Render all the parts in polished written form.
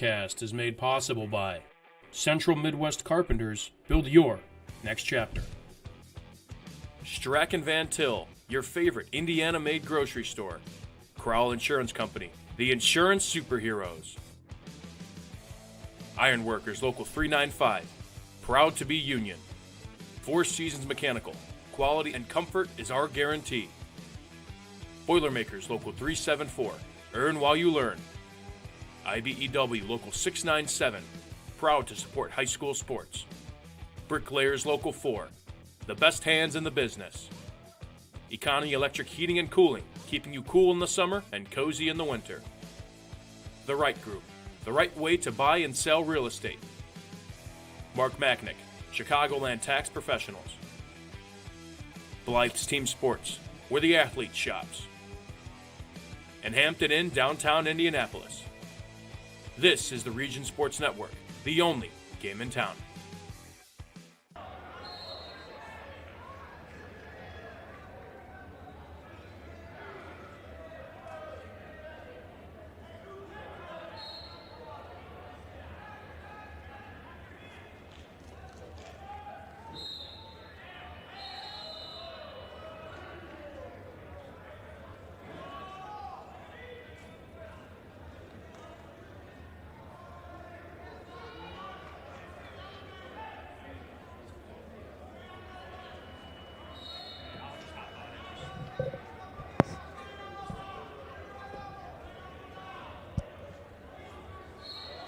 podcast is made possible by Central Midwest Carpenters. Build your next chapter. Strack & Van Til, your favorite Indiana-made grocery store. Crowell Insurance Company, the insurance superheroes. Ironworkers Local 395, proud to be union. Four Seasons Mechanical, quality and comfort is our guarantee. Boilermakers Local 374, earn while you learn. IBEW Local 697, proud to support high school sports. Bricklayers Local 4, the best hands in the business. Economy Electric Heating and Cooling, keeping you cool in the summer and cozy in the winter. The Right Group, the right way to buy and sell real estate. Mark Macknick, Chicagoland Tax Professionals. Blythe's Team Sports, where the athlete shops. And Hampton Inn, downtown Indianapolis. This is the Region Sports Network, the only game in town.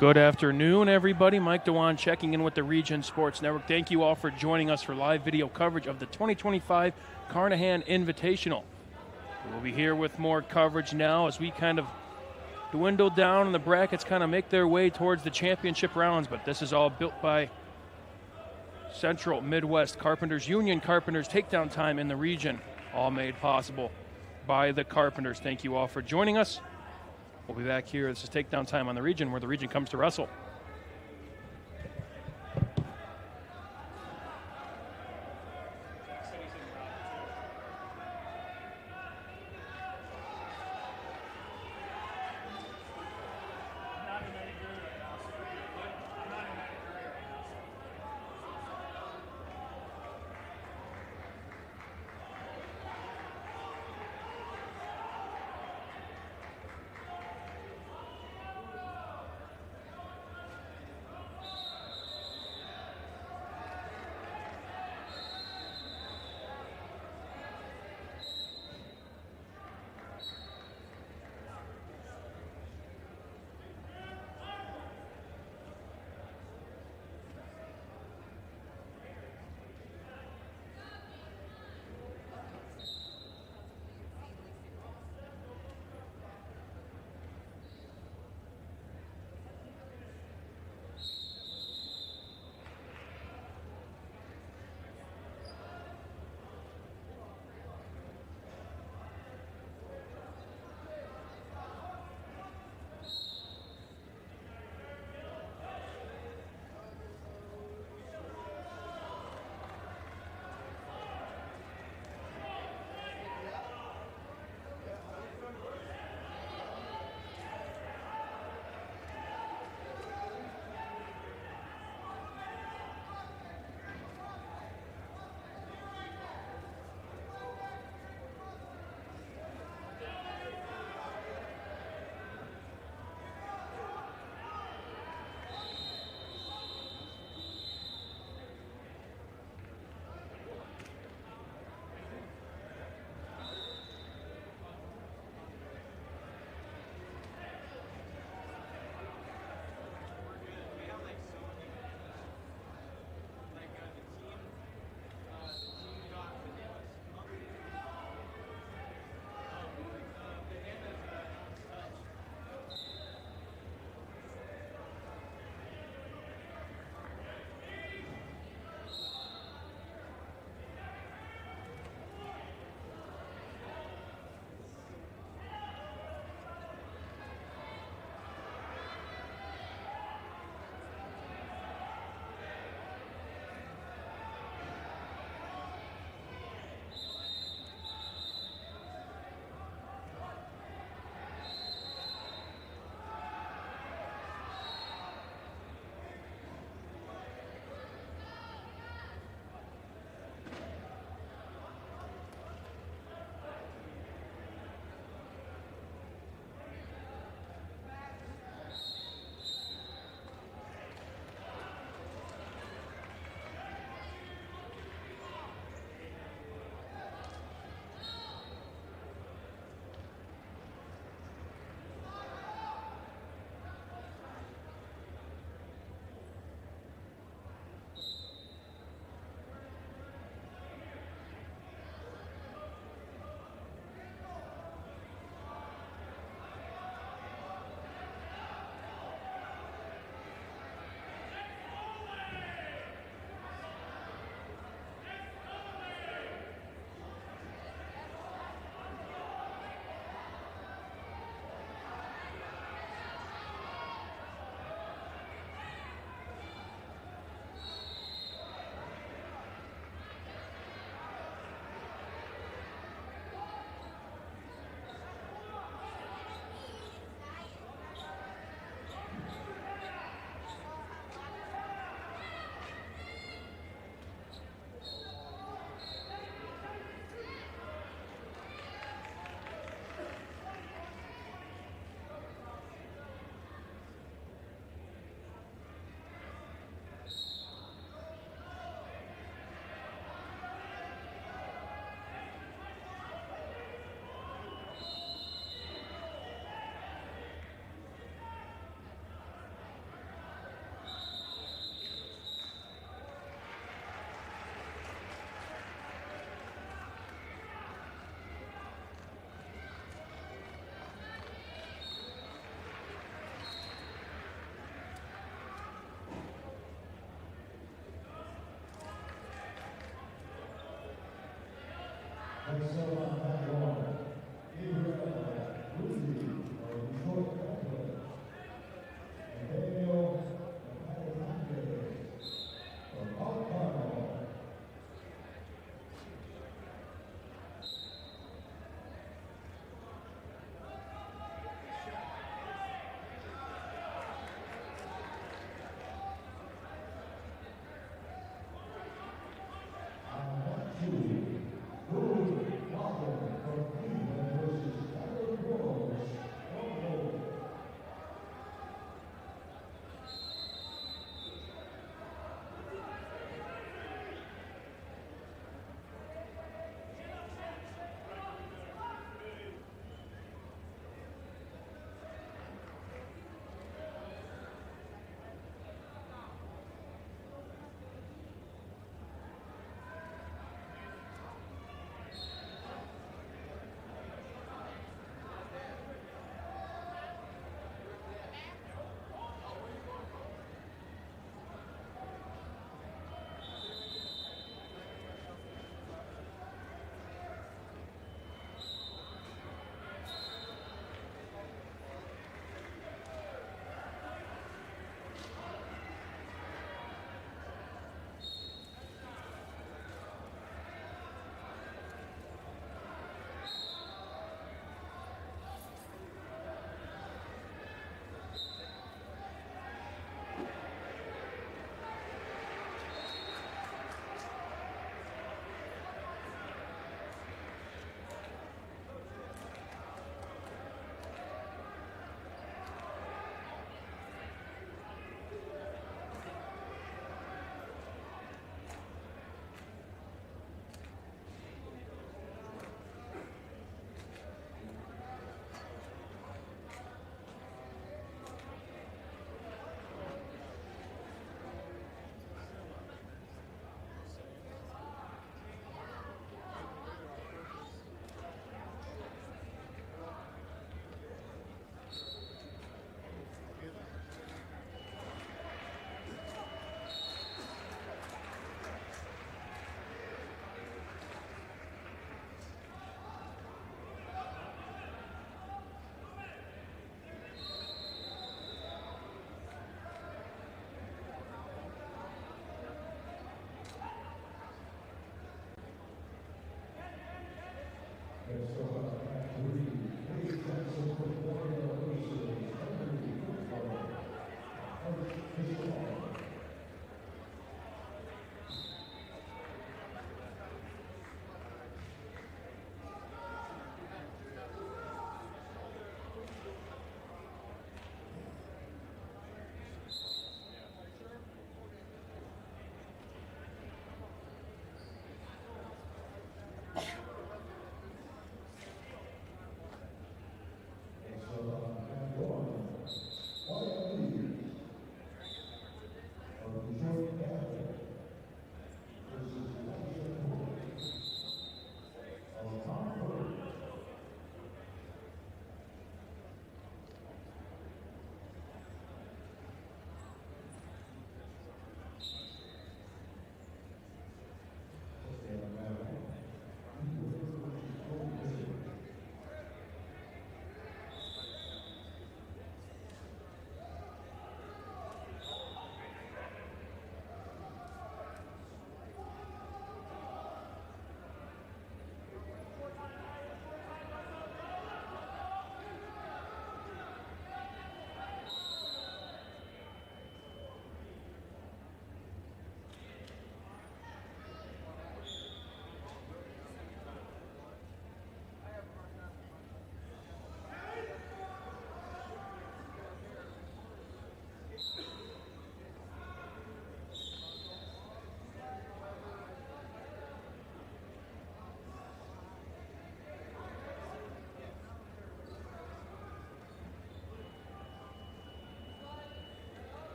Good afternoon, everybody. Mike Dewan checking in with the Region Sports Network. Thank you all for joining us for live video coverage of the 2025 Carnahan Invitational. We'll be here with more coverage now as we kind of dwindle down and the brackets kind of make their way towards the championship rounds, but this is all built by Central Midwest Carpenters, Union Carpenters, takedown time in the region, all made possible by the Carpenters. Thank you all for joining us. We'll be back here. This is Takedown Time on the Region, where the Region comes to wrestle.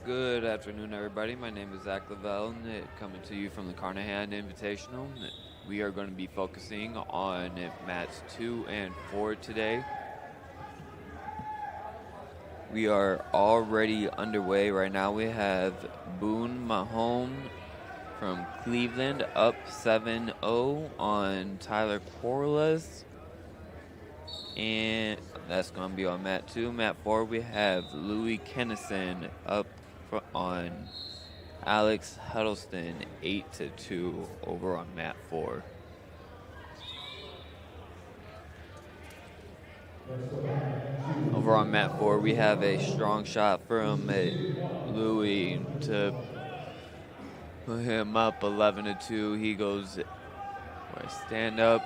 Good afternoon, everybody. My name is Zach Lavelle, coming to you from the Carnahan Invitational. We are going to be focusing on mats 2 and 4 today. We are already underway right now. We have Boone Mahone from Cleveland up 7-0 on Tyler Corliss. And that's going to be on mat 2. Mat 4, we have Louis Kennison up on Alex Huddleston 8-2 over on mat 4. Over on mat 4, we have a strong shot from Louis to put him up 11-2. He goes for a stand up.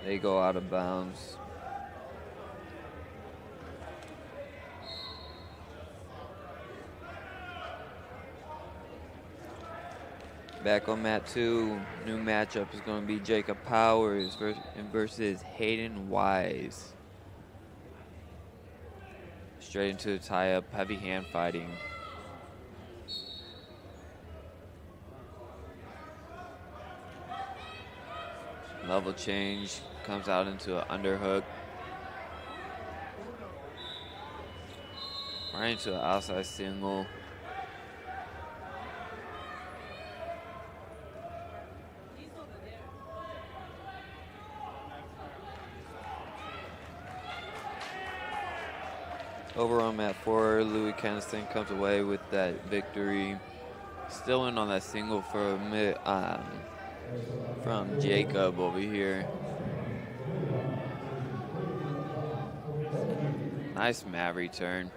They go out of bounds. Back on mat 2, new matchup is going to be Jacob Powers versus Hayden Wise. Straight into the tie-up, heavy hand fighting. Level change, comes out into an underhook. Right into an outside single. Over on mat 4, Louis Kennison comes away with that victory. Still in on that single from Jacob over here. Nice mat return.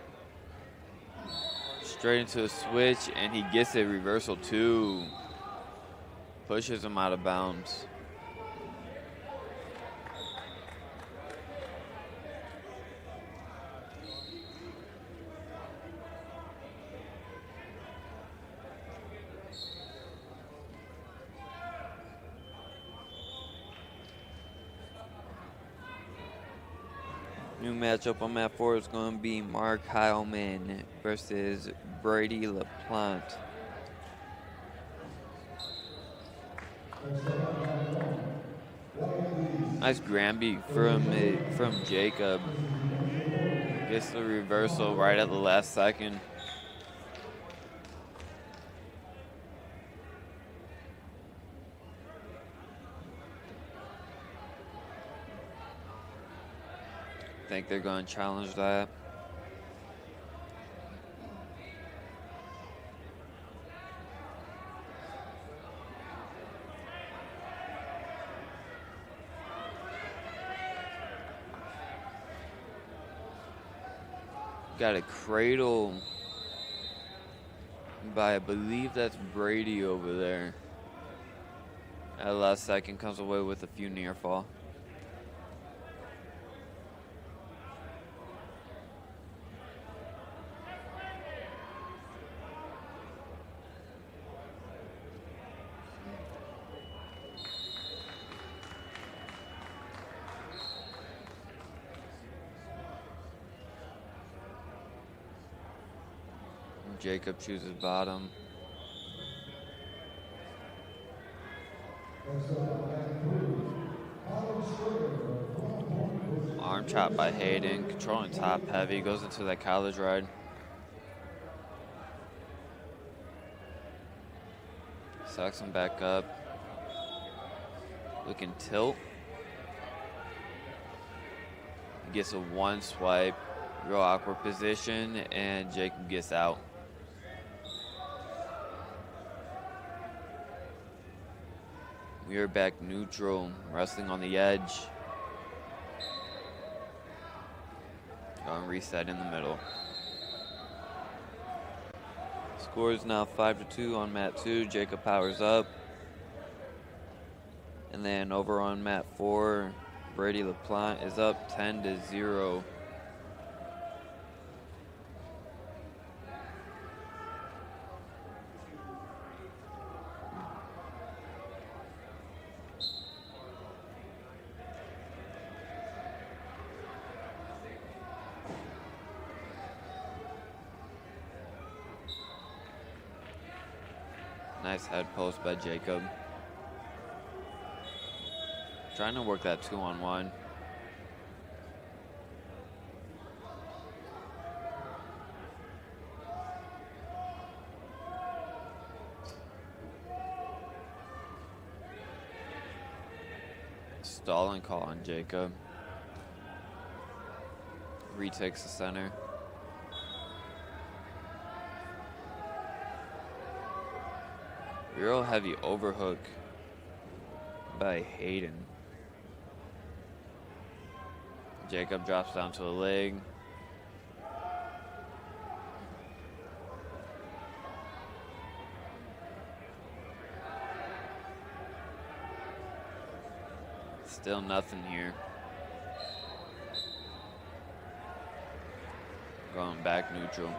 Straight into a switch, and he gets a reversal too. Pushes him out of bounds. New matchup on mat 4 is going to be Mark Heilman versus Brady LaPlante. Nice Granby from Jacob. Gets the reversal right at the last second. I think they're going to challenge that. Got a cradle by, I believe that's Brady over there. At the last second, comes away with a few near fall. Jacob chooses bottom. Arm chop by Hayden, controlling top heavy, goes into that college ride. Sucks him back up. Looking tilt. He gets a one swipe, real awkward position, and Jacob gets out. We are back neutral, wrestling on the edge. Going reset in the middle. Score is now 5-2 on mat 2. Jacob Powers up. And then over on mat 4, Brady LaPlante is up 10-0. Nice head post by Jacob. Trying to work that 2-on-1. Stalling call on Jacob. Retakes the center. Real heavy overhook by Hayden. Jacob drops down to the leg. Still nothing here. Going back neutral.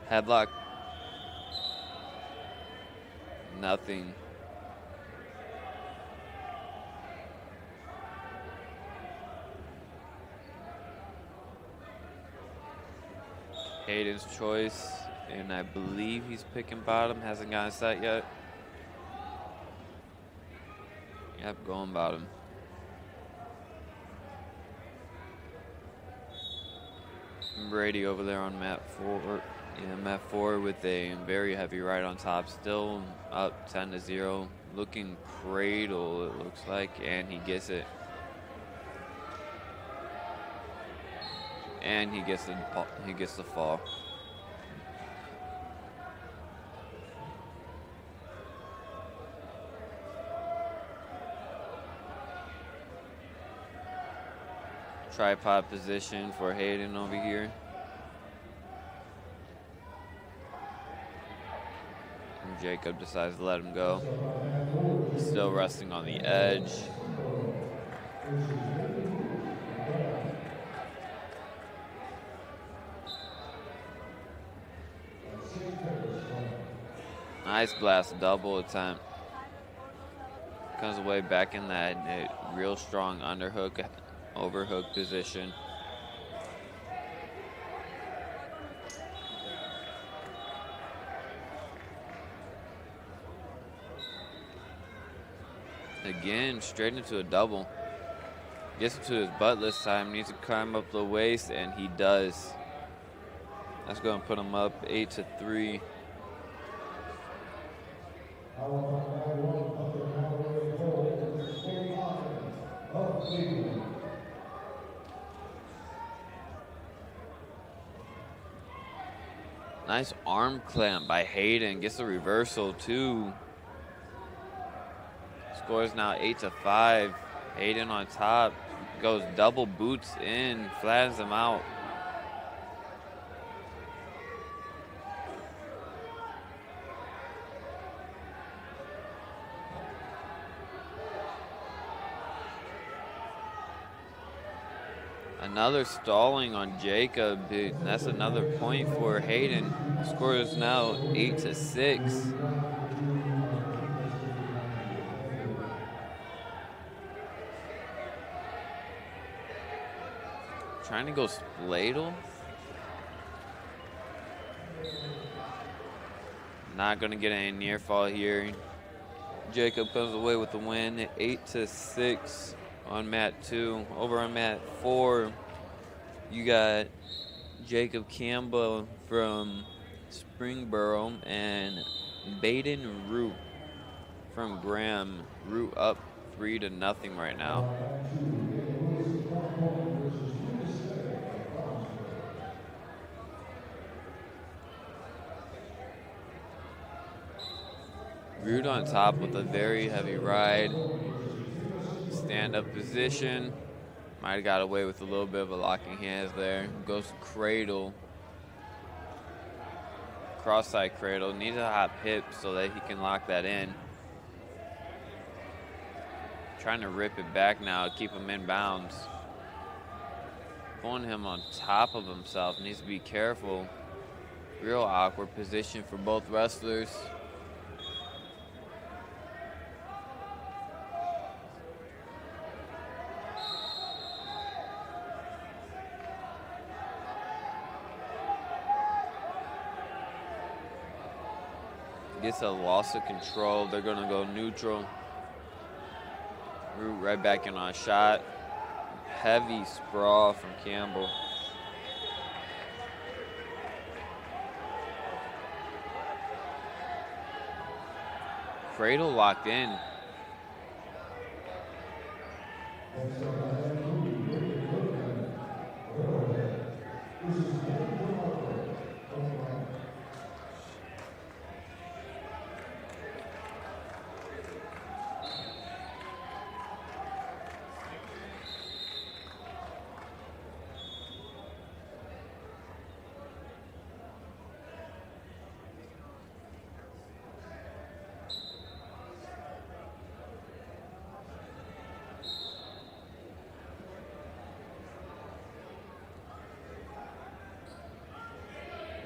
Headlock. Nothing. Hayden's choice, and I believe he's picking bottom. Hasn't gotten set yet. Yep, going bottom. Brady over there on mat 4. Yeah, mat 4 with a very heavy right on top. Still up 10-0. Looking cradle, it looks like, and he gets it. And he gets the fall. Tripod position for Hayden over here. And Jacob decides to let him go. Still resting on the edge. Nice blast double attempt. Comes away back in that real strong underhook, overhook position. Again, straight into a double. Gets it to his butt this time. Needs to climb up the waist, and he does. That's going to put him up 8-3. Nice arm clamp by Hayden. Gets a reversal too. Score is now 8-5. Hayden on top. Goes double boots in. Flattens him out. Another stalling on Jacob. That's another point for Hayden. Score is now 8-6. Trying to go spladle. Not going to get any near fall here. Jacob comes away with the win, 8-6 on mat 2. Over on mat 4, you got Jacob Campbell from Springboro and Baden Root from Graham. Root up 3-0 right now. Root on top with a very heavy ride. Stand-up position. Might have got away with a little bit of a locking hands there. Goes to cradle. Cross-side cradle. Needs a hop hip so that he can lock that in. Trying to rip it back now, keep him in bounds. Pulling him on top of himself. Needs to be careful. Real awkward position for both wrestlers. Gets a loss of control. They're gonna go neutral. Root right back in on a shot. Heavy sprawl from Campbell. Cradle locked in.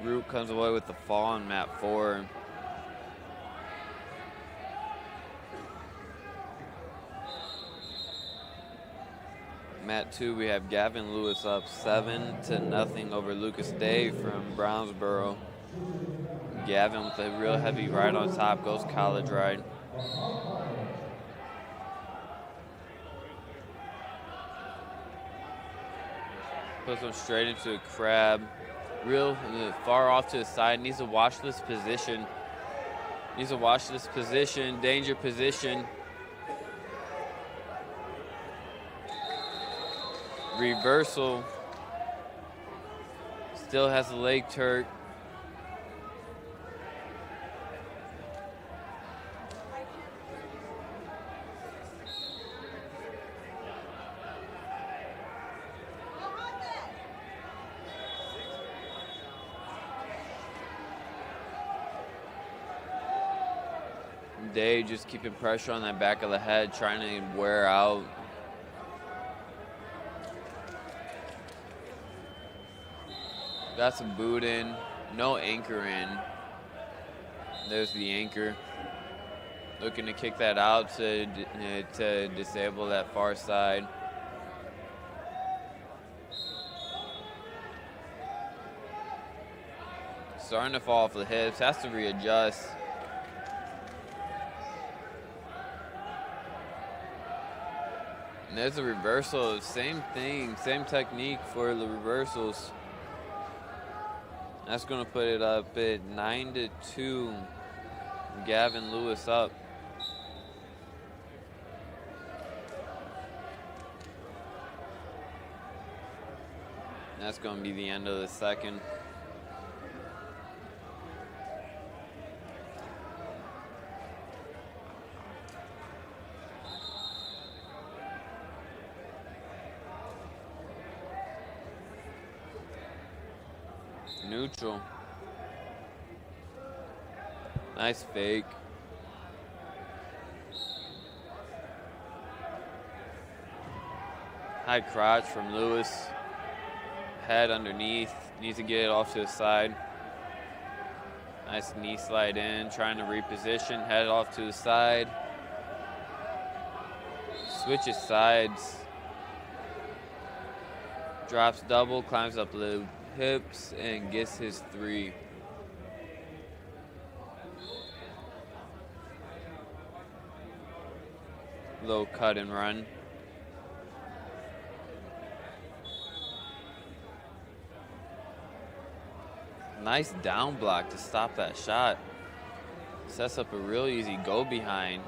Root comes away with the fall on mat 4. Mat 2, we have Gavin Lewis up 7-0 over Lucas Day from Brownsboro. Gavin with a real heavy ride on top, goes college ride. Puts him straight into a crab. Real far off to the side, needs to watch this position. Danger position. Reversal. Still has the leg turk. Day just keeping pressure on that back of the head, trying to wear out. Got some boot in, no anchor in. There's the anchor. Looking to kick that out to disable that far side. Starting to fall off the hips, has to readjust. And there's a reversal, same thing, same technique for the reversals. That's going to put it up at 9-2. Gavin Lewis up. That's going to be the end of the second. Neutral. Nice fake. High crotch from Lewis. Head underneath. Needs to get it off to the side. Nice knee slide in. Trying to reposition. Head off to the side. Switches sides. Drops double. Climbs up the hips and gets his 3. Low cut and run. Nice down block to stop that shot. Sets up a real easy go behind.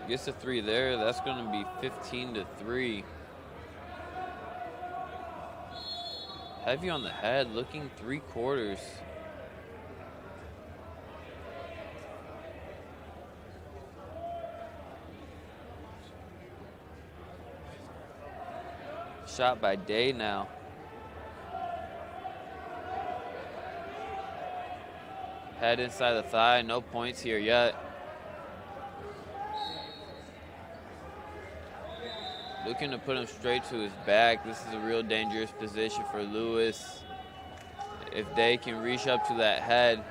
Gets a 3 there. That's going to be 15-3. Heavy on the head, looking 3/4. Shot by Day now. Head inside the thigh, no points here yet. looking to put him straight to his back. This is a real dangerous position for Lewis. If they can reach up to that head,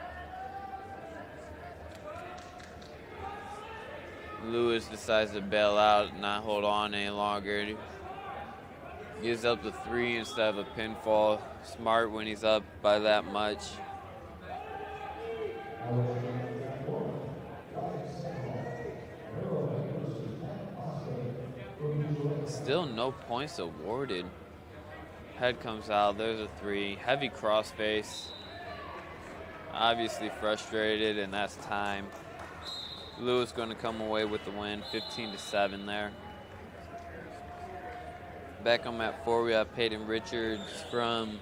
Lewis decides to bail out, not hold on any longer. Gives up the 3 instead of a pinfall. Smart when he's up by that much. Still no points awarded. Head comes out, there's a 3. Heavy crossface. Obviously frustrated, and that's time. Lewis going to come away with the win, 15-7 there. Back on mat 4, we have Peyton Richards from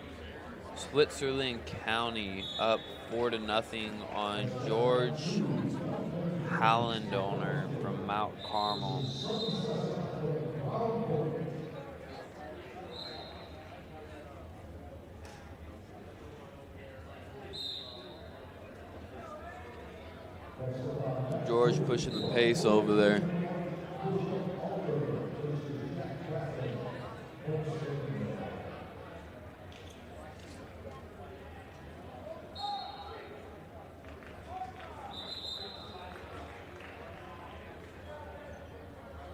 Switzerland County up 4-0 on George Hallandoner from Mount Carmel. George pushing the pace over there.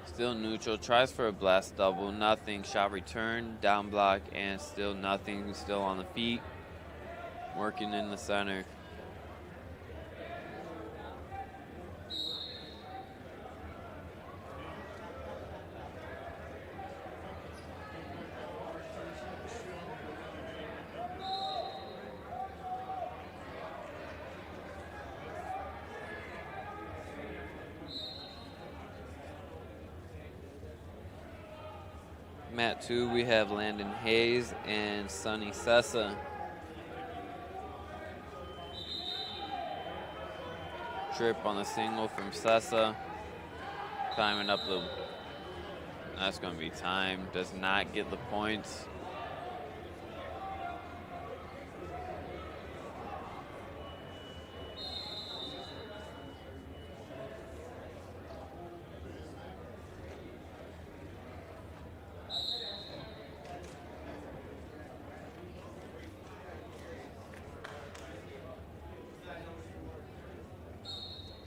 Still neutral, tries for a blast double, nothing. Shot return, down block, and still nothing. Still on the feet, working in the center. Mat 2, we have Landon Hayes and Sonny Sessa. Trip on the single from Sessa. Climbing up the... That's going to be time. Does not get the points.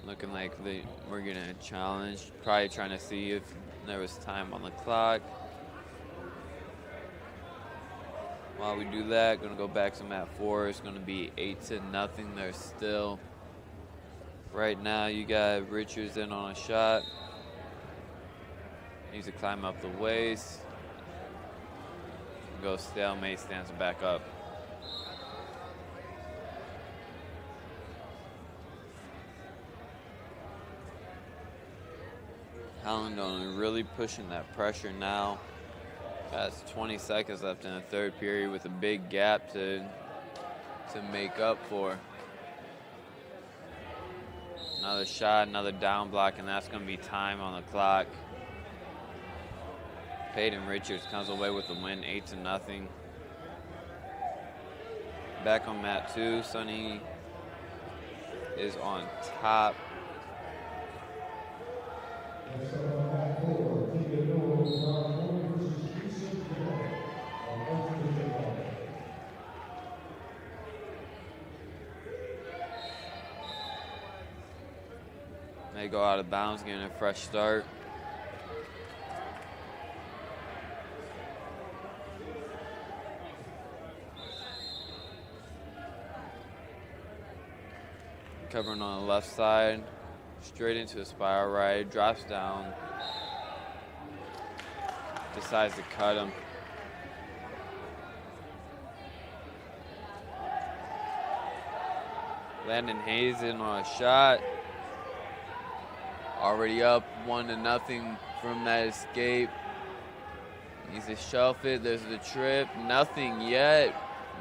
Looking like we're gonna challenge. Probably trying to see if there was time on the clock. While we do that, gonna go back to mat 4. It's gonna be 8-0. There's still, right now, you got Richards in on a shot. Needs to climb up the waist. Go stalemate, stands back up. Hallandoner really pushing that pressure now. That's 20 seconds left in the third period with a big gap to make up for. Another shot, another down block, and that's going to be time on the clock. Peyton Richards comes away with the win, 8-0. Back on mat 2, Sonny is on top. May go out of bounds, getting a fresh start. Covering on the left side, straight into a spiral right, drops down, decides to cut him. Landon Hayes in on a shot. Already up 1-0 from that escape. Needs to shelf it. There's the trip. Nothing yet.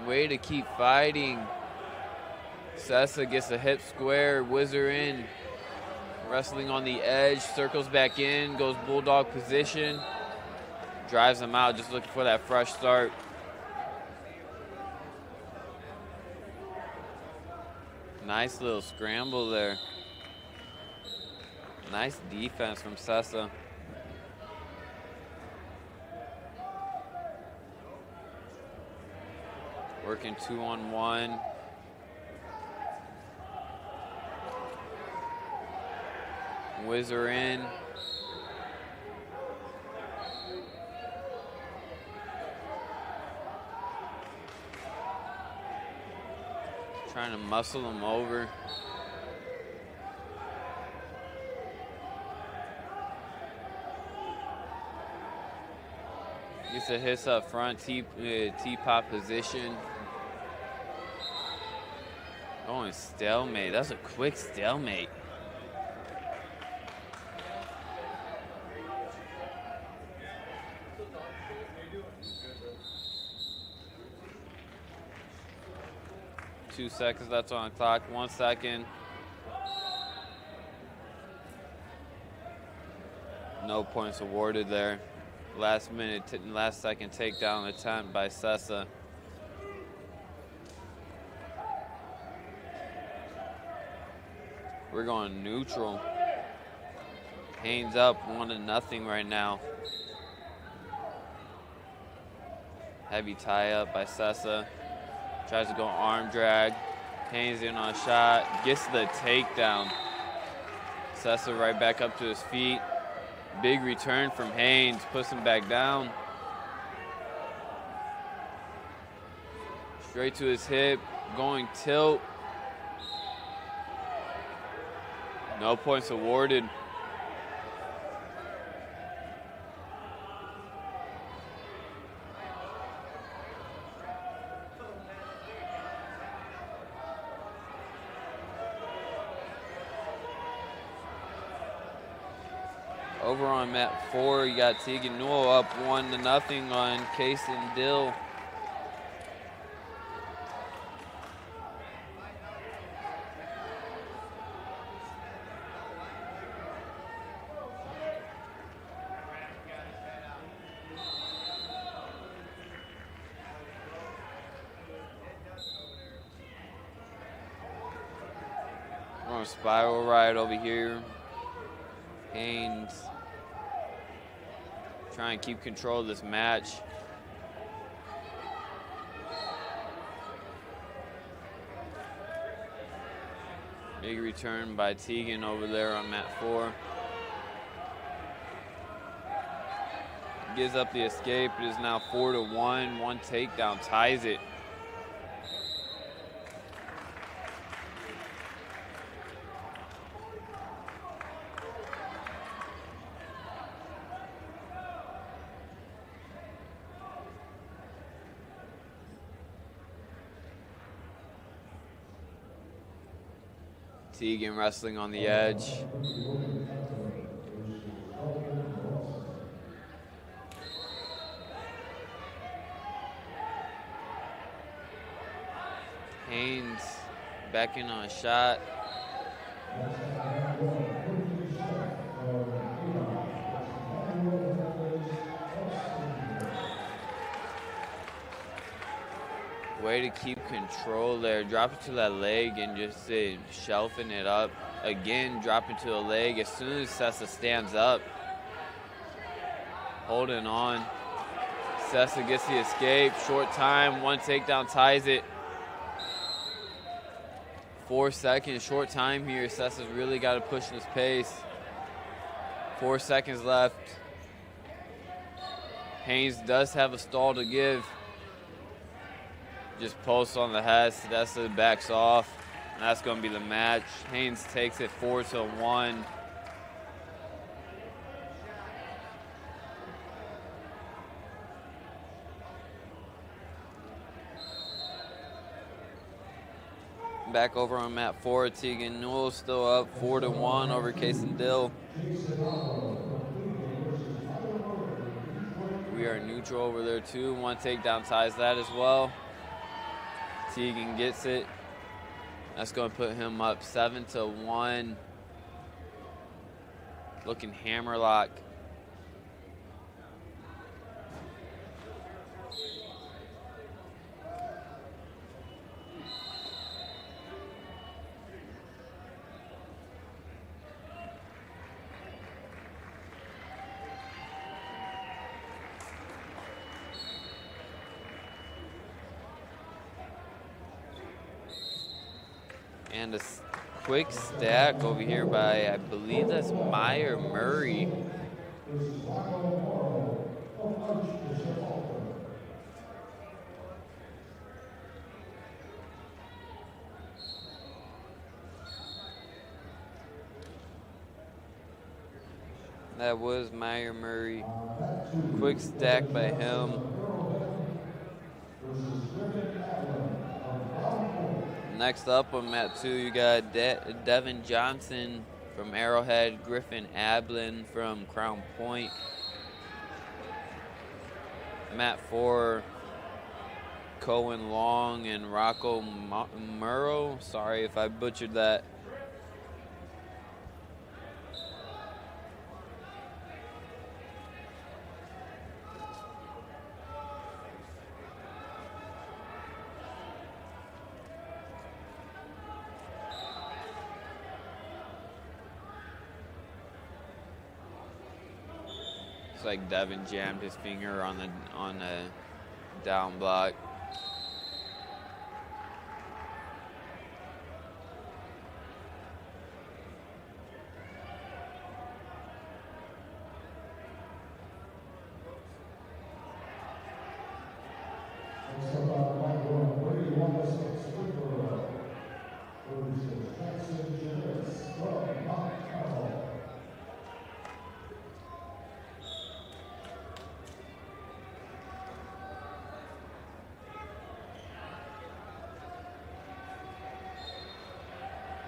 Way to keep fighting. Sessa gets a hip square. Whizzer in. Wrestling on the edge. Circles back in. Goes bulldog position. Drives him out. Just looking for that fresh start. Nice little scramble there. Nice defense from Sessa. Working 2-on-1. Whizzer in. Trying to muscle him over. Gets the hits up front, T-pop position. Going stalemate. That's a quick stalemate. Two seconds left on the clock. 1 second. No points awarded there. Last second takedown attempt by Sessa. We're going neutral. Haynes up 1-0 right now. Heavy tie up by Sessa. Tries to go arm drag. Haynes in on a shot. Gets the takedown. Sessa right back up to his feet. Big return from Haynes. Puts him back down. Straight to his hip. Going tilt. No points awarded. Over on mat 4, you got Tegan Newell up 1-0 on Kason Dill. We're on a spiral ride over here. Haynes trying to keep control of this match. Big return by Tegan over there on mat 4. Gives up the escape. It is now 4-1. One takedown ties it. Tegan wrestling on the edge. Haynes back in on a shot. Way to keep control there. Drop it to that leg and just shelving it up. Again, drop it to the leg as soon as Sessa stands up. Holding on. Sessa gets the escape. Short time. One takedown ties it. 4 seconds. Short time here. Sessa's really got to push this pace. 4 seconds left. Haynes does have a stall to give. Just posts on the head. Sessa backs off. And that's going to be the match. Haynes takes it 4-1. Back over on mat 4, Tegan Newell still up 4-1 over Kason Dill. We are neutral over there too. One takedown ties that as well. Tegan gets it. That's going to put him up 7-1. Looking hammerlock. And a quick stack over here by, I believe that's Meyer Murray. That was Meyer Murray. Quick stack by him. Next up on mat 2, you got Devin Johnson from Arrowhead, Griffin Ablin from Crown Point. Mat 4, Cohen Long and Rocco Murrow. Sorry if I butchered that. It's like Devin jammed his finger on the down block.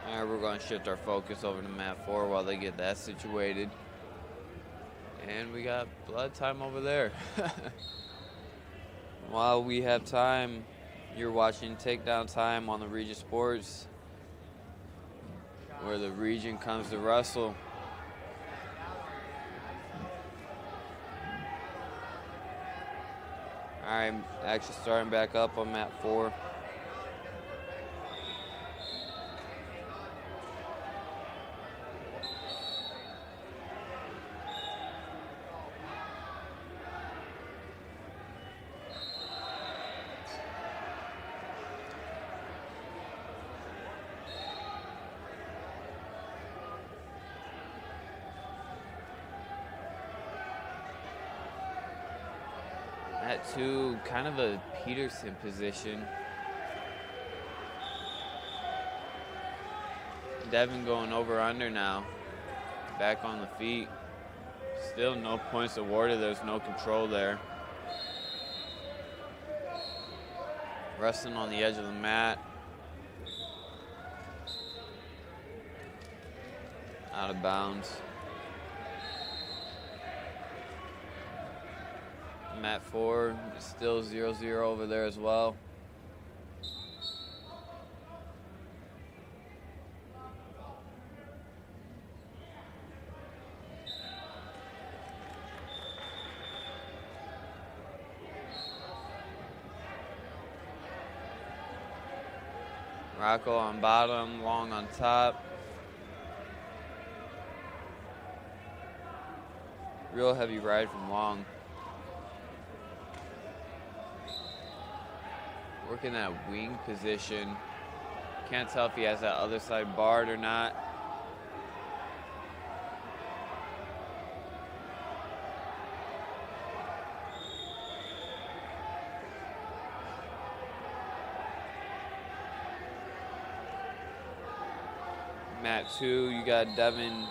All right, we're going to shift our focus over to mat 4 while they get that situated. And we got blood time over there. While we have time, you're watching Takedown Time on the Region Sports, where the region comes to wrestle. All right, action starting back up on mat 4. At 2, kind of a Peterson position. Devin going over under now. Back on the feet. Still no points awarded. There's no control there. Wrestling on the edge of the mat. Out of bounds. Mat 4, still 0-0 over there as well. Rocco on bottom, Long on top. Real heavy ride from Long. Working that wing position. Can't tell if he has that other side barred or not. Mat 2, you got Devin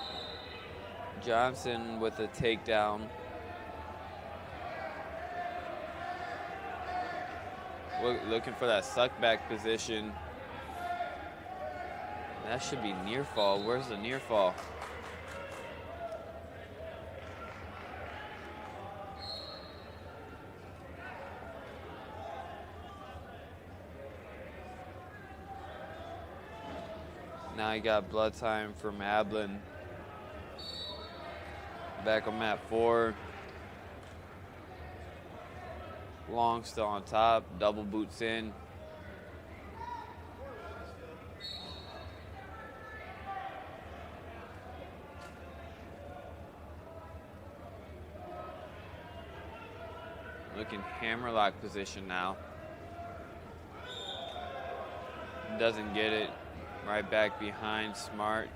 Johnson with a takedown. Looking for that suck back position. That should be near fall. Where's the near fall? Now you got blood time from Ablin. Back on mat 4. Long still on top, double boots in. Looking hammerlock position now. Doesn't get it. Right back behind Smart.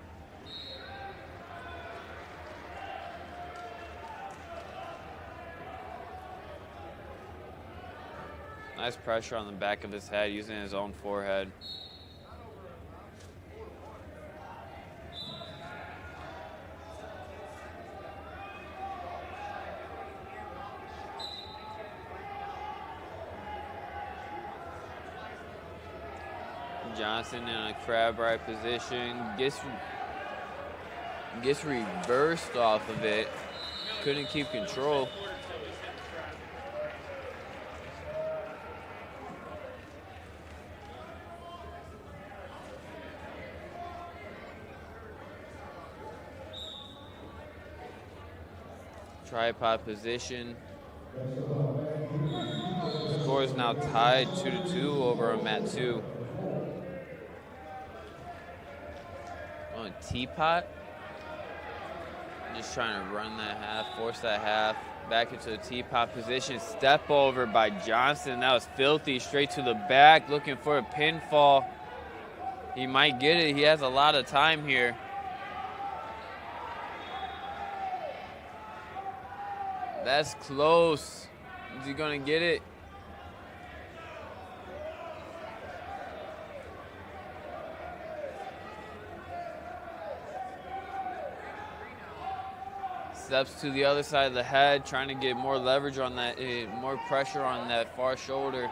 Nice pressure on the back of his head, using his own forehead. Johnson in a crab right position, gets reversed off of it. Couldn't keep control. Tripod position. Score is now tied 2-2 over on mat 2. Oh, teapot. Just trying to run that half, force that half. Back into the teapot position. Step over by Johnson. That was filthy. Straight to the back, looking for a pinfall. He might get it. He has a lot of time here. That's close. Is he gonna get it? Steps to the other side of the head, trying to get more leverage on that, more pressure on that far shoulder.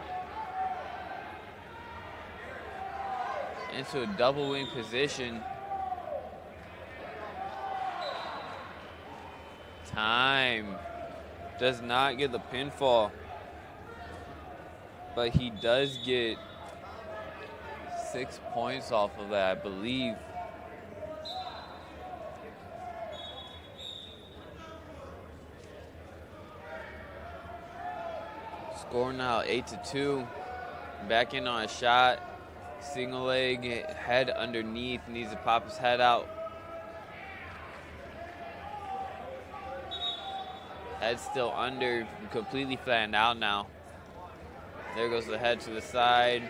Into a double wing position. Time. Does not get the pinfall, but he does get 6 points off of that, I believe. Score now 8-2. Back in on a shot. Single leg, head underneath, needs to pop his head out. Head still under, completely flattened out now. There goes the head to the side.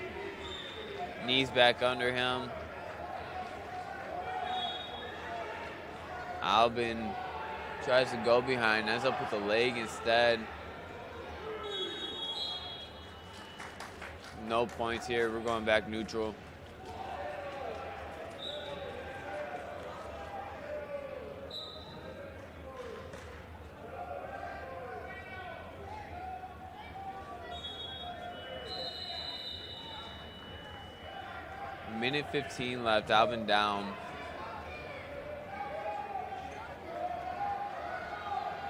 Knees back under him. Albin tries to go behind, ends up with a leg instead. No points here, we're going back neutral. Minute 15 left, Albin down.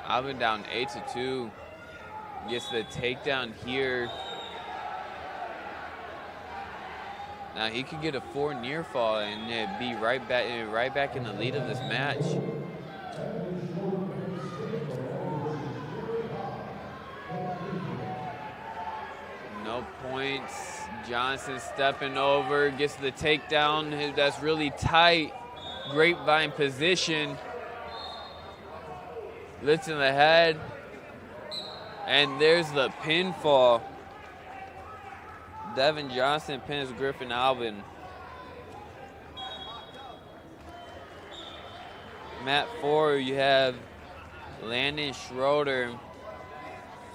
Albin down 8-2. Gets the takedown here. Now he could get a 4 near fall and be right back in the lead of this match. No points. Johnson stepping over, gets the takedown. That's really tight. Grapevine position. Lifting the head. And there's the pinfall. Devin Johnson pins Griffin Albin. Mat 4, you have Landon Schroeder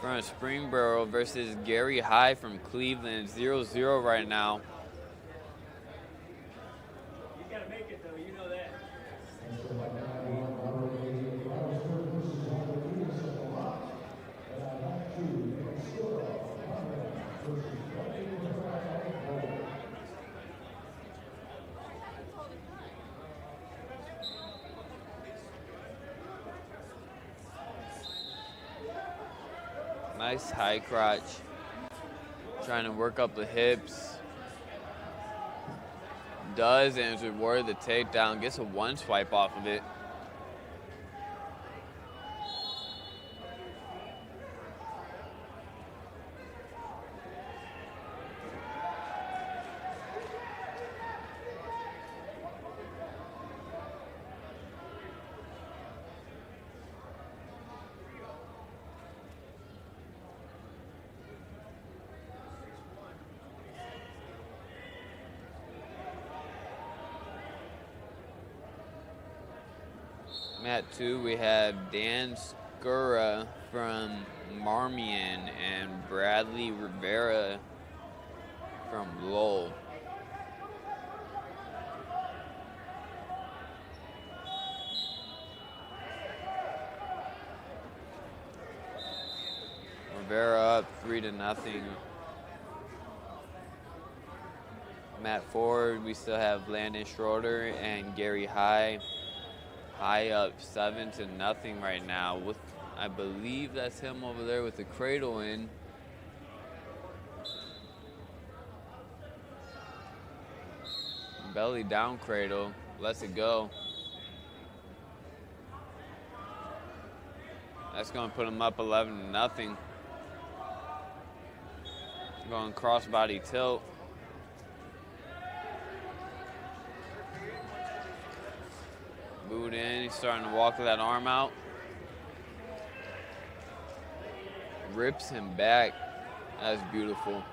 from Springboro versus Gary High from Cleveland. 0-0 right now. You gotta make it though, you know that. Nice high crotch. Trying to work up the hips. Does, and is rewarded the takedown. Gets a 1 swipe off of it. Mat 2, we have Dan Skura from Marmion and Bradley Rivera from Lowell. Rivera up 3-0. Mat 4, we still have Landon Schroeder and Gary High. High up 7-0 right now. With, I believe that's him over there with the cradle in. Belly down cradle. Lets it go. That's going to put him up 11-0. Going crossbody tilt. Boot in, he's starting to walk that arm out. Rips him back. That's beautiful.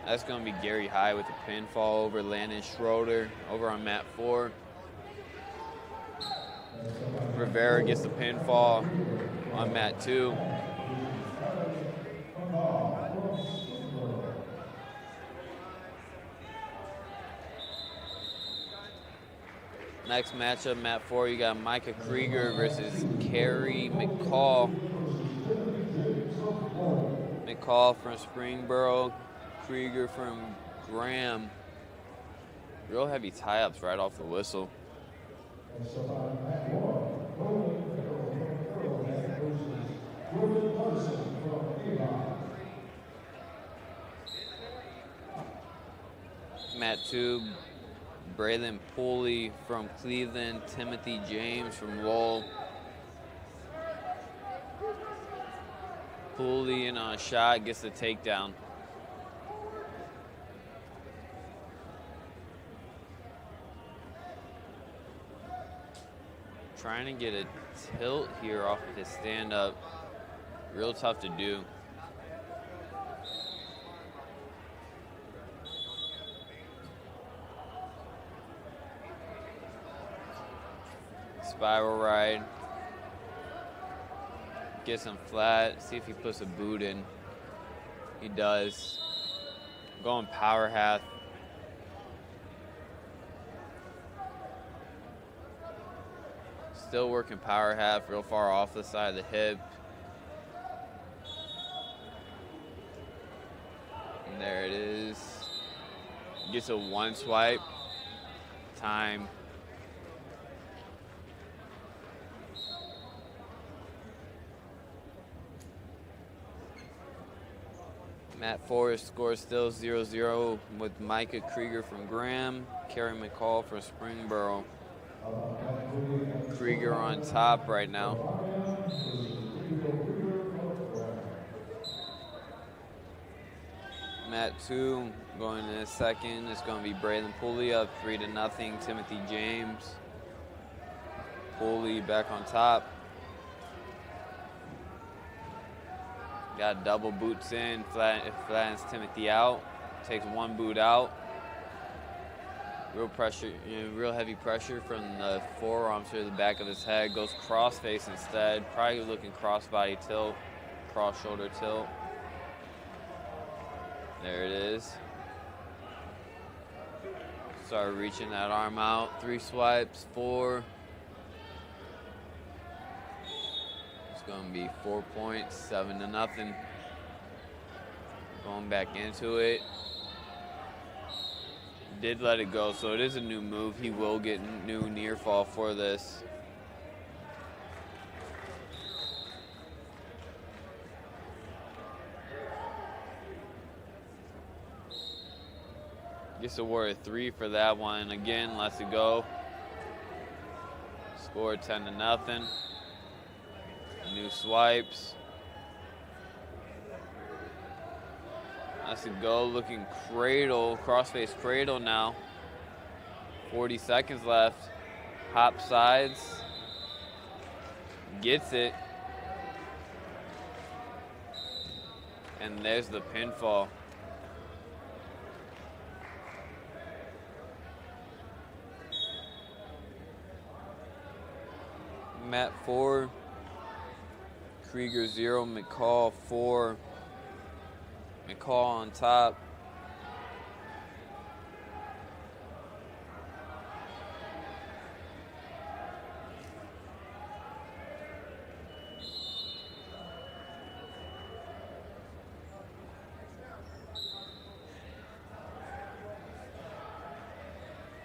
That's going to be Gary High with the pinfall over Landon Schroeder over on mat 4. Rivera gets the pinfall on mat 2. Next matchup, mat 4, you got Micah Krieger versus Kerry McCall. McCall from Springboro. Krieger from Graham. Real heavy tie-ups right off the whistle. Mat 2, Braylon Pooley from Cleveland, Timothy James from Lowell. Pooley in on a shot, gets the takedown. Trying to get a tilt here off of his stand-up. Real tough to do. Spiral ride. Gets him flat. See if he puts a boot in. He does. Going power half. Still working power half, real far off the side of the hip. And there it is. Gets a one swipe. Time. Mat 4 scores still 0-0 with Micah Krieger from Graham, Kerry McCall for Springboro. Krieger on top right now. Mat 2 going in a second. It's going to be Braylon Pooley up 3-0. Timothy James. Pooley back on top. Got double boots in. Flattens Timothy out. Takes one boot out. Real pressure, real heavy pressure from the forearms to the back of his head. Goes cross-face instead. Probably looking cross-body tilt, cross-shoulder tilt. There it is. Start reaching that arm out. 3 swipes, 4. It's going to be 4 points, 7-0. Going back into it. Did let it go, so it is a new move. He will get new near fall for this. Gets awarded 3 for that one. Again, lets it go. Score 10-0. New swipes. Lets it go. Looking cradle, crossface cradle now. 40 seconds left. Hop sides. Gets it. And there's the pinfall. Matt 4. Krieger 0. McCall 4. McCall on top.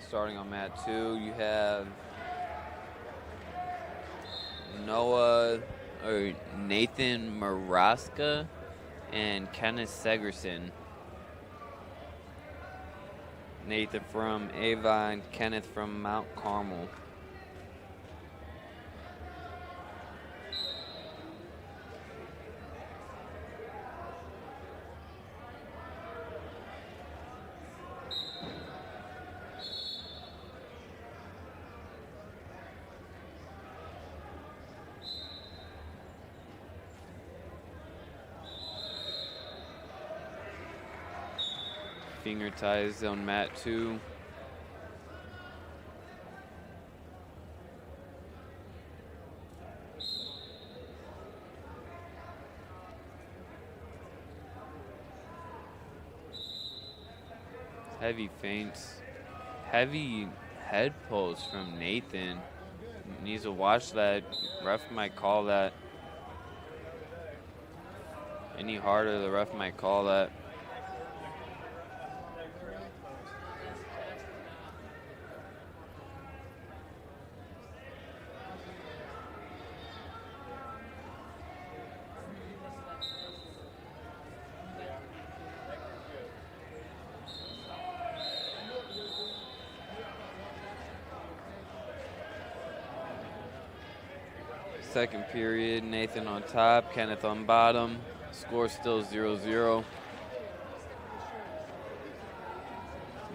Starting on mat 2, you have Nathan Maraska and Kenneth Segerson. Nathan from Avon, Kenneth from Mount Carmel. Finger ties on mat 2. Heavy feints. Heavy head pulls from Nathan. Needs to watch that. Ref might call that. Any harder, the ref might call that. Second period, Nathan on top, Kenneth on bottom. Score still 0-0.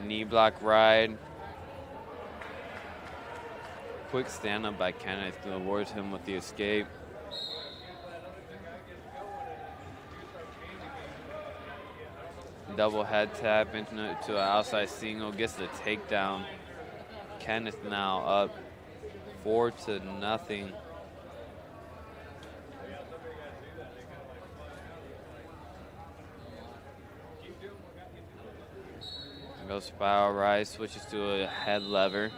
Knee block ride. Quick stand up by Kenneth to award him with the escape. Double head tap into an outside single, gets the takedown. Kenneth now up 4-0. Goes spiral right, switches to a head lever.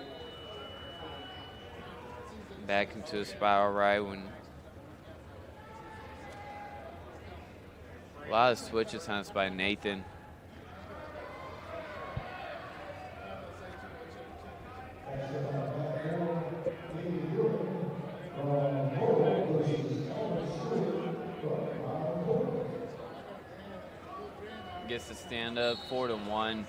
Back into a spiral right when a lot of switch attempts by Nathan. Gets to stand up 4-1.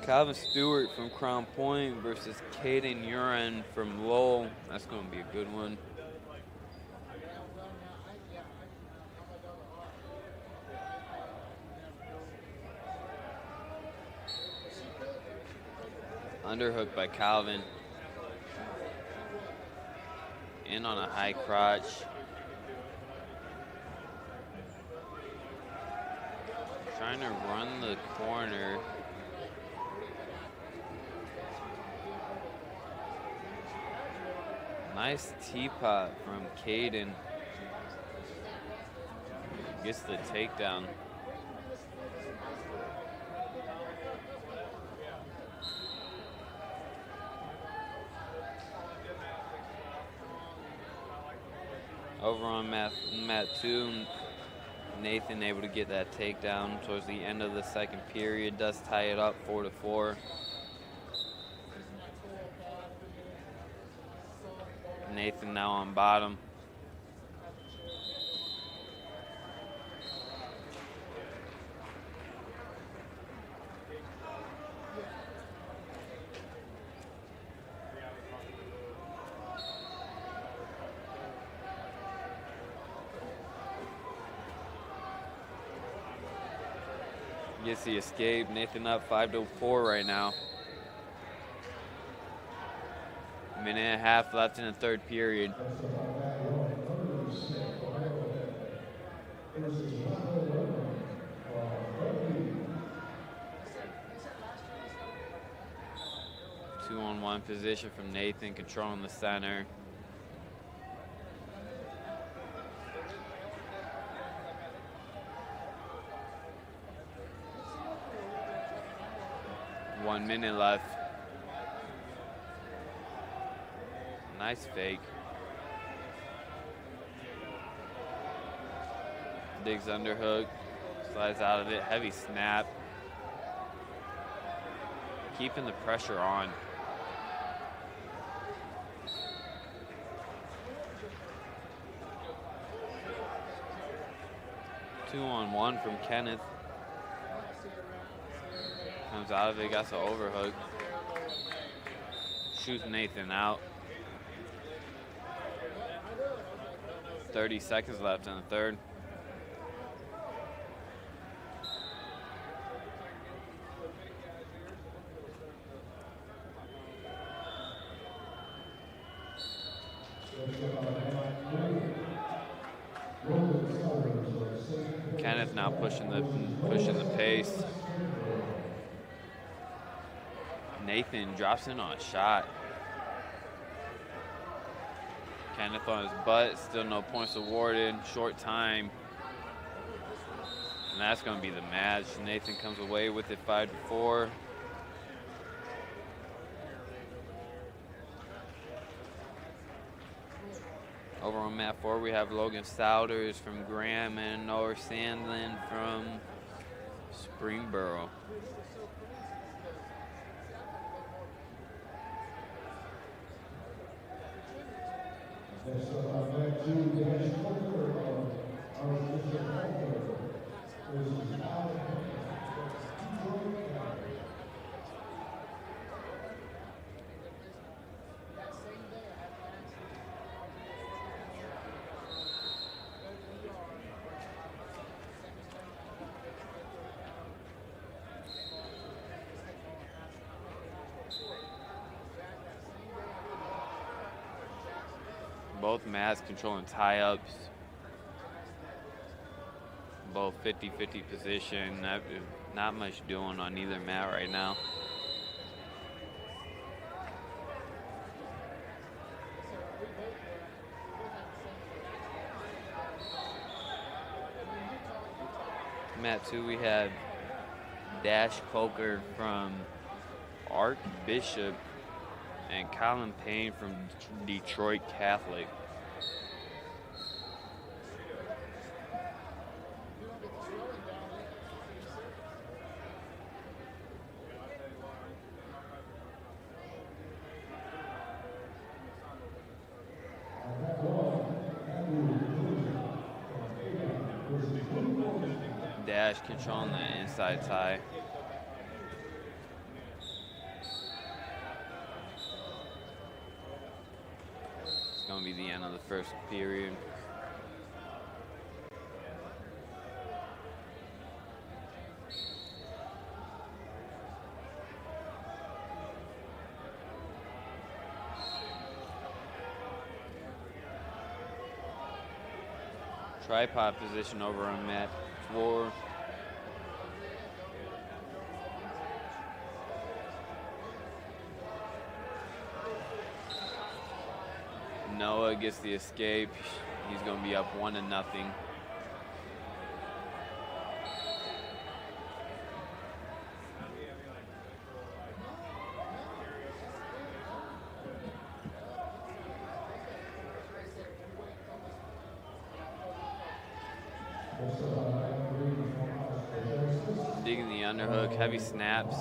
Calvin Stewart from Crown Point versus Caden Uren from Lowell. That's going to be a good one. Underhook by Calvin. In on a high crotch. Trying to run the corner. Nice teapot from Caden. Gets the takedown. Over on mat 2, Nathan able to get that takedown towards the end of the second period. Does tie it up 4-4. Nathan now on bottom. Gets the escape. Nathan up 5-4 right now. Minute and a half left in the third period. Two-on-one position from Nathan, controlling the center. One minute left. Nice fake. Digs underhook, slides out of it, heavy snap. Keeping the pressure on. Two-on-one from Kenneth. Comes out of it, got the overhook. Shoots Nathan out. 30 seconds left in the third. Kenneth now pushing the pace. Nathan drops in on a shot. Kenneth on his butt, still no points awarded, short time. And that's going to be the match. Nathan comes away with it 5-4. Over on mat 4, we have Logan Souders from Graham and Noah Sandlin from Springboro. Both mats controlling tie-ups. Both 50-50 position. Not much doing on either mat right now. Mat 2, we have Dash Coker from Archbishop and Colin Payne from Detroit Catholic. Dash controlling the inside tie. It's going to be the end of the first period. Tripod position over on mat 4. Noah gets the escape. He's going to be up 1-0. Digging the underhook, heavy snaps.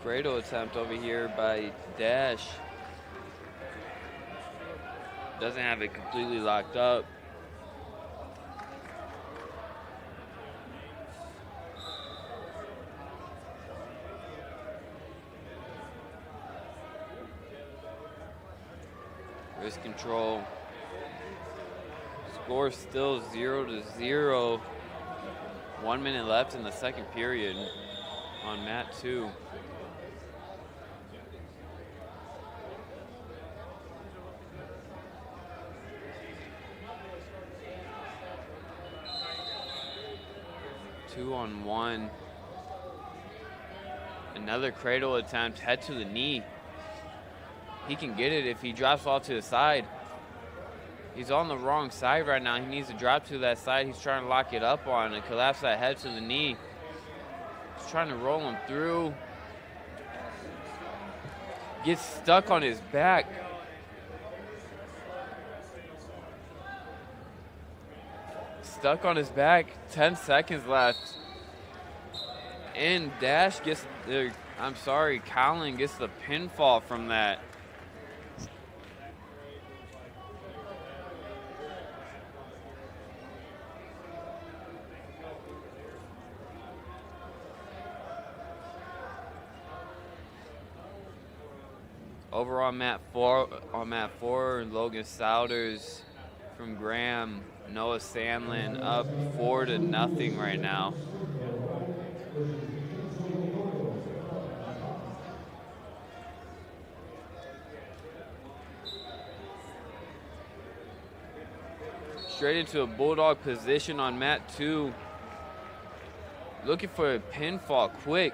Cradle attempt over here by Dash. Doesn't have it completely locked up. Wrist control. Score still 0-0. 1 minute left in the second period on mat 2. Two on one. Another cradle attempt, head to the knee. He can get it if he drops off to the side. He's on the wrong side right now. He needs to drop to that side. He's trying to lock it up on and collapse that head to the knee. He's trying to roll him through. Gets stuck on his back. Stuck on his back, 10 seconds left. And Dash gets, Colin gets the pinfall from that. Over on mat 4, Logan Souders from Graham. Noah Sandlin up 4-0 right now. Straight into a bulldog position on mat 2. Looking for a pinfall quick.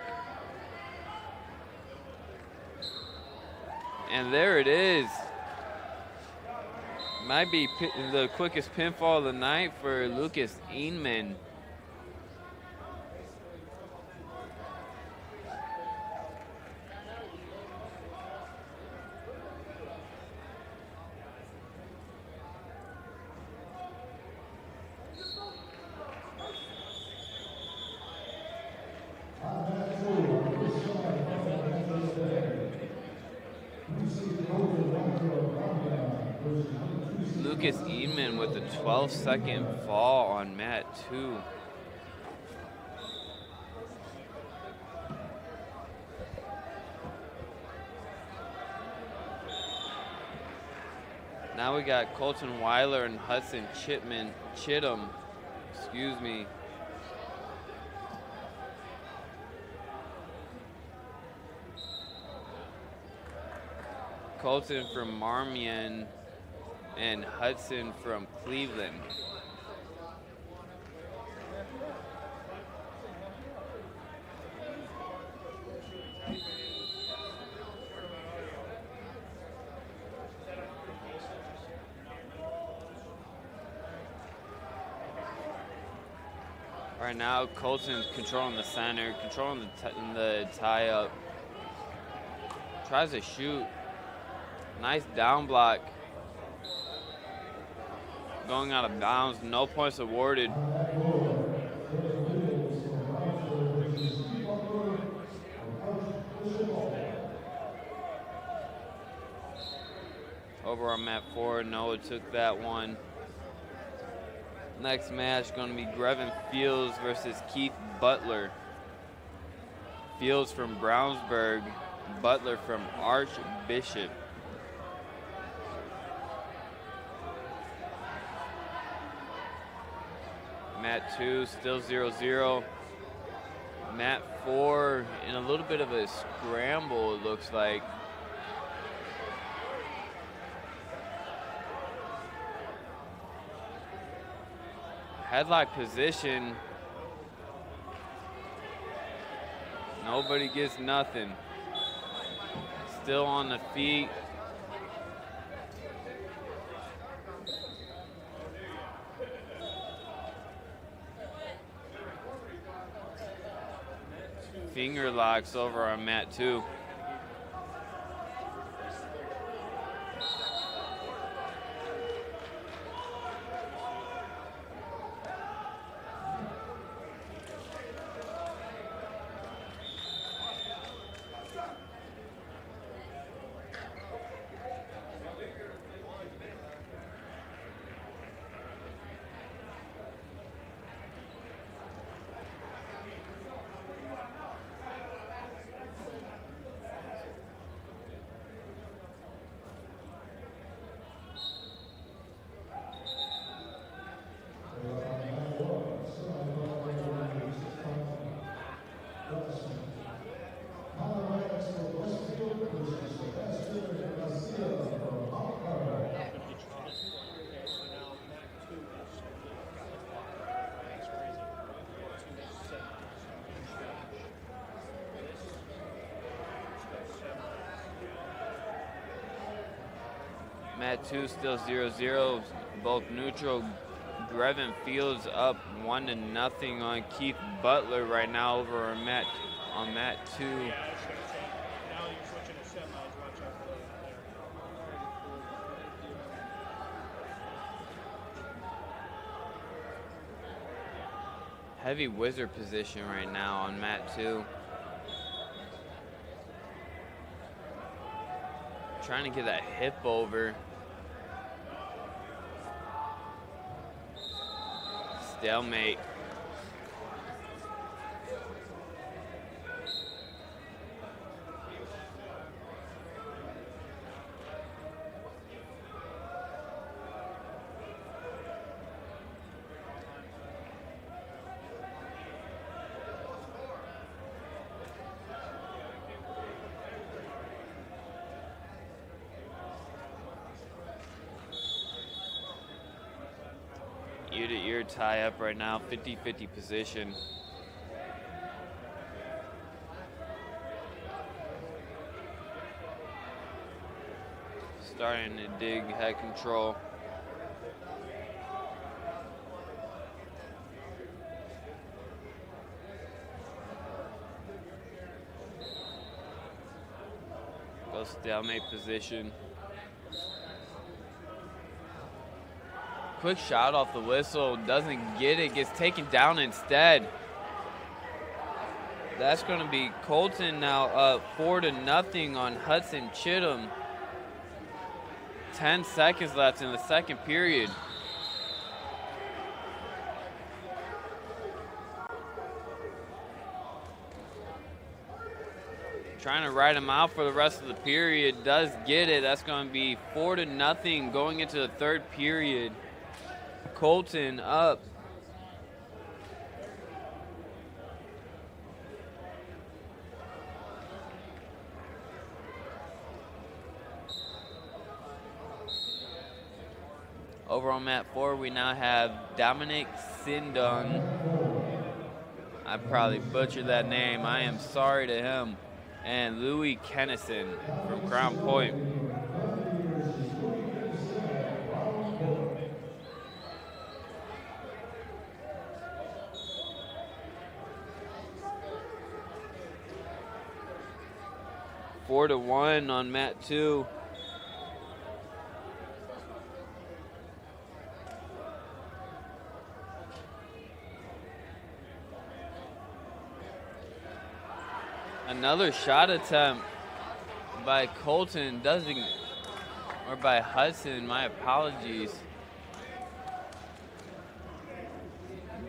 And there it is. Might be the quickest pinfall of the night for Lucas Inman. Lucas Eman with a 12-second fall on mat 2. Now we got Colton Weiler and Hudson Chittum. Colton from Marmion and Hudson from Cleveland. Right now, Colton's controlling the center, controlling the tie-up. Tries to shoot. Nice down block. Going out of bounds, no points awarded. Over on mat 4, Noah took that one. Next match going to be Grevin Fields versus Keith Butler. Fields from Brownsburg, Butler from Archbishop. Mat 2 still 0-0. Mat 4 in a little bit of a scramble, it looks like. Headlock position. Nobody gets nothing. Still on the feet. Finger locks over on mat 2. Mat 2 still 0-0, both neutral. Grevin Fields up 1-0 on Keith Butler right now over on Mat 2. Yeah, that's what I'm saying. Now you're switching to semis. Watch out for those there. Heavy wizard position right now on Mat 2. Trying to get that hip over. Stalemate. Ear-to-ear tie up right now, 50-50 position. Starting to dig head control. Go stalemate position. Quick shot off the whistle, doesn't get it, gets taken down instead. That's going to be Colton now up 4-0 on Hudson Chittum. 10 seconds left in the second period. Trying to ride him out for the rest of the period, does get it. That's going to be 4-0 going into the third period. Colton up. Over on mat 4, we now have Dominic Sindung. I probably butchered that name. I am sorry to him. And Louis Kennison from Crown Point. Four to 1 on mat 2. Another shot attempt by Colton, or by Hudson, my apologies.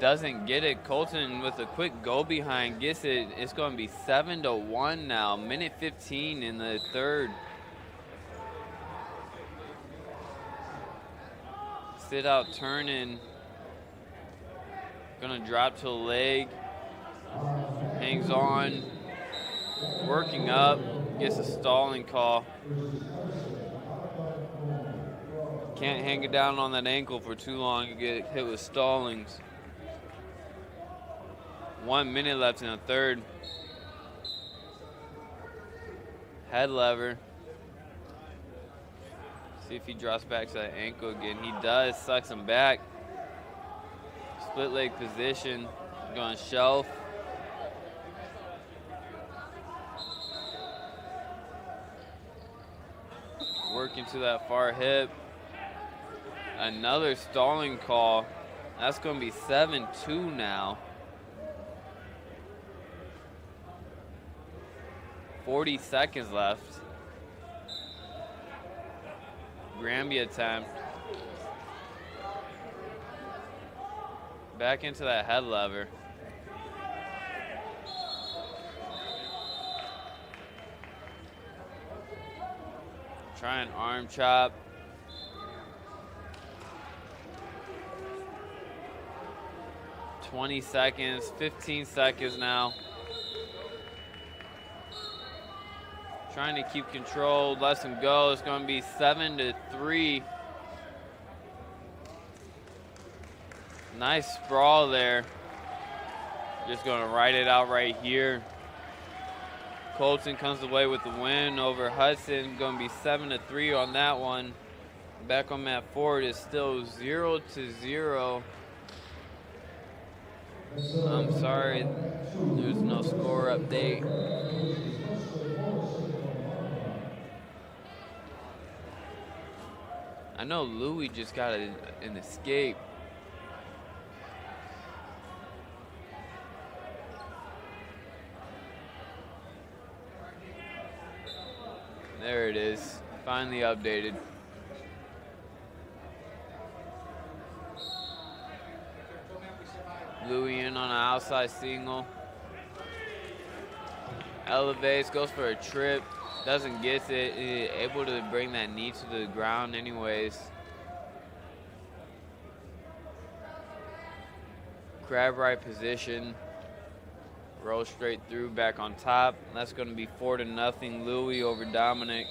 Doesn't get it. Colton with a quick go behind gets it. It's going to be 7-1 now. Minute 15 in the third. Sit out turning. Gonna drop to the leg. Hangs on. Working up. Gets a stalling call. Can't hang it down on that ankle for too long. You get hit with stallings. 1 minute left in the third. Head lever. See if he drops back to that ankle again. He does, sucks him back. Split leg position. Going shelf. Working to that far hip. Another stalling call. That's going to be 7-2 now. 40 seconds left. Granby attempt. Back into that head lever. Try an arm chop. $20 seconds, 15 seconds now. Trying to keep control, lets him go. It's going to be 7-3. Nice sprawl there. Just going to ride it out right here. Colton comes away with the win over Hudson. Going to be 7-3 on that one. Back on mat 4, it is still 0-0. I'm sorry, there's no score update. I know Louis just got an escape. There it is, finally updated. Louis in on an outside single. Elevates, goes for a trip, doesn't get it, able to bring that knee to the ground anyways. Crab right position, roll straight through, back on top. That's gonna be 4-0 Louis over Dominic.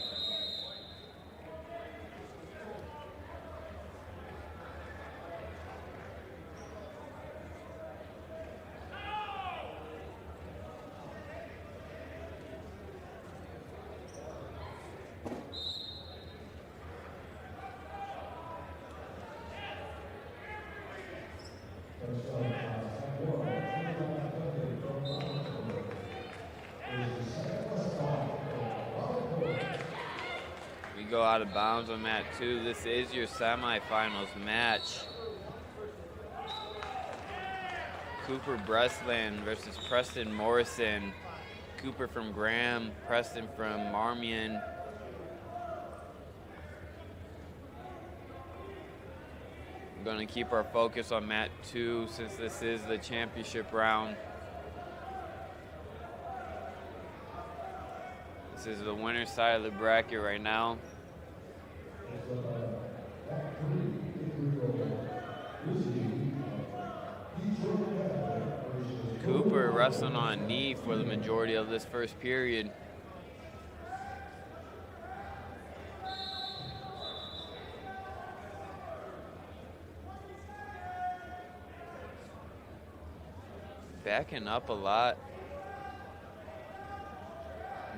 We go out of bounds on mat 2. This is your semifinals match. Cooper Breslin versus Preston Morrison. Cooper from Graham, Preston from Marmion. We're going to keep our focus on mat 2 since this is the championship round. This is the winner's side of the bracket right now. Cooper wrestling on a knee for the majority of this first period. Backing up a lot.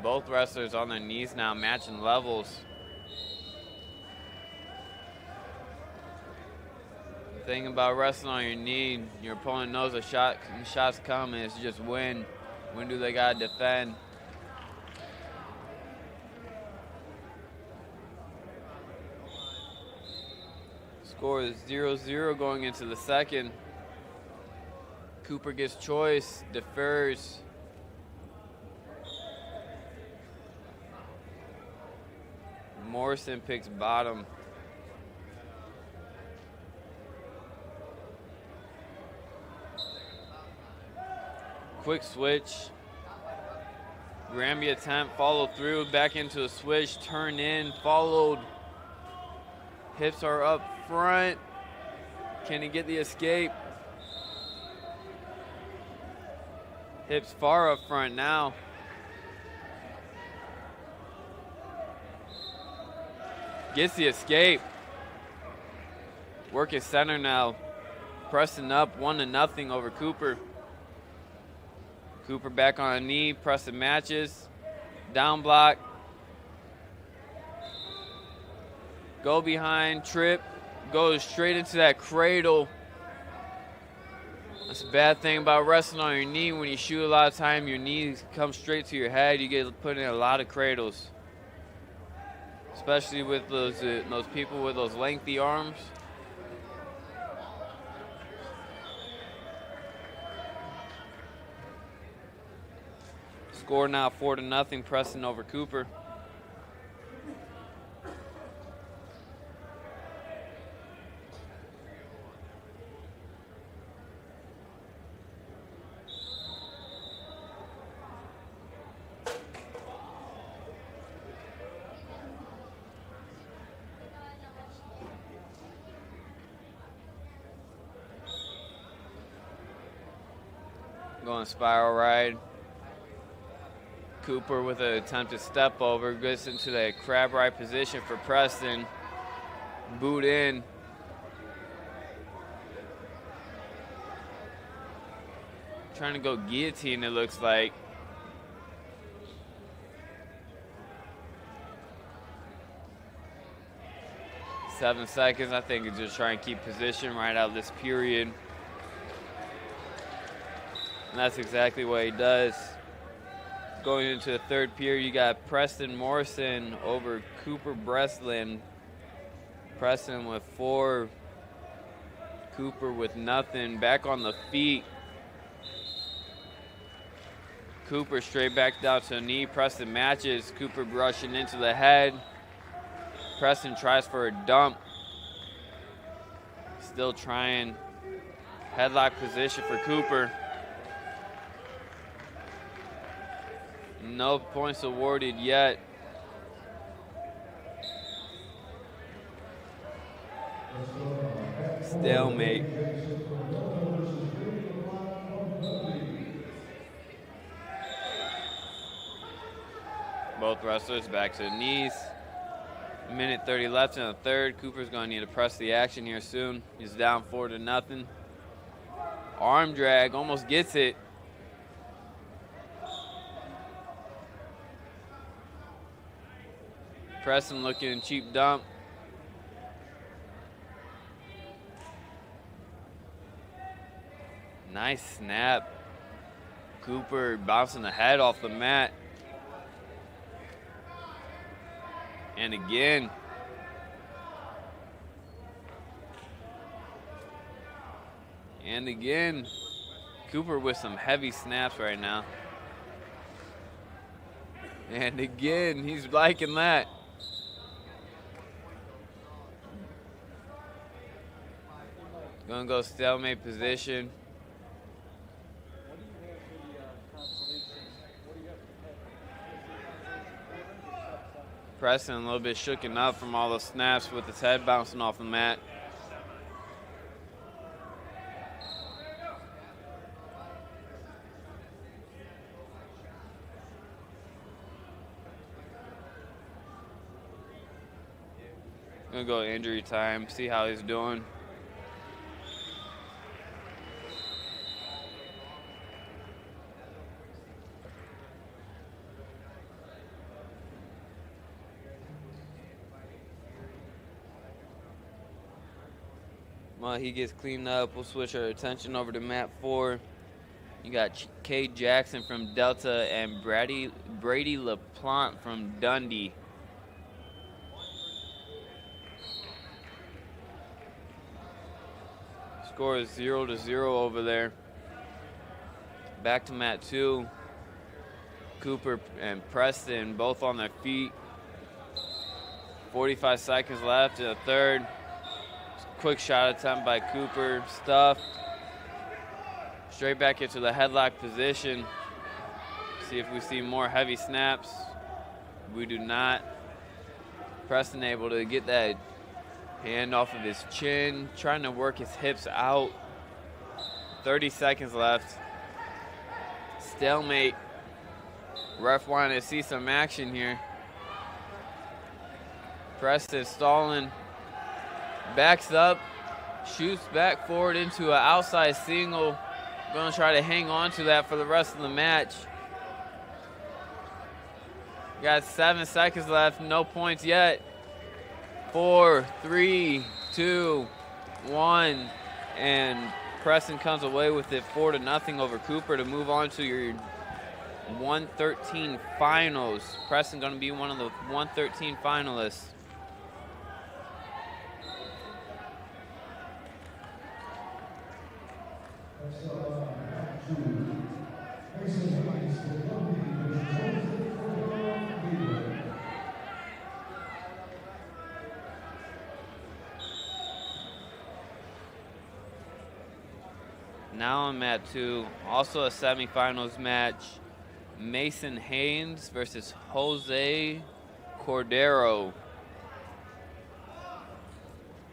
Both wrestlers on their knees now, matching levels. The thing about wrestling on your knee, your opponent knows a shot's coming. It's just when do they gotta defend? Score is 0-0 going into the second. Cooper gets choice, defers. Morrison picks bottom. Quick switch. Granby attempt, follow through, back into a switch, turn in, followed. Hips are up front. Can he get the escape? Hips far up front now. Gets the escape. Work is center now. Preston up 1-0 over Cooper. Cooper back on a knee, Preston matches. Down block. Go behind, trip. Goes straight into that cradle. That's a bad thing about wrestling on your knee. When you shoot a lot of time, your knees come straight to your head. You get put in a lot of cradles. Especially with those people with those lengthy arms. Score now 4-0, Preston over Cooper. Going spiral ride. Cooper with an attempted step over, gets into that crab ride position for Preston. Boot in. Trying to go guillotine, it looks like. 7 seconds. I think he's just trying to keep position right out of this period. And that's exactly what he does. Going into the third period, you got Preston Morrison over Cooper Breslin. Preston with 4, Cooper with nothing. Back on the feet. Cooper straight back down to the knee. Preston matches. Cooper rushing into the head. Preston tries for a dump. Still trying. Headlock position for Cooper. No points awarded yet. Stalemate. Both wrestlers back to the knees. Minute 30 left in the third. Cooper's going to need to press the action here soon. He's down 4-0. Arm drag, almost gets it. Preston looking cheap dump. Nice snap. Cooper bouncing the head off the mat. And again. And again. Cooper with some heavy snaps right now. And again, he's liking that. Gonna go stalemate position. Preston a little bit shooken up from all the snaps with his head bouncing off the mat. Gonna go injury time, see how he's doing. While he gets cleaned up, we'll switch our attention over to mat 4. You got Cade Jackson from Delta and Brady LaPlante from Dundee. Score is 0-0 over there. Back to mat 2. Cooper and Preston both on their feet. 45 seconds left in the third. Quick shot attempt by Cooper, stuffed. Straight back into the headlock position. See if we see more heavy snaps. We do not. Preston able to get that hand off of his chin, trying to work his hips out. 30 seconds left. Stalemate. Ref wanted to see some action here. Preston stalling. Backs up, shoots back forward into an outside single. Going to try to hang on to that for the rest of the match. Got 7 seconds left, no points yet. 4, 3, 2, 1, and Preston comes away with it 4-0 over Cooper to move on to your 113 finals. Preston going to be one of the 113 finalists. Now on mat 2, also a semifinals match. Mason Haynes versus Jose Cordero.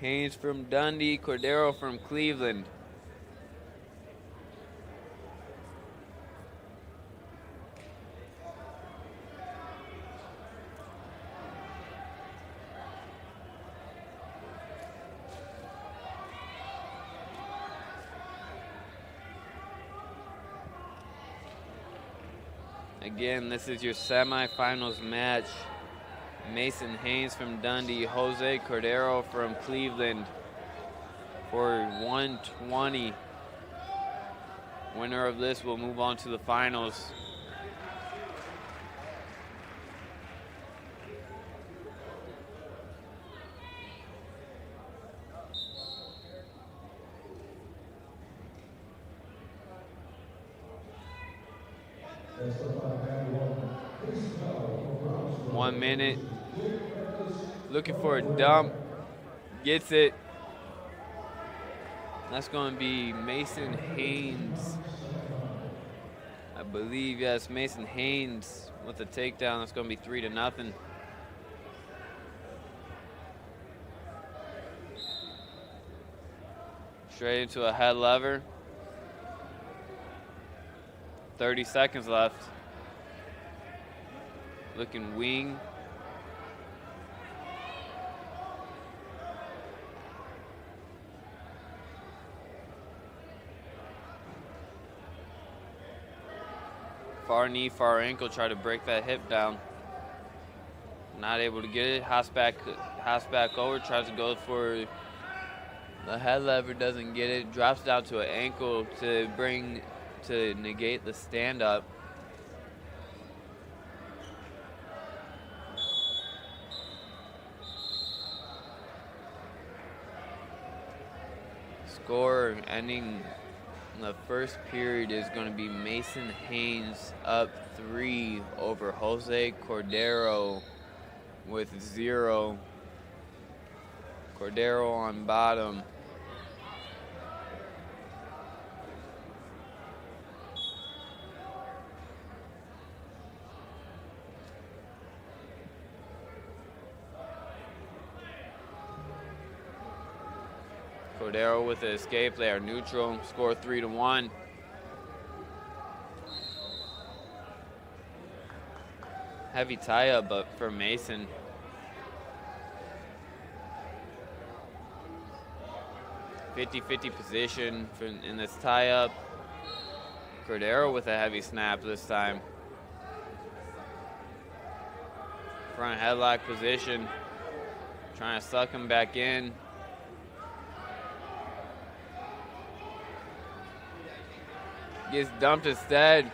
Haynes from Dundee, Cordero from Cleveland. Again, this is your semifinals match. Mason Haynes from Dundee, Jose Cordero from Cleveland for 120. Winner of this will move on to the finals. One minute. Looking for a dump. Gets it. That's going to be Mason Haynes. I believe, yes, Mason Haynes with the takedown. That's going to be 3-0. Straight into a head lever. 30 seconds left. Looking wing. Far knee, far ankle, try to break that hip down. Not able to get it. Hops back over, tries to go for the head lever, doesn't get it. Drops down to an ankle to negate the stand up. Score ending the first period is going to be Mason Haynes up 3 over Jose Cordero with 0. Cordero on bottom. Cordero with the escape. They are neutral. Score 3-1. Heavy tie-up but for Mason. .50-50 position in this tie-up. Cordero with a heavy snap this time. Front headlock position. Trying to suck him back in. Gets dumped instead.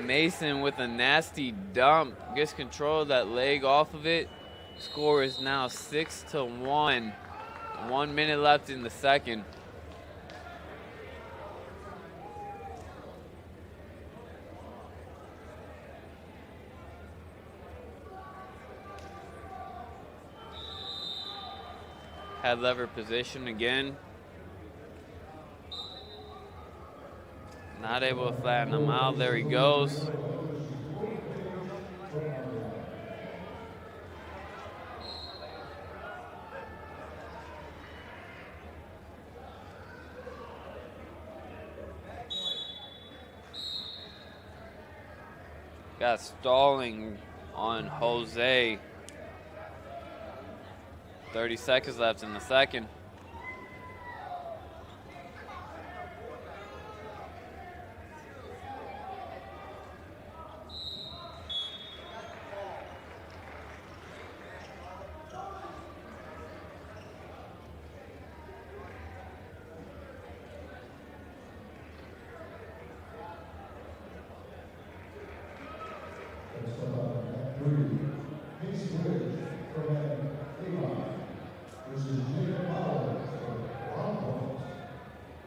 Mason with a nasty dump. Gets control of that leg off of it. Score is now 6-1. 1 minute left in the second. Head lever position again. Not able to flatten him out. There he goes. Got stalling on Jose. 30 seconds left in the second.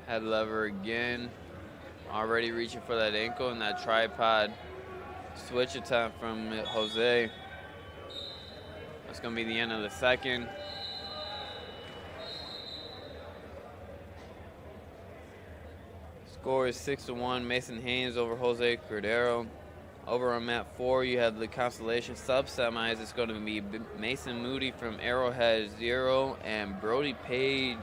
Head lever again. Already reaching for that ankle and that tripod. Switch attempt from Jose. That's going to be the end of the second. Score is 6-1. Mason Haynes over Jose Cordero. Over on mat 4, you have the Constellation sub-semis. It's going to be Mason Moody from Arrowhead 0 and Brody Page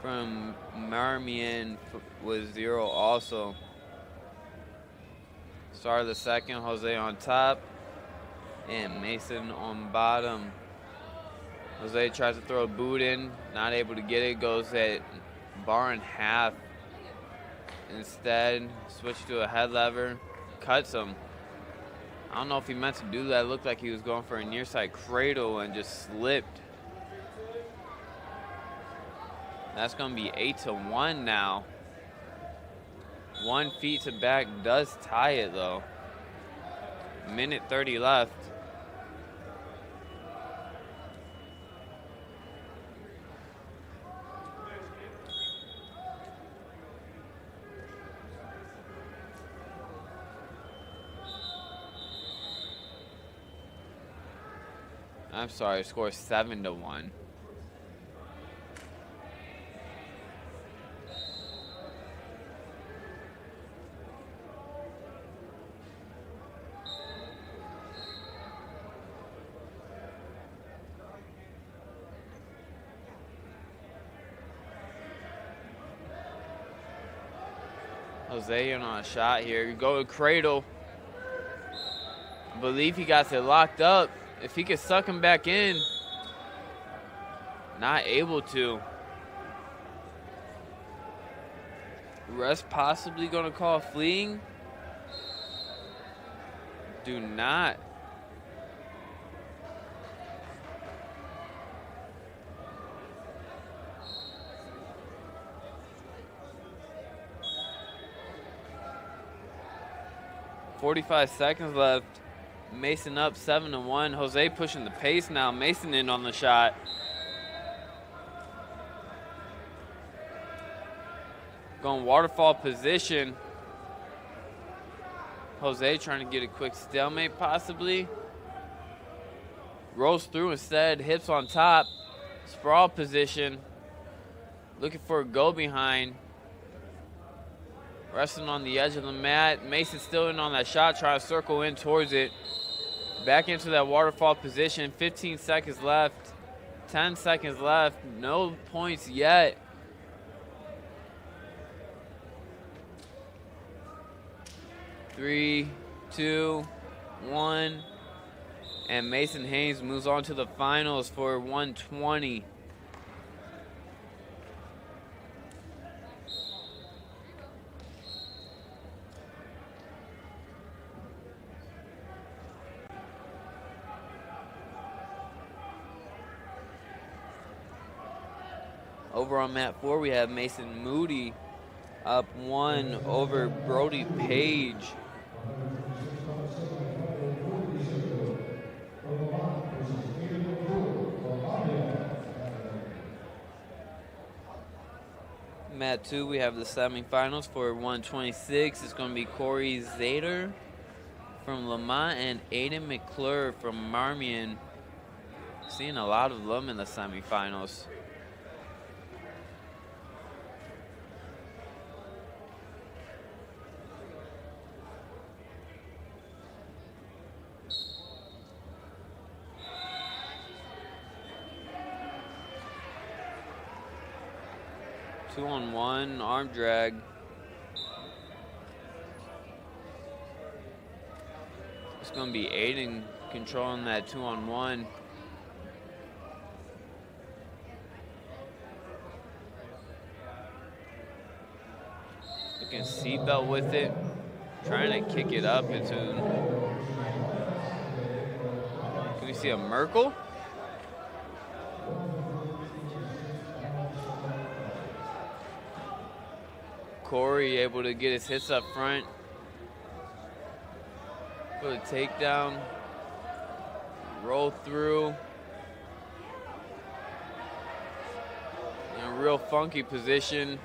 from Marmion was 0 also. Start of the second, Jose on top and Mason on bottom. Jose tries to throw a boot in, not able to get it, goes at bar and half. Instead, switch to a head lever, cuts him. I don't know if he meant to do that. It looked like he was going for a near side cradle and just slipped. That's going to be 8-1 now. 1 feet to back does tie it though. Minute 30 left. I'm sorry, score 7-1. Jose in on a shot here. You go to cradle. I believe he got it locked up. If he could suck him back in. Not able to. Rest possibly going to call fleeing. Do not. .45 seconds left. Mason up 7-1. Jose pushing the pace now. Mason in on the shot. Going waterfall position. Jose trying to get a quick stalemate possibly. Rolls through instead. Hips on top. Sprawl position. Looking for a go behind. Resting on the edge of the mat. Mason still in on that shot, trying to circle in towards it. Back into that waterfall position. 15 seconds left. 10 seconds left. No points yet. Three, two, one. And Mason Haynes moves on to the finals for 120. Over on mat 4, we have Mason Moody up 1 over Brody Page. Mat 2, we have the semifinals for 126. It's going to be Corey Zader from Lamont and Aiden McClure from Marmion. Seeing a lot of them in the semifinals. Two-on-one, arm drag. It's going to be Aiden controlling that two-on-one. Looking seatbelt with it. Trying to kick it up into... Can we see a Merkle? Corey able to get his hits up front. Put a takedown. Roll through. In a real funky position.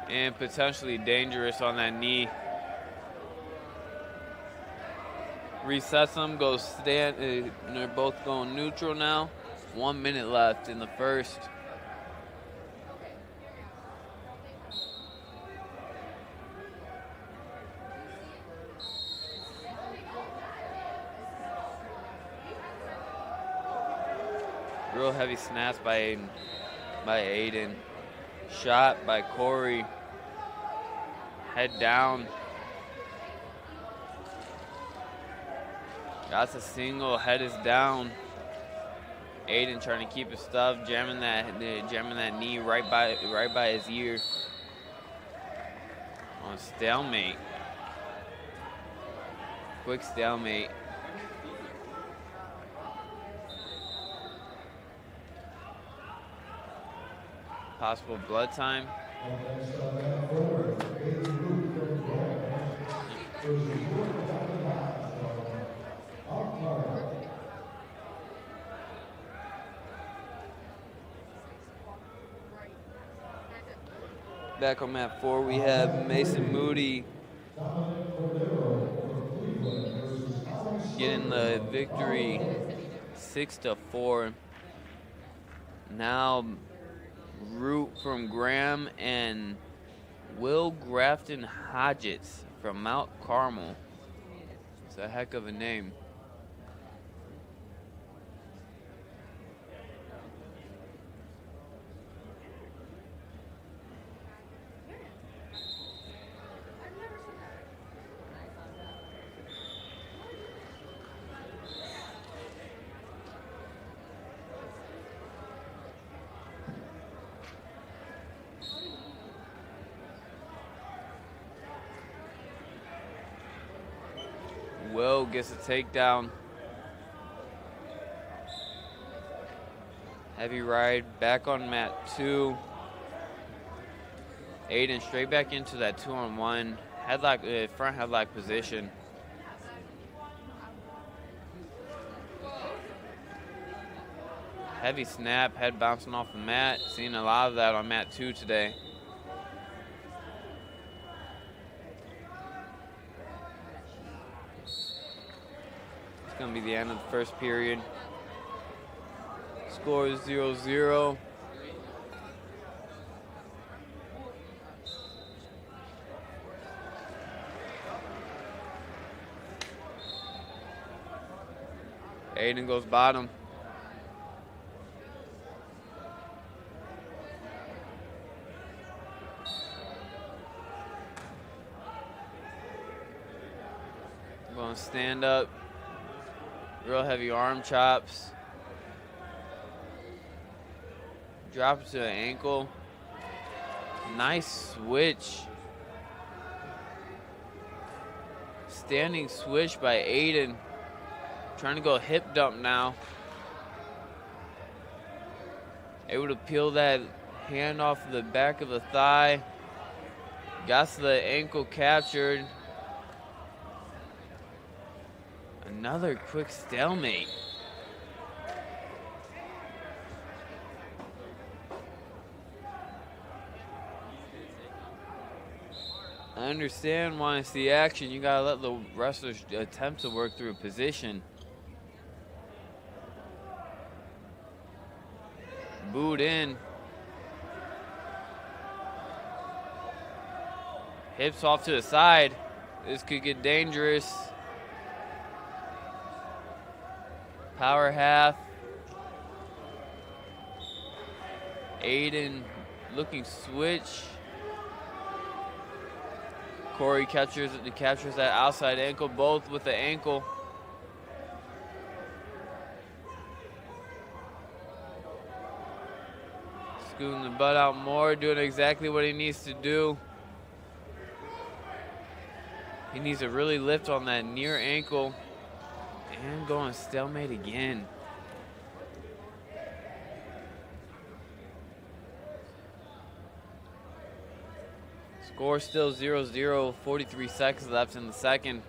And potentially dangerous on that knee. Resets them, goes stand. They're both going neutral now. 1 minute left in the first. Real heavy snaps by Aiden. Shot by Corey. Head down. That's a single. Head is down. Aiden trying to keep his stuff, jamming that knee right by his ear. On stalemate. Quick stalemate. Possible blood time. Back on mat 4, we have Mason Moody getting the victory 6-4. Now Root from Graham and Will Grafton Hodgetts from Mount Carmel. It's a heck of a name. Will gets a takedown. Heavy ride back on mat 2. Aiden straight back into that 2-on-1 headlock, front headlock position. Heavy snap, head bouncing off the mat. Seeing a lot of that on mat 2 today. Going to be the end of the first period. Score is 0-0. Aiden goes bottom. Going to stand up. Real heavy arm chops. Drop to the ankle. Nice switch. Standing switch by Aiden. Trying to go hip dump now. Able to peel that hand off the back of the thigh. Got the ankle captured. Another quick stalemate. I understand wanting to see action. You gotta let the wrestlers attempt to work through a position. Boot in. Hips off to the side. This could get dangerous. Power half. Aiden looking switch. Corey captures that outside ankle, both with the ankle. Scooting the butt out more, doing exactly what he needs to do. He needs to really lift on that near ankle. And going stalemate again. Score still 0-0, 43 seconds left in the second.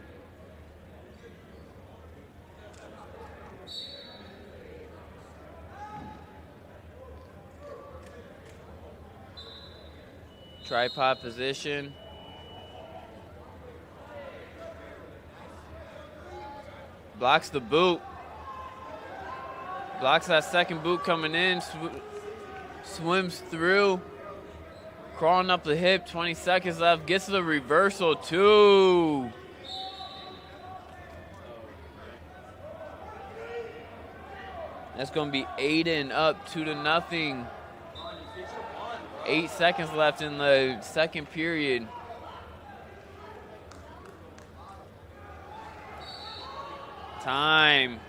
Tripod position. Blocks the boot. Blocks that second boot coming in. Swims through. Crawling up the hip. 20 seconds left. Gets the reversal too. That's going to be Aiden up 2-0. 8 seconds left in the second period. Time.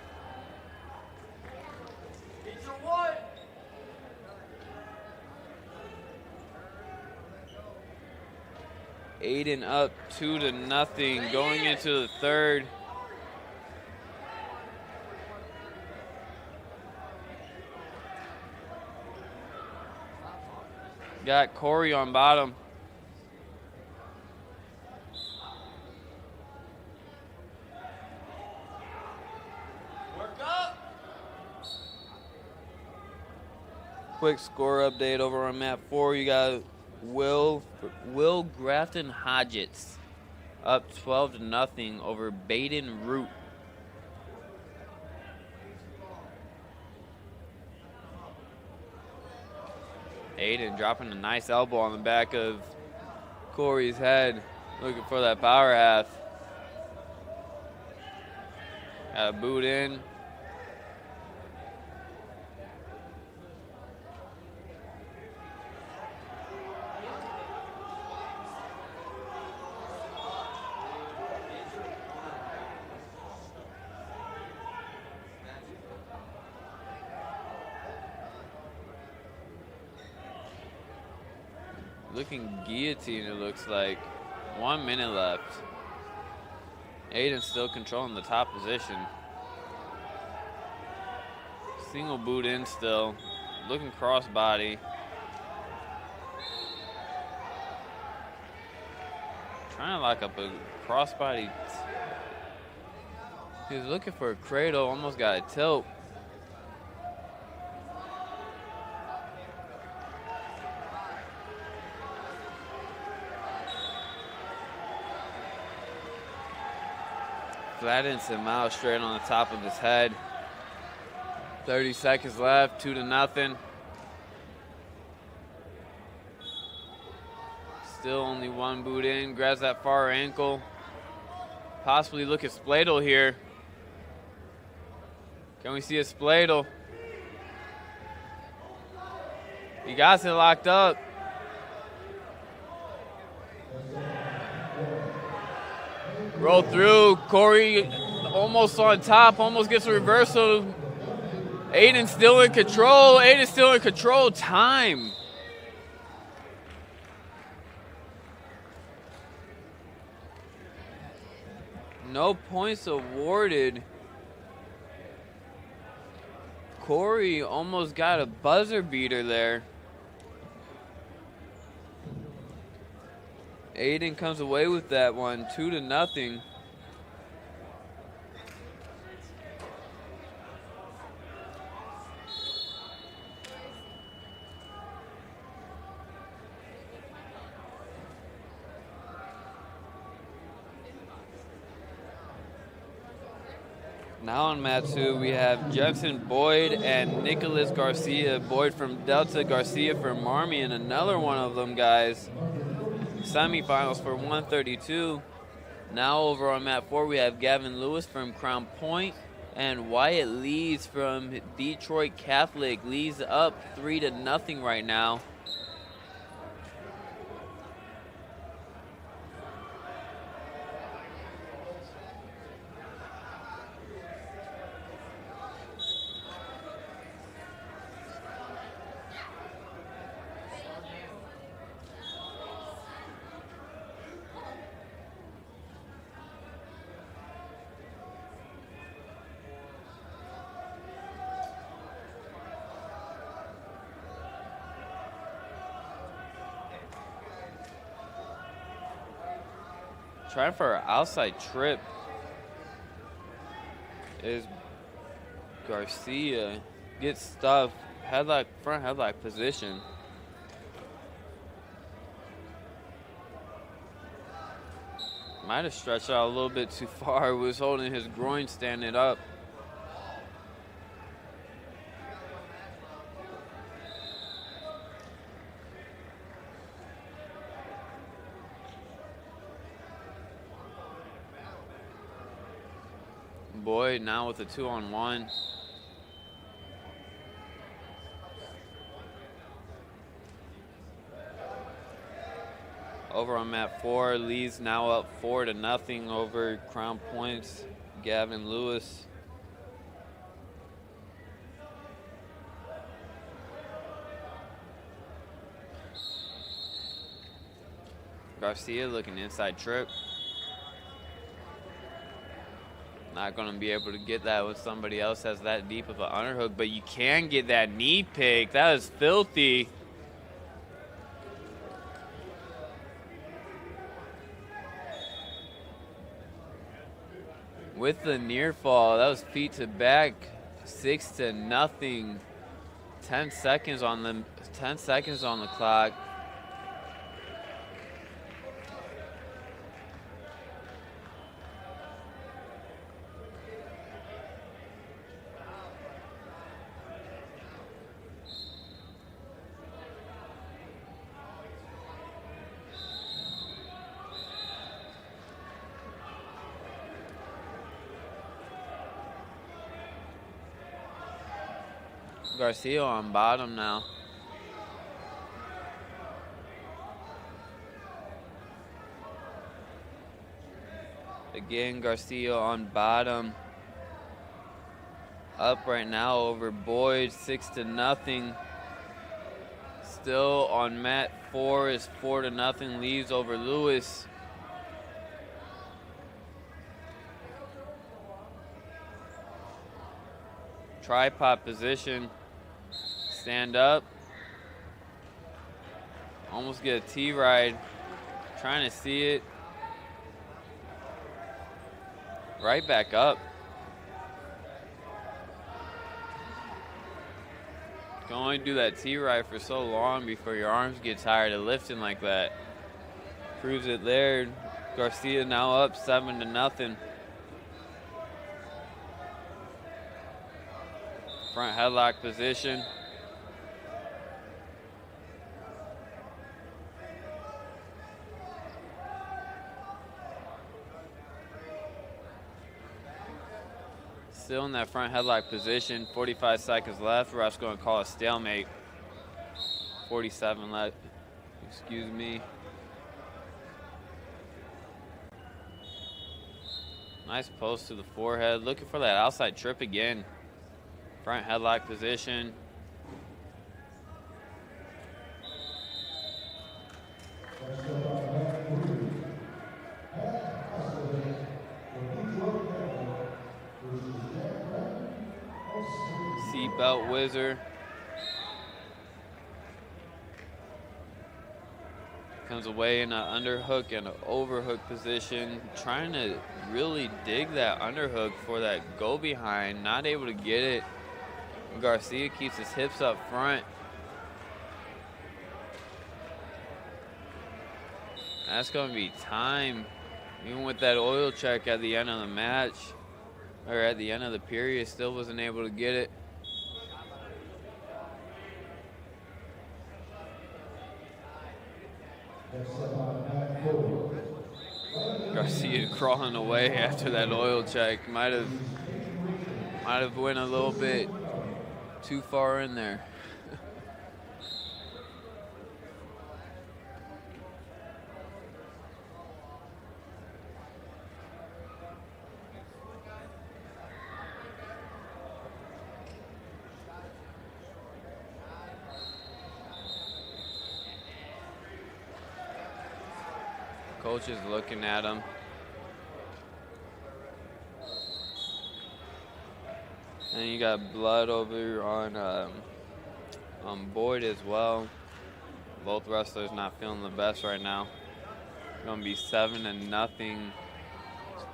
Aiden up 2-0 going into the third. Got Corey on bottom. Quick score update over on map 4. You got Will Grafton Hodgetts up 12-0 over Baden Root. Aiden dropping a nice elbow on the back of Corey's head, looking for that power half. Got a boot in. Looking guillotine, it looks like. 1 minute left. Aiden's still controlling the top position. Single boot in still. Looking crossbody. Trying to lock up a crossbody. He was looking for a cradle, almost got a tilt. Flattens him out straight on the top of his head. 30 seconds left, 2-0. Still only one boot in, grabs that far ankle. Possibly look at Spladle here. Can we see a Spladle? He got it locked up. Roll through, Corey almost on top, almost gets a reversal. Aiden's still in control, time. No points awarded. Corey almost got a buzzer beater there. Aiden comes away with that one, 2-0. Now on mat 2, we have Judson Boyd and Nicholas Garcia. Boyd from Delta, Garcia from Marmion, another one of them guys. Semifinals for 132. Now over on mat 4, we have Gavin Lewis from Crown Point and Wyatt Lees from Detroit Catholic. Lees up 3-0 right now. Trying for an outside trip is Garcia. Gets stuffed, headlock, front headlock position. Might have stretched out a little bit too far. Was holding his groin standing up. Boyd now with a 2-on-1. Over on mat 4, Lee's now up 4-0 over Crown Point's Gavin Lewis. Garcia looking inside trip. Not going to be able to get that when somebody else has that deep of an underhook, but you can get that knee pick. That is filthy. with the near fall. That was feet to back, 6-0. 10 seconds on the clock. Garcia on bottom now. Again, Garcia on bottom. Up right now over Boyd, 6-0. Still on mat 4 is 4-0. Leaves over Lewis. Tripod position. Stand up. Almost get a T-ride. Trying to see it. Right back up. You can only do that T-ride for so long before your arms get tired of lifting like that. Proves it there. Garcia now up 7-0. Front headlock position. Still in that front headlock position. 45 seconds left. Ref's going to call a stalemate. 47 left. Excuse me. Nice post to the forehead. Looking for that outside trip again. Front headlock position. Seatbelt whizzer. Comes away in an underhook and an overhook position. Trying to really dig that underhook for that go behind. Not able to get it. Garcia keeps his hips up front. That's going to be time. Even with that oil check at the end of the match, or at the end of the period, still wasn't able to get it. Garcia crawling away after that oil check. Might have went a little bit too far in there. Coach is looking at him. And you got blood over on Boyd as well. Both wrestlers not feeling the best right now. Going to be 7-0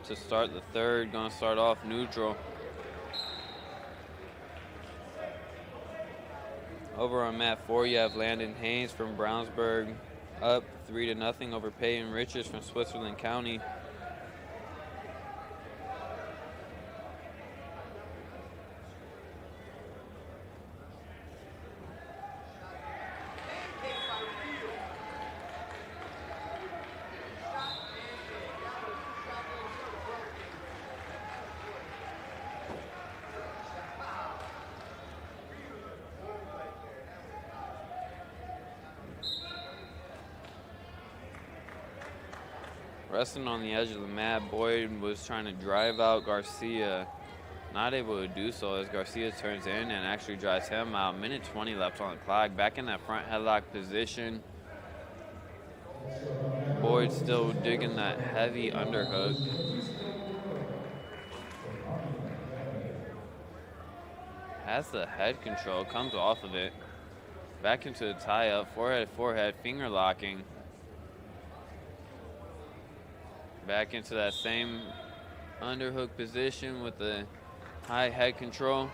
to start the third. Going to start off neutral. Over on mat 4, you have Landon Haynes from Brownsburg up 3-0 over Peyton Richards from Switzerland County. Resting on the edge of the mat, Boyd was trying to drive out Garcia. Not able to do so as Garcia turns in and actually drives him out. Minute 20 left on the clock. Back in that front headlock position. Boyd still digging that heavy underhook. Has the head control, comes off of it. Back into the tie-up, forehead, finger locking. Back into that same underhook position with the high head control.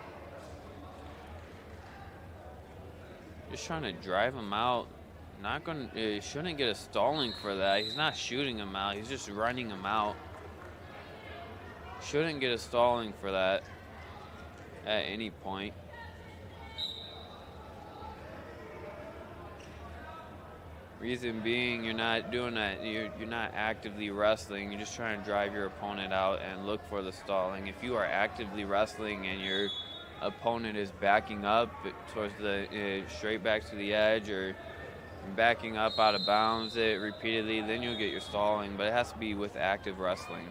Just trying to drive him out. Shouldn't get a stalling for that. He's not shooting him out. He's just running him out. Shouldn't get a stalling for that at any point. Reason being, you're not doing that. You're not actively wrestling. You're just trying to drive your opponent out and look for the stalling. If you are actively wrestling and your opponent is backing up towards the straight back to the edge or backing up out of bounds repeatedly, then you'll get your stalling. But it has to be with active wrestling.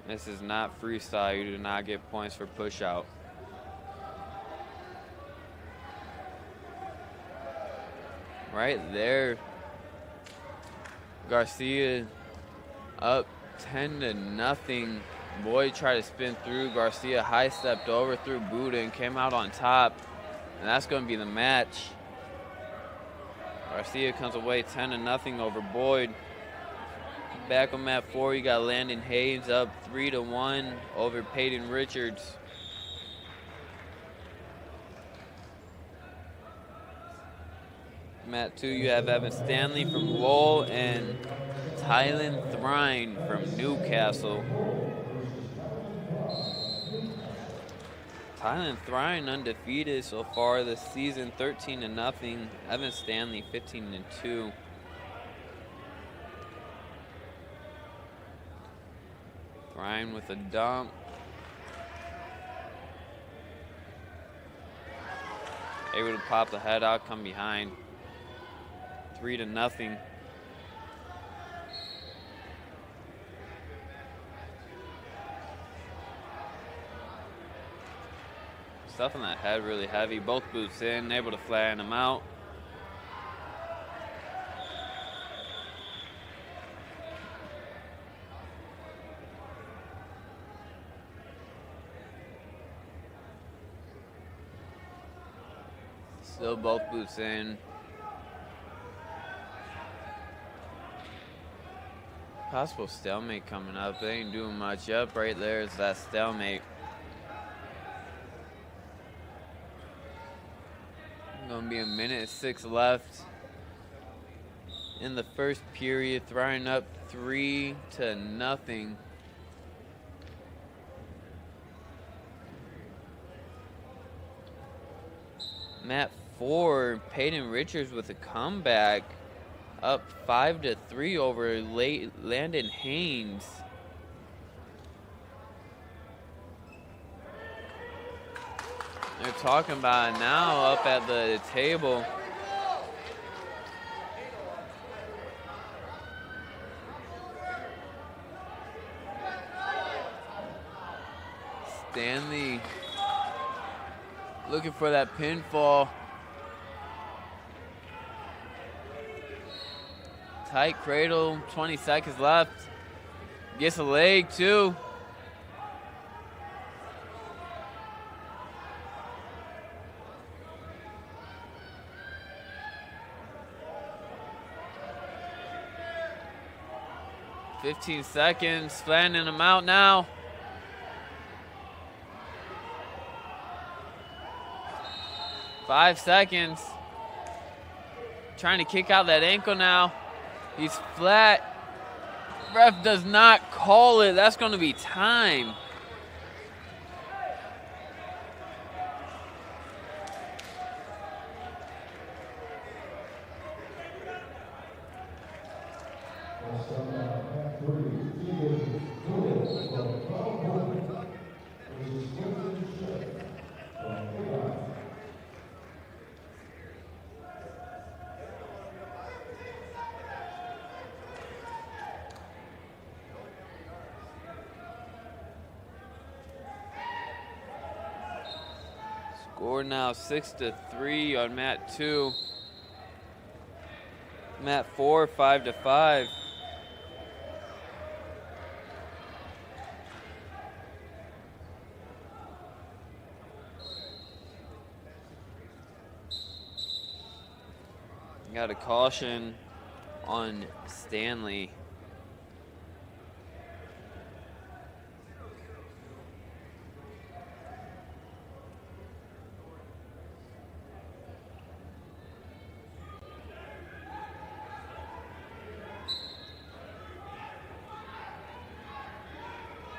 This is not freestyle. You do not get points for push out. Right there, Garcia up 10-0. Boyd tried to spin through. Garcia high stepped over through Buddha and came out on top. And that's going to be the match. Garcia comes away 10-0 over Boyd. Back on mat 4, you got Landon Hayes up 3-1 over Peyton Richards. Mat 2, you have Evan Stanley from Lowell and Tylen Thrine from Newcastle. Tylen Thrine undefeated so far this season, 13-0. Evan Stanley 15-2. Thrine with a dump. Able to pop the head out, come behind. 3-0. Stuff in that head really heavy. Both boots in, able to flatten him out. Still both boots in. Possible stalemate coming up. They ain't doing much up. Right there is that stalemate. Gonna be 1:06 left in the first period. Throwing up 3-0. Mat 4, Peyton Richards with a comeback. Up 5-3 over Landon Haynes. They're talking about it now up at the table. Stanley looking for that pinfall. Tight cradle, 20 seconds left. Gets a leg too. $15 seconds, flattening him out now. $5 seconds. Trying to kick out that ankle now. He's flat. Ref does not call it. That's going to be time. Score now 6-3 on mat 2. Mat 4, 5-5. Got a caution on Stanley.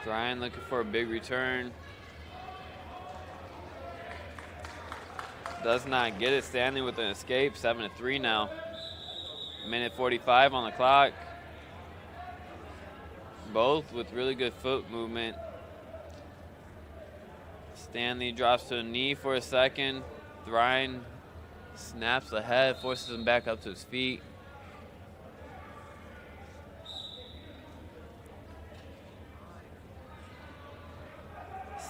Ryan looking for a big return. Does not get it. Stanley with an escape. 7-3 now. Minute 45 on the clock. Both with really good foot movement. Stanley drops to a knee for a second. Ryan snaps the head, forces him back up to his feet.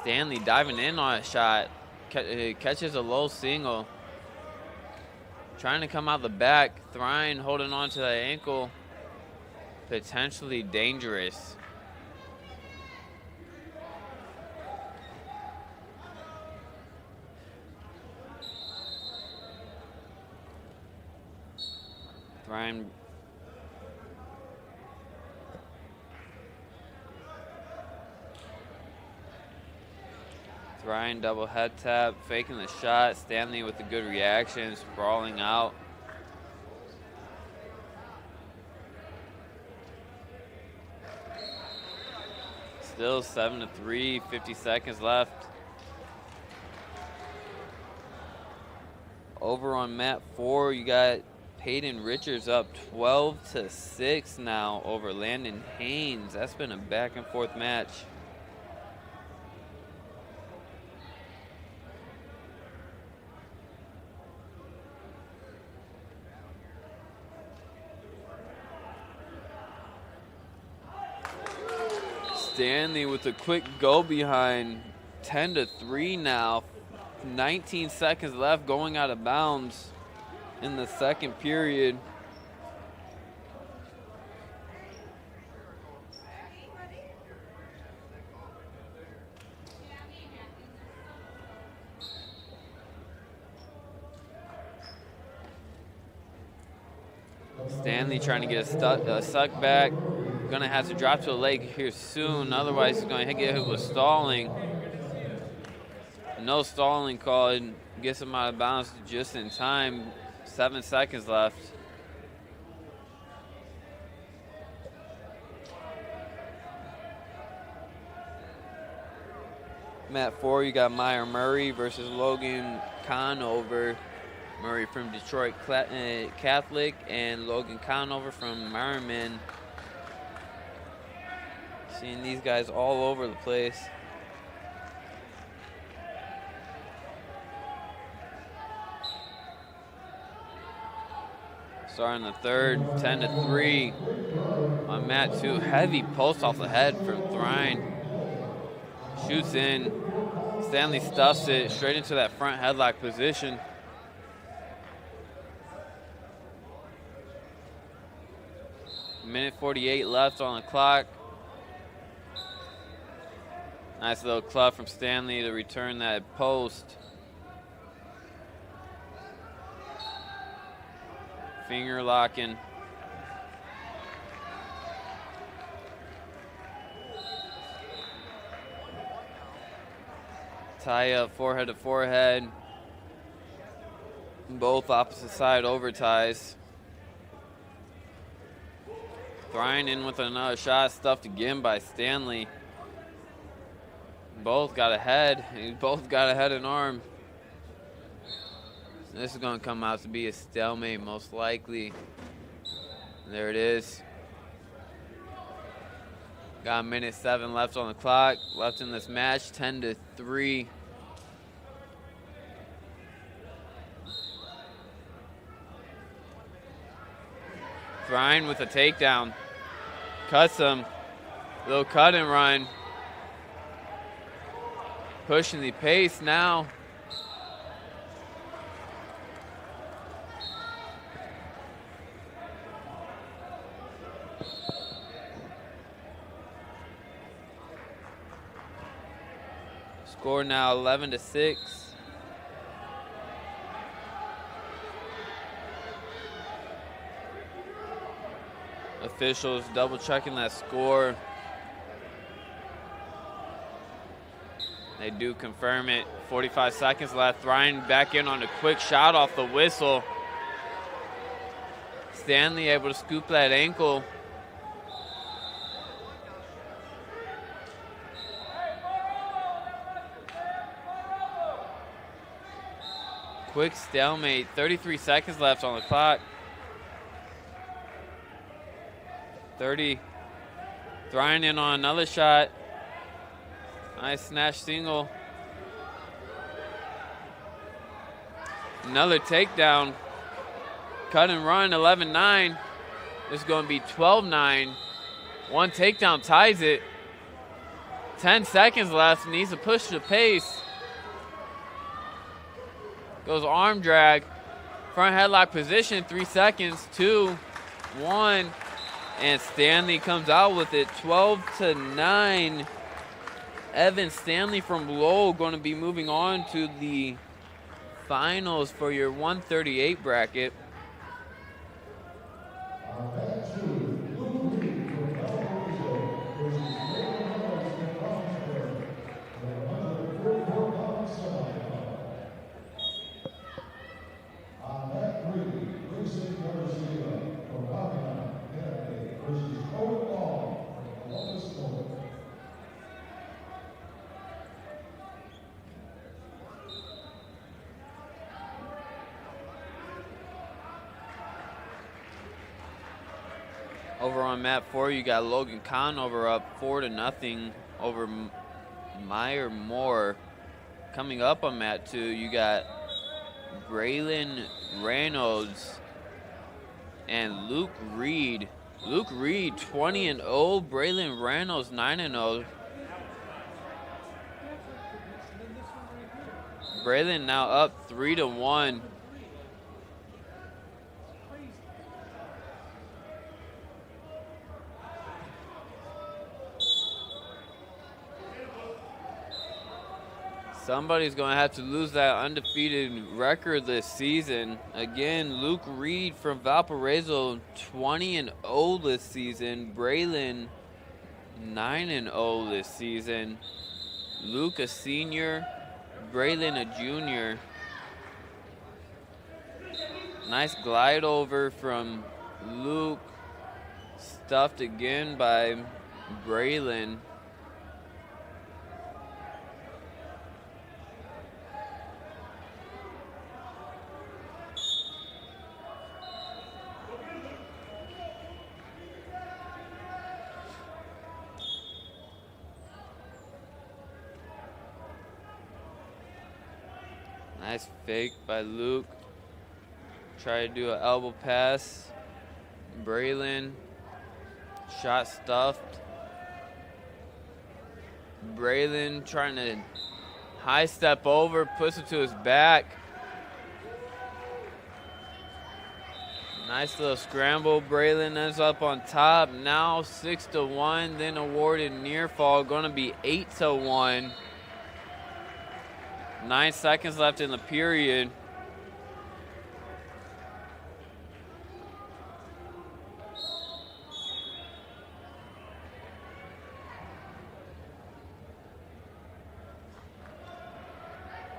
Stanley diving in on a shot. Catches a low single. Trying to come out the back. Thrine holding on to that ankle. Potentially dangerous. Thrine double head tap, faking the shot. Stanley with a good reaction, sprawling out. Still 7-3, 50 seconds left. Over on mat 4, you got Peyton Richards up 12-6 now over Landon Haynes. That's been a back and forth match. Stanley with a quick go behind, 10-3 now. 19 seconds left, going out of bounds in the second period. Stanley trying to get a suck back. Gonna have to drop to the leg here soon, otherwise he's gonna get hit with stalling. No stalling called, gets him out of bounds just in time. 7 seconds left. Mat 4, you got Meyer Murray versus Logan Conover. Murray from Detroit Catholic and Logan Conover from Merriman. Seeing these guys all over the place. Starting the third, 10-3 on mat 2. Heavy post off the head from Thrine. Shoots in. Stanley stuffs it straight into that front headlock position. Minute 48 left on the clock. Nice little club from Stanley to return that post. Finger locking. Tie up forehead to forehead. Both opposite side over ties. Thrine in with another shot, stuffed again by Stanley. Both got a head. Both got a head and arm. This is going to come out to be a stalemate, most likely. There it is. Got a minute 7 left on the clock. Left in this match, 10-3. Thrine with a takedown. Cuts him. Little cut and run. Pushing the pace now. Score now 11-6. Officials double checking that score. They do confirm it. 45 seconds left. Thrine back in on a quick shot off the whistle. Stanley able to scoop that ankle. quick stalemate. 33 seconds left on the clock. 30. Throwing in on another shot. Nice snatch single. Another takedown. Cut and run, 11-9. This is going to be 12-9. One takedown ties it. 10 seconds left. Needs to push the pace. Goes arm drag. Front headlock position, 3 seconds. 2, 1. And Stanley comes out with it, 12-9. Evan Stanley from Lowell going to be moving on to the finals for your 138 bracket. Over on mat 4, you got Logan Conover up 4-0 over Meyer Moore. Coming up on mat 2, you got Braylon Reynolds and Luke Reed. Luke Reed 20-0, Braylon Reynolds 9-0. Braylon now up 3-1. Somebody's going to have to lose that undefeated record this season. Again, Luke Reed from Valparaiso, 20-0 this season. Braylon, 9-0 this season. Luke, a senior. Braylon, a junior. Nice glide over from Luke. Stuffed again by Braylon. Nice fake by Luke. Try to do an elbow pass. Braylon. Shot stuffed. Braylon trying to high step over, puts it to his back. Nice little scramble. Braylon ends up on top. Now 6-1, then awarded near fall. Going to be 8-1. 9 seconds left in the period.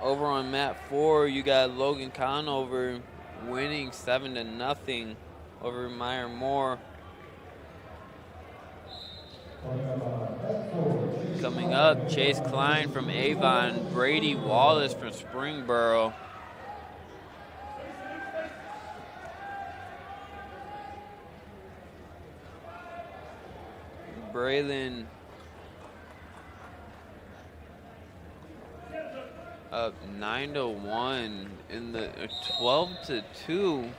Over on mat 4, you got Logan Conover winning 7-0 over Meyer Moore. Coming up, Chase Klein from Avon, Brady Wallace from Springboro. Braylon up 9-1 in the 12-2.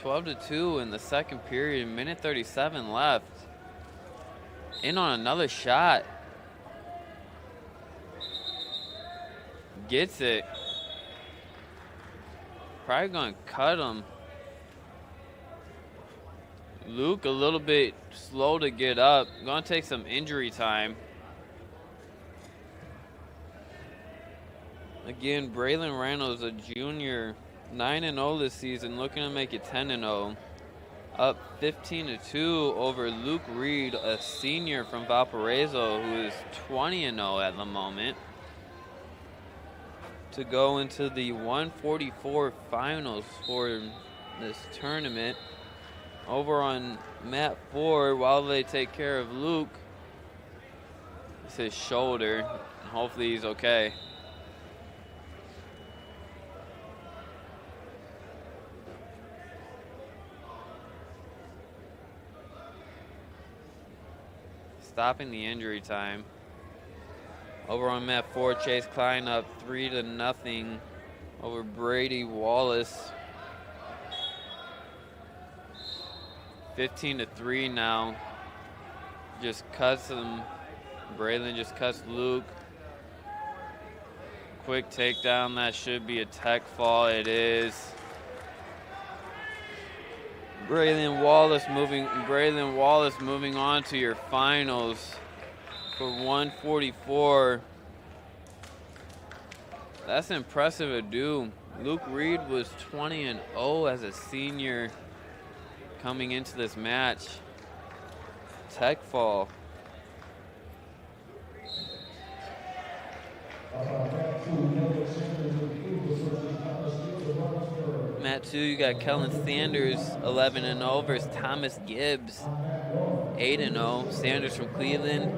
12-2 in the second period, minute 37 left. In on another shot. Gets it. Probably gonna cut him. Luke a little bit slow to get up. Gonna take some injury time. Again, Braylon Reynolds, a junior, 9-0 this season, looking to make it 10-0. Up 15-2 over Luke Reed, a senior from Valparaiso, who is 20-0 at the moment, to go into the 144 finals for this tournament. Over on mat 4, while they take care of Luke, it's his shoulder. Hopefully he's okay. stopping the injury time. Over on mat 4, Chase Klein up 3-0 over Brady Wallace. 15-3 now. Just cuts him. Braylon just cuts Luke. Quick takedown. That should be a tech fall. It is. Braylon Wallace moving on to your finals for 144. That's impressive ado. Luke Reed was 20-0 as a senior coming into this match. Tech fall. Mat 2, you got Kellen Sanders, 11-0 versus Thomas Gibbs, 8-0. Sanders from Cleveland,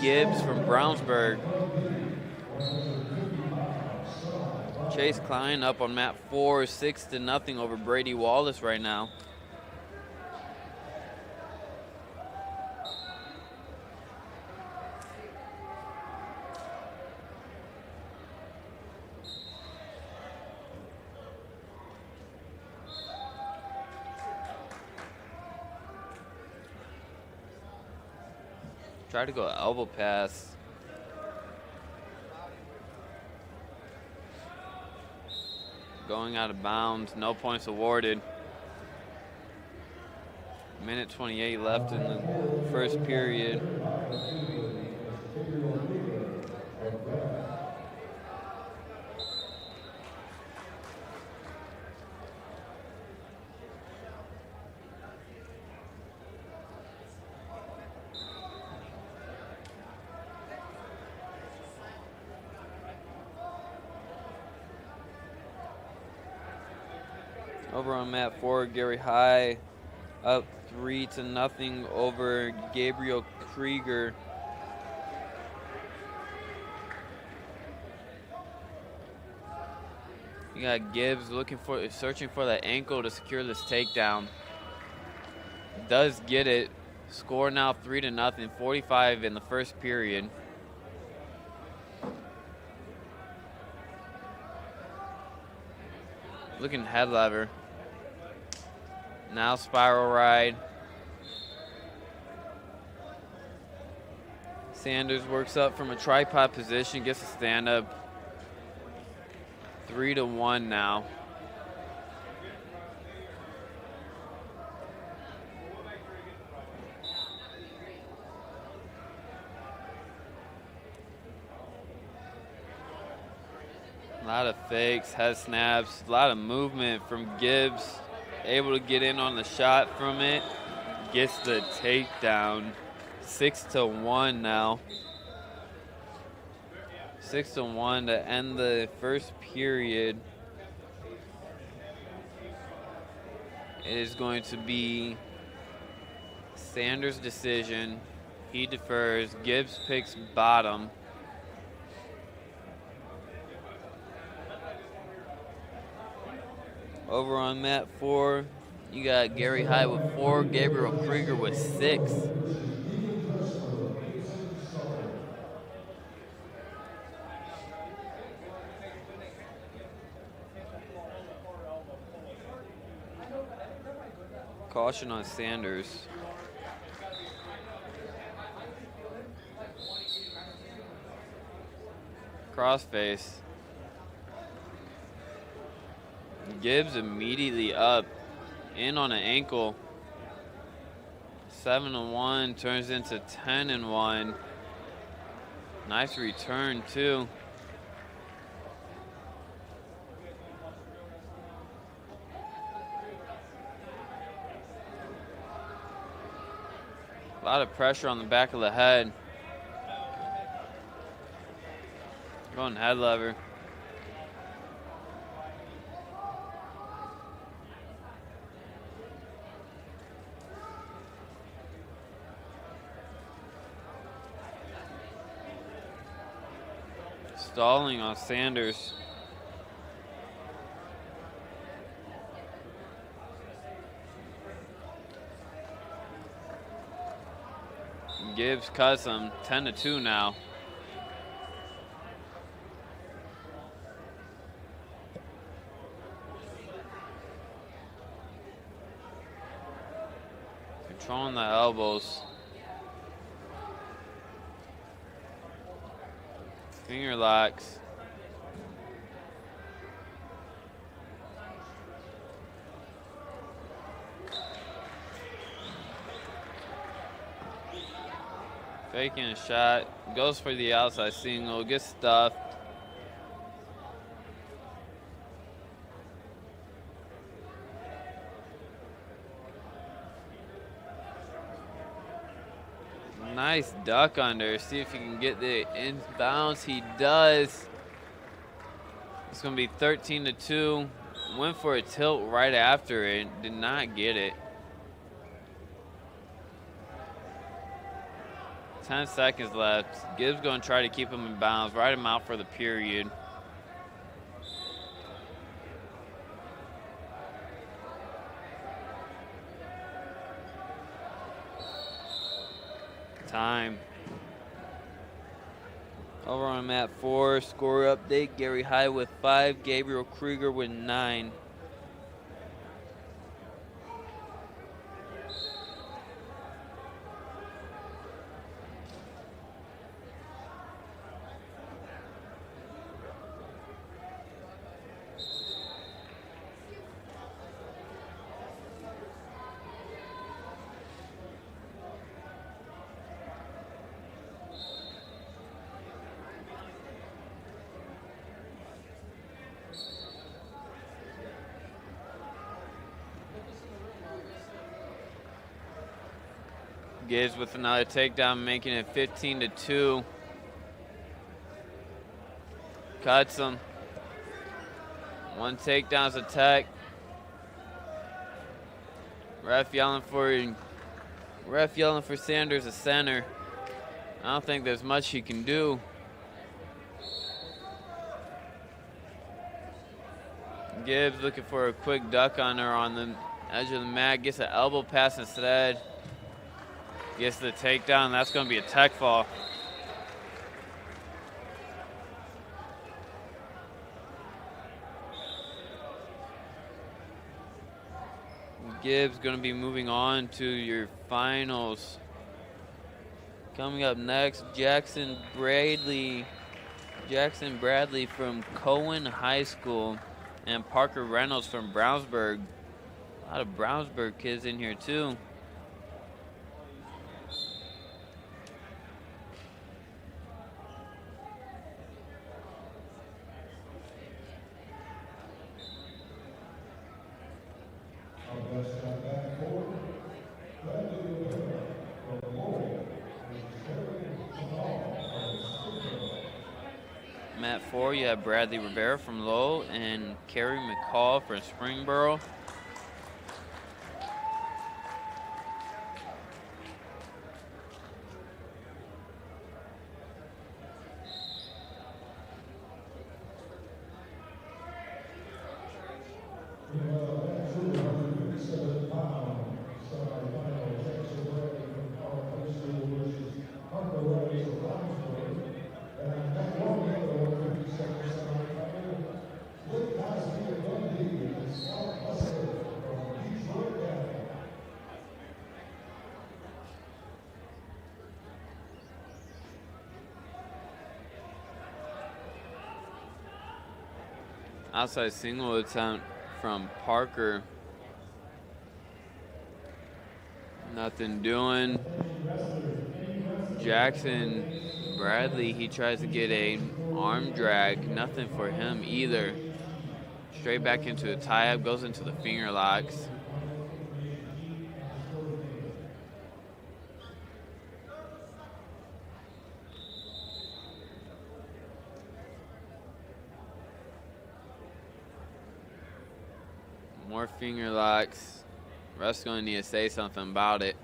Gibbs from Brownsburg. Chase Klein up on mat 4, 6-0 over Brady Wallace right now. Try to go elbow pass. Going out of bounds, no points awarded. Minute 28 left in the first period. Over on mat 4, Gary High up 3-0 over Gabriel Krieger. You got Gibbs searching for that ankle to secure this takedown. Does get it. Score now 3-0, 45 in the first period. Looking head lever. Now spiral ride. Sanders works up from a tripod position, gets a stand up. 3-1 now. A lot of fakes, head snaps, a lot of movement from Gibbs. Able to get in on the shot from it. Gets the takedown. 6-1 now. 6-1 to end the first period. It is going to be Sanders' decision. He defers. Gibbs picks bottom. Over on mat 4, you got Gary High with 4, Gabriel Krieger with 6. Caution on Sanders. Crossface. Gibbs immediately up, in on an ankle. 7-1 turns into 10-1. Nice return too. A lot of pressure on the back of the head. Going head lever. Stalling on Sanders. Gibbs cuts him 10-2 now. Controlling the elbows. Finger locks. Faking a shot, goes for the outside single, gets stuffed. Nice duck under, see if he can get the inbounds, he does. It's gonna be 13-2. Went for a tilt right after it, did not get it. 10 seconds left. Gibbs gonna try to keep him in bounds, ride him out for the period. Time. Over on mat 4, score update. Gary High with 5, Gabriel Krieger with 9. Gibbs with another takedown, making it 15-2. Cuts him. One takedown's attack. Ref yelling for Sanders, a center. I don't think there's much he can do. Gibbs looking for a quick duck under on the edge of the mat, gets an elbow pass instead. Gets the takedown, that's gonna be a tech fall. Gibbs gonna be moving on to your finals. Coming up next, Jackson Bradley from Cohen High School and Parker Reynolds from Brownsburg. A lot of Brownsburg kids in here too. Mat 4, you have Bradley Rivera from Lowell and Kerry McCall from Springboro. Outside single attempt from Parker. Nothing doing. Jackson Bradley, he tries to get a arm drag. Nothing for him either. Straight back into a tie-up, goes into the finger locks. More finger locks. Ref's going to need to say something about it.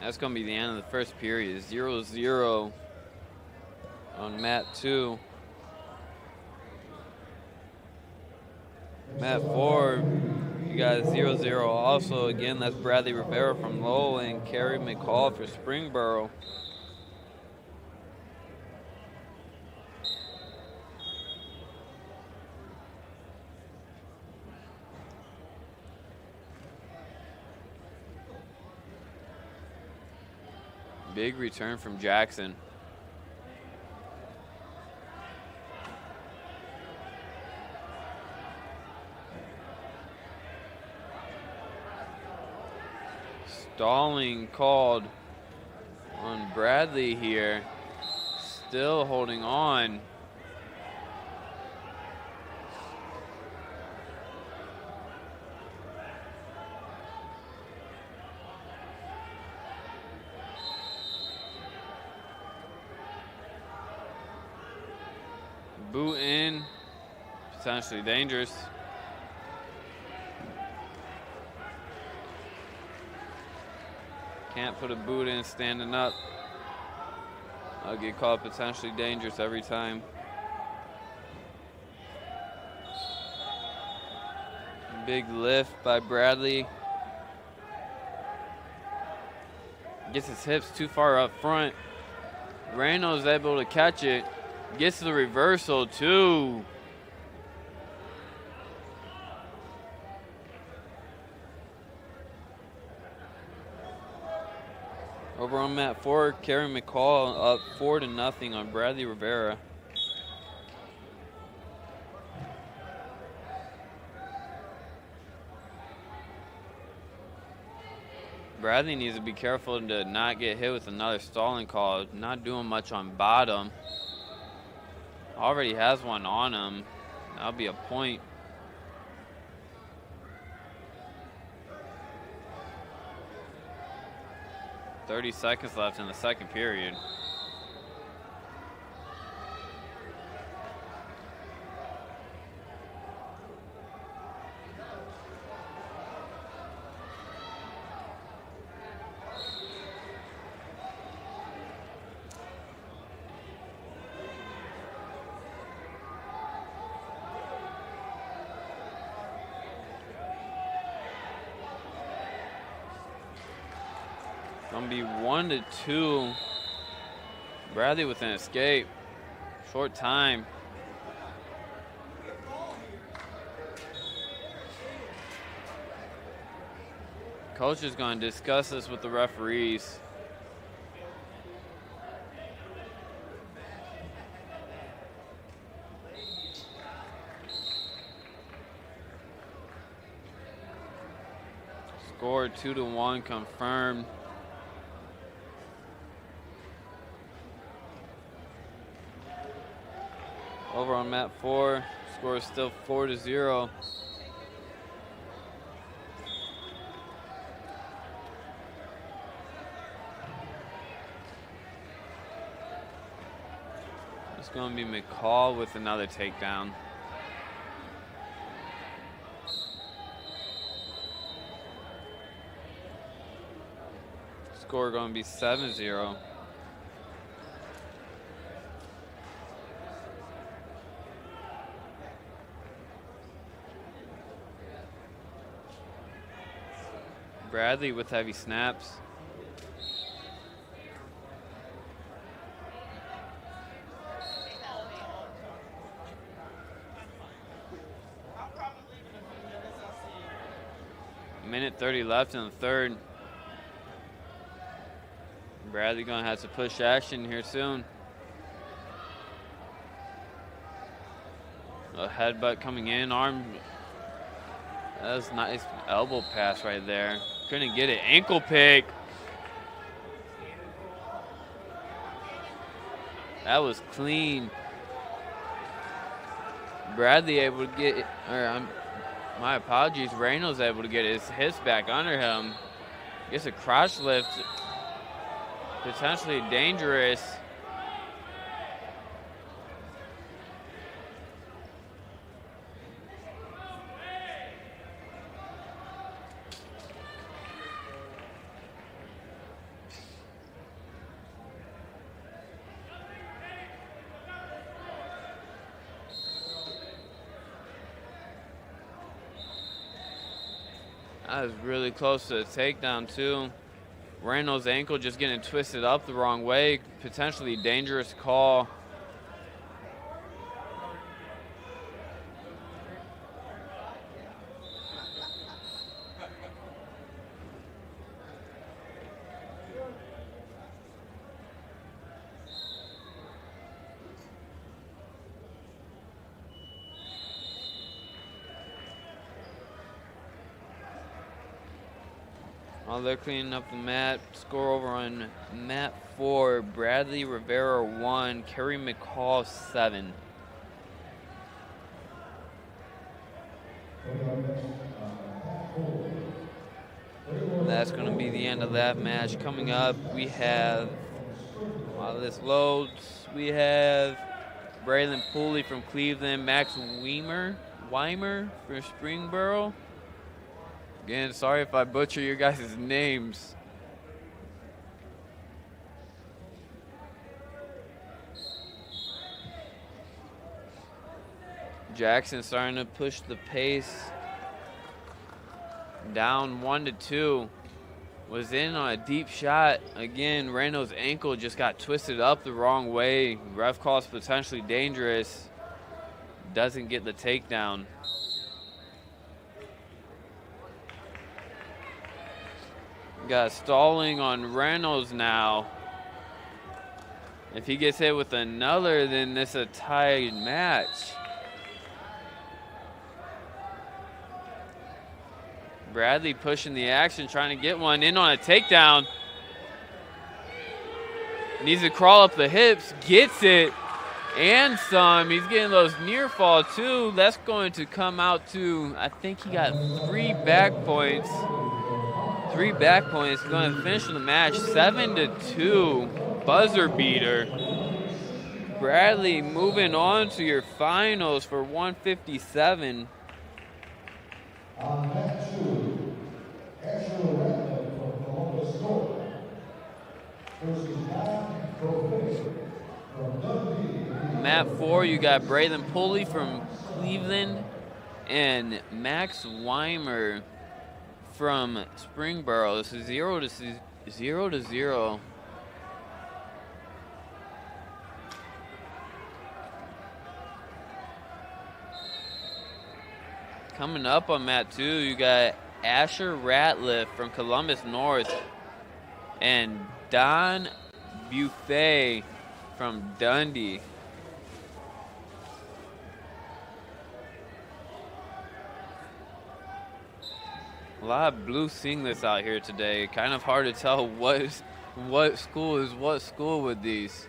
That's going to be the end of the first period. 0-0 on mat 2. Mat 4, you got 0-0 also. Again, that's Bradley Rivera from Lowell and Kerry McCall for Springboro. Big return from Jackson. Stalling called on Bradley here. Still holding on. Boot in, potentially dangerous. Can't put a boot in standing up. I'll get called potentially dangerous every time. Big lift by Bradley. Gets his hips too far up front. Reynolds able to catch it. Gets the reversal too. Over on mat 4, Kerry McCall up 4-0 on Bradley Rivera. Bradley needs to be careful to not get hit with another stalling call. Not doing much on bottom. Already has one on him. That'll be a point. .30 seconds left in the second period. Gonna be 1-2. Bradley with an escape. Short time. Coach is gonna discuss this with the referees. Score 2-1 confirmed. Over on mat 4, score is still 4-0. It's going to be McCall with another takedown. Score going to be 7-0. Bradley with heavy snaps. Minute 30 left in the third. Bradley gonna have to push action here soon. A headbutt coming in, arm. That was a nice elbow pass right there. Couldn't get it. Ankle pick. That was clean. Bradley able to get, my apologies, Reynolds able to get his hips back under him. Gets a crotch lift. Potentially dangerous. That was really close to a takedown, too. Randall's ankle just getting twisted up the wrong way. Potentially dangerous call. While they're cleaning up the mat, score over on mat 4, Bradley Rivera 1, Kerry McCall 7. That's going to be the end of that match. Coming up, we have, while this loads, we have Braylon Pooley from Cleveland, Max Weimer from Springboro. Again, sorry if I butcher your guys' names. Jackson starting to push the pace. Down 1-2. Was in on a deep shot. Again, Randall's ankle just got twisted up the wrong way. Ref calls potentially dangerous. Doesn't get the takedown. Got stalling on Reynolds now. If he gets hit with another, then this is a tied match. Bradley pushing the action, trying to get one in on a takedown. Needs to crawl up the hips, gets it, and some. He's getting those near fall too. That's going to come out to, I think he got 3 back points. 3 back points, going to finish the match 7-2, buzzer beater. Bradley moving on to your finals for 157. Mat 4, you got Braylon Pulley from Cleveland and Max Weimer from Springboro. This is 0-0. Coming up on mat 2, you got Asher Ratliff from Columbus North and Don Buffet from Dundee. A lot of blue singlets out here today. Kind of hard to tell what school is what school with these.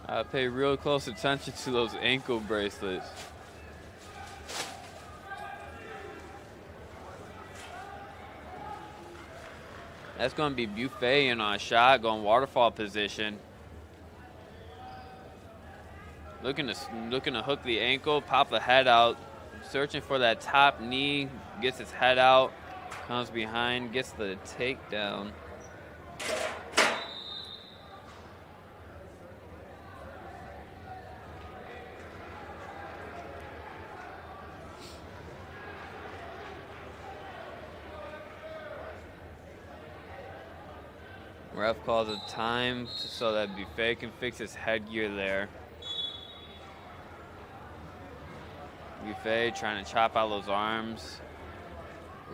I pay real close attention to those ankle bracelets. That's going to be Buffet in on a shot, going waterfall position. Looking to hook the ankle, pop the head out. Searching for that top knee, gets his head out, comes behind, gets the takedown. Ref calls a time so that Buffet can fix his headgear there. Buffet trying to chop out those arms.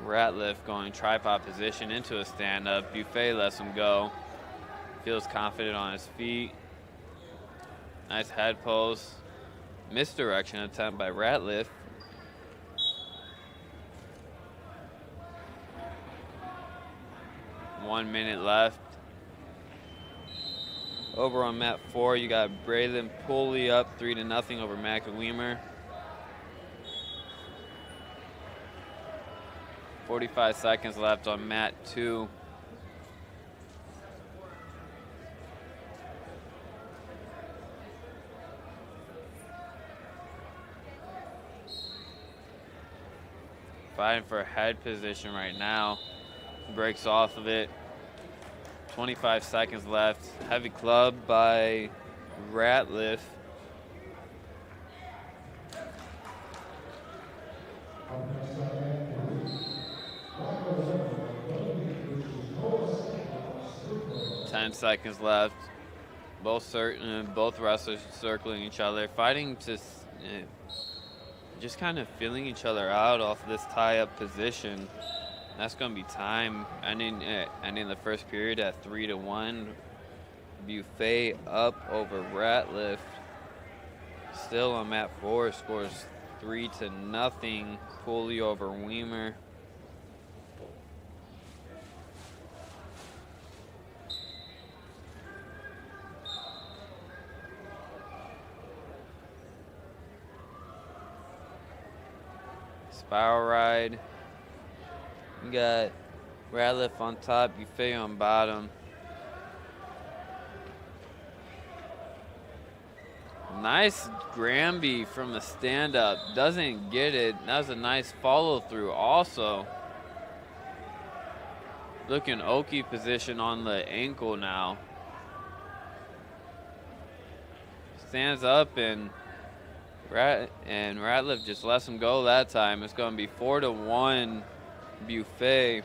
Ratliff going tripod position into a stand-up. Buffet lets him go. Feels confident on his feet. Nice head post. Misdirection attempt by Ratliff. One minute left. Over on mat 4, you got Braylon Pulley up 3-0 over Mac Weimer. 45 seconds left on mat 2. Fighting for a head position right now. Breaks off of it. 25 seconds left. Heavy club by Ratliff. 10 seconds left. Both wrestlers circling each other, fighting to just kind of feeling each other out off this tie-up position. That's going to be time ending the first period at 3-1. Buffet up over Ratliff. Still on mat 4, scores 3-0. Pulley over Weimer. Spiral ride. We got Ratliff on top, Buffet on bottom. Nice Granby from the stand-up. Doesn't get it. That was a nice follow-through also. Looking Oki position on the ankle now. Stands up and Ratliff just lets him go that time. It's going to be 4-1 Buffet.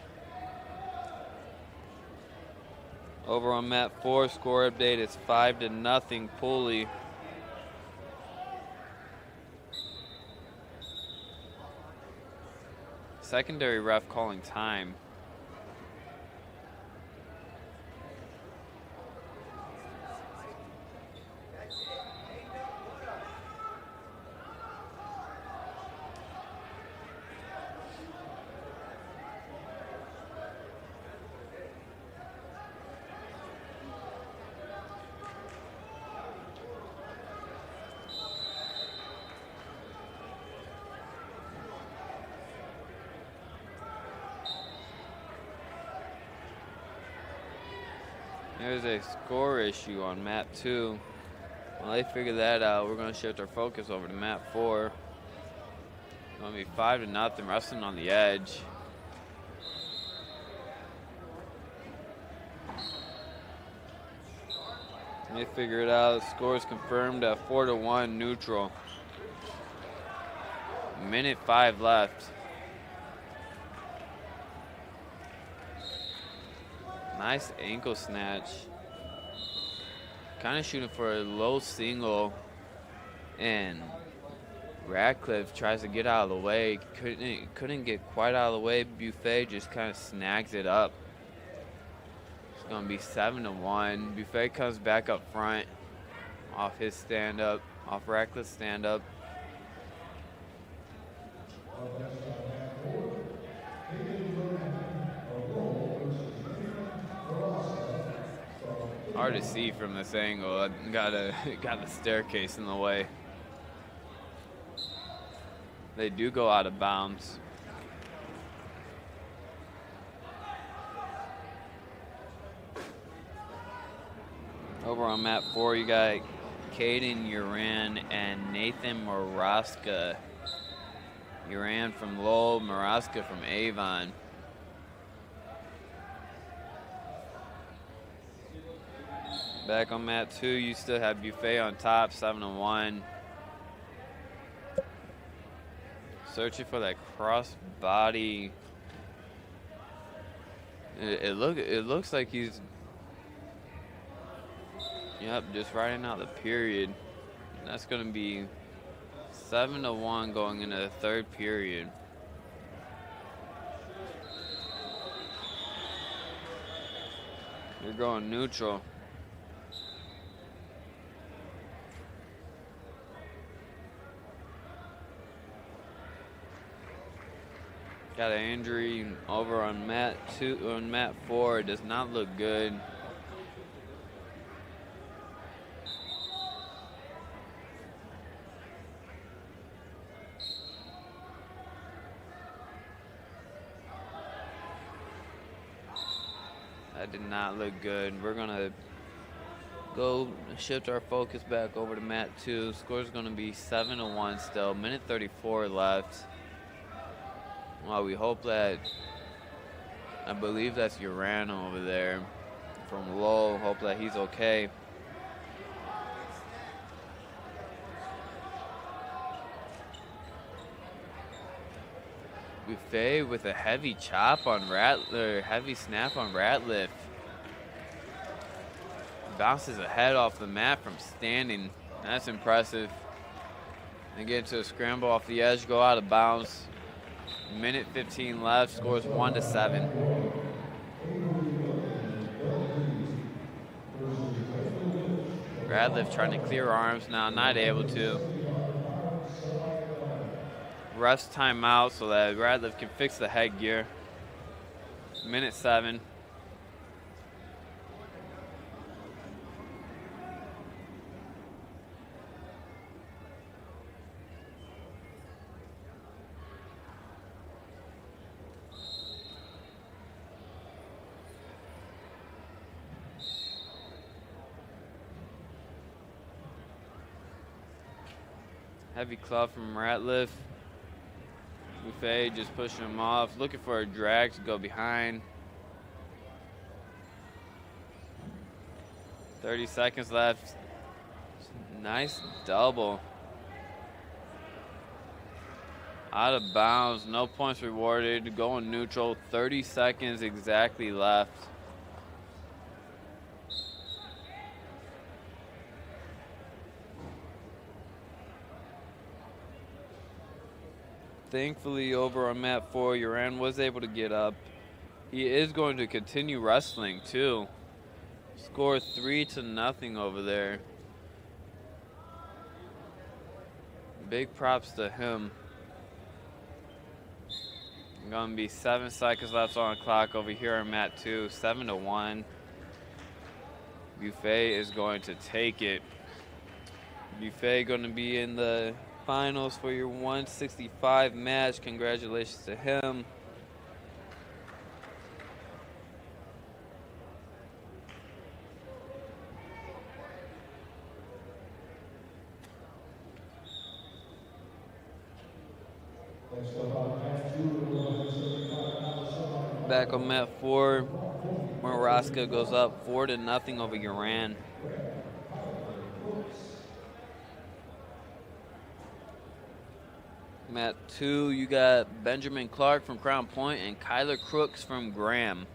Over on mat 4, score update is 5-0 Pulley. Secondary ref calling time. There's a score issue on map 2. While they figure that out, we're going to shift our focus over to map 4. It's going to be 5-0, wrestling on the edge. They figure it out. Score is confirmed at 4-1 neutral. Minute 5 left. Nice ankle snatch. Kind of shooting for a low single. And Radcliffe tries to get out of the way. Couldn't get quite out of the way. Buffet just kind of snags it up. It's going to be 7-1. Buffet comes back up front off his stand-up, off Radcliffe's stand-up. Hard to see from this angle. I got the staircase in the way. They do go out of bounds. Over on map 4, you got Caden Uran and Nathan Maraska. Uran from Lowell, Maraska from Avon. Back on mat 2, you still have Buffet on top, 7-1. Searching for that cross body. It looks like he's, yep, just riding out the period. That's going to be 7-1 going into the third period. You're going neutral. Got an injury over on mat 2, on mat 4. It does not look good. That did not look good. We're gonna go shift our focus back over to mat 2. Score's gonna be 7-1 still. Minute 34 left. Well, we hope that, I believe that's Uran over there from Lowell. Hope that he's okay. Buffet with a heavy chop on heavy snap on Ratliff. bounces a head off the mat from standing. That's impressive. They get into a scramble off the edge, go out of bounds. Minute 15 left, scores 1-7. Radliff trying to clear arms now, not able to. Refs timeout so that Radliff can fix the headgear. Minute 7. Heavy club from Ratliff. Buffet just pushing him off, looking for a drag to go behind. 30 seconds left. Nice double. Out of bounds, no points rewarded, going neutral, 30 seconds exactly left. Thankfully, over on mat 4, Uran was able to get up. He is going to continue wrestling, too. Score 3-0 over there. Big props to him. Going to be 7 seconds left on the clock over here on mat 2, 7-1. Buffet is going to take it. Buffet going to be in the finals for your 165 match. Congratulations to him. Back on mat 4, Maraska goes up 4-0 over Uran. Mat 2, you got Benjamin Clark from Crown Point and Kyler Crooks from Graham.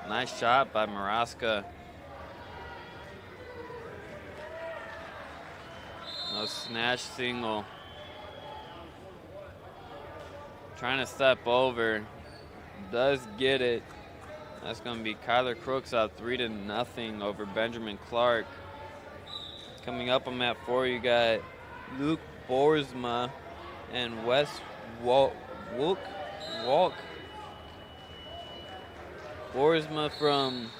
Nice shot by Maraska. No snatch single. Trying to step over. Does get it. That's going to be Kyler Crooks out 3-0 over Benjamin Clark. Coming up on mat 4, you got Luke Boersma and Wes Walk. Boersma from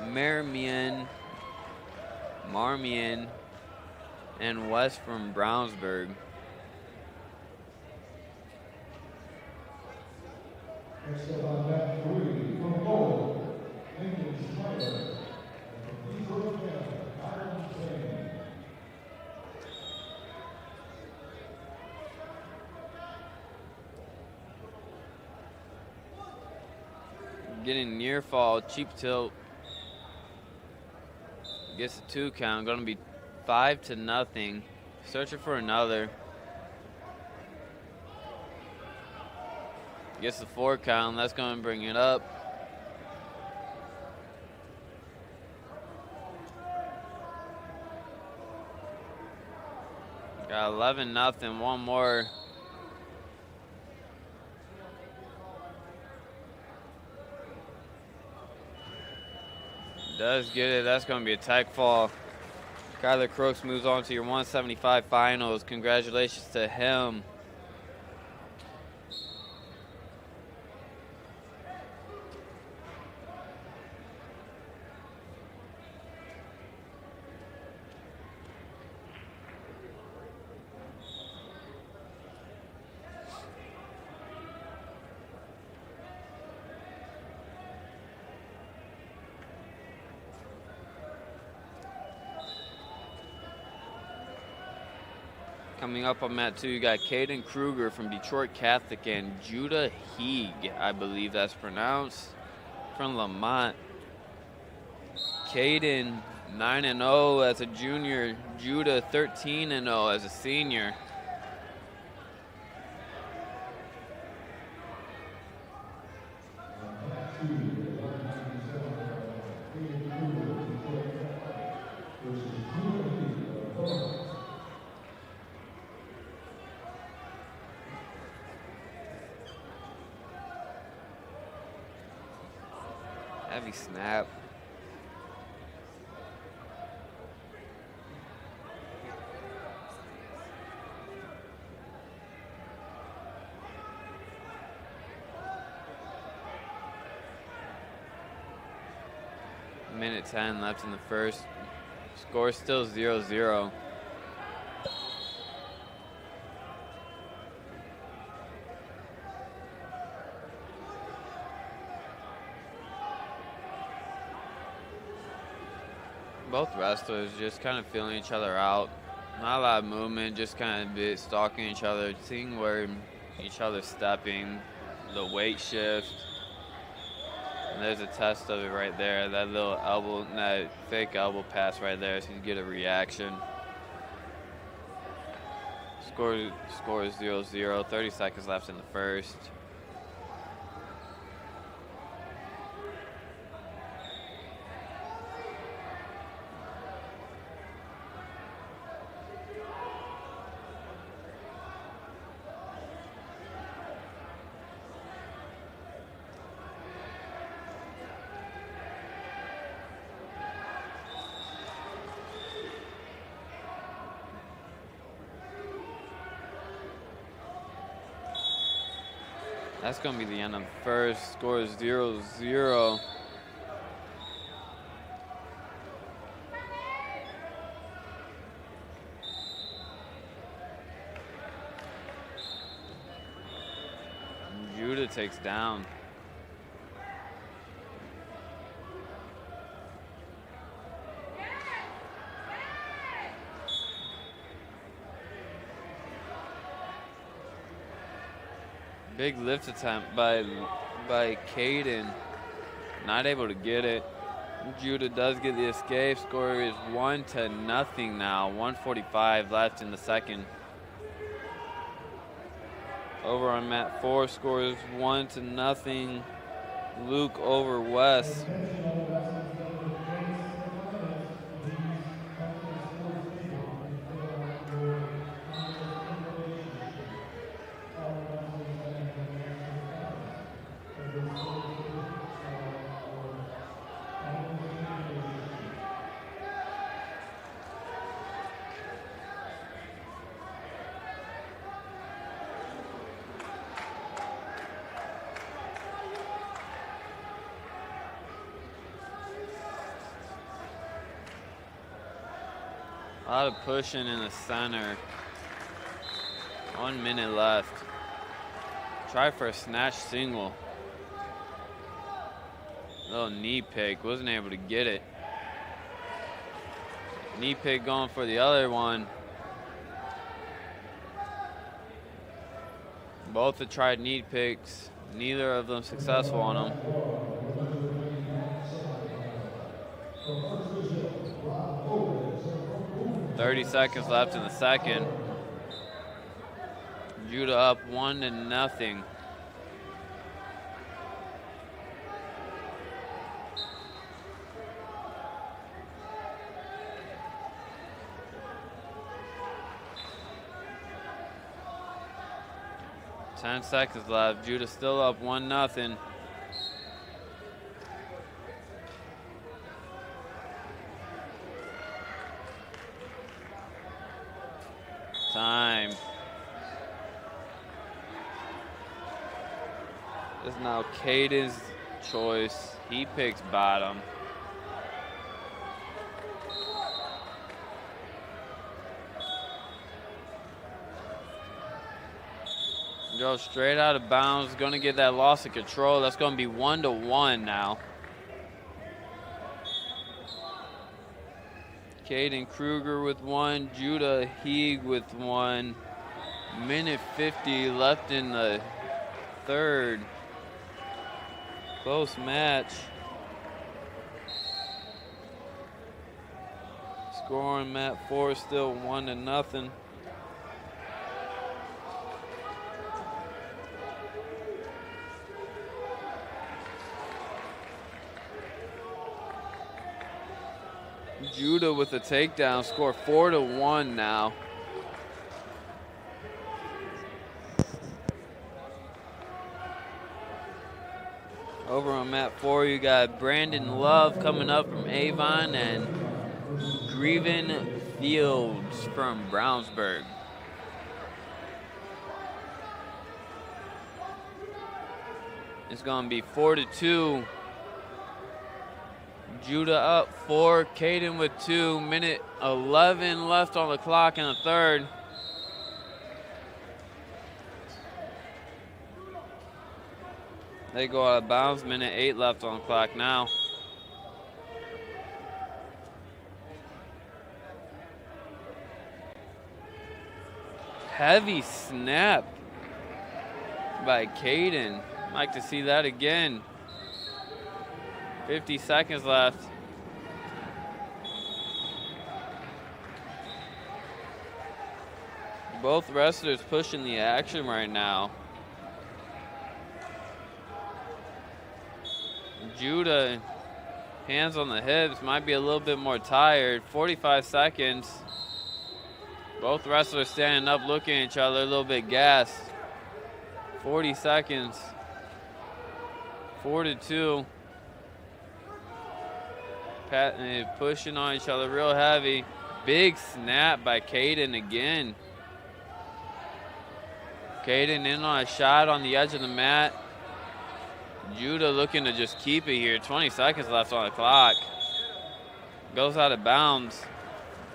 Marmion, and West from Brownsburg. Getting near fall, cheap tilt. Gets a 2 count, gonna be 5-0. Searching for another. Gets the 4 count, that's gonna bring it up. Got 11-0, one more. Does get it. That's going to be a tag fall. Kyler Crooks moves on to your 175 finals. Congratulations to him. Coming up on mat 2, you got Caden Kruger from Detroit Catholic and Judah Heeg, I believe that's pronounced, from Lamont. Caden 9-0 as a junior, Judah 13-0 as a senior. Heavy snap. Minute 10 left in the first. Score still 0-0. Both wrestlers just kind of feeling each other out. Not a lot of movement, just kind of bit stalking each other, seeing where each other's stepping, the weight shift. And there's a test of it right there. That little elbow, that fake elbow pass right there, so you get a reaction. Score is 0-0, 30 seconds left in the first. That's going to be the end of the first. Score is 0-0. Judah takes down. Big lift attempt by Caden. Not able to get it. Judah does get the escape. Score is 1-0 now. 1:45 left in the second. Over on mat 4, score is 1-0. Luke over West. A lot of pushing in the center. 1 minute left. Try for a snatch single. Little knee pick, wasn't able to get it. Knee pick going for the other one. Both have tried knee picks, neither of them successful on them. .30 seconds left in the second. Judah up 1-0. Ten seconds left. Judah still up 1-0. Time. This is now Caden's choice. He picks bottom. Goes straight out of bounds. Going to get that loss of control. That's going to be 1-1 now. Caden Kruger with one. Judah Heeg with one. Minute 50 left in the third. Close match. Score on mat 4 still 1-0. Judah with a takedown, score 4-1 now. Over on mat 4, you got Brandon Love coming up from Avon and Greven Fields from Brownsburg. It's going to be 4-2. Judah up 4, Caden with 2. Minute 11 left on the clock in the third. They go out of bounds, minute 8 left on the clock now. Heavy snap by Caden. Like to see that again. 50 seconds left. Both wrestlers pushing the action right now. Judah, hands on the hips, might be a little bit more tired. 45 seconds. Both wrestlers standing up, looking at each other, a little bit gassed. 40 seconds. 4-2. Pushing on each other real heavy. Big snap by Caden again. Caden in on a shot on the edge of the mat. Judah looking to just keep it here. 20 seconds left on the clock. Goes out of bounds.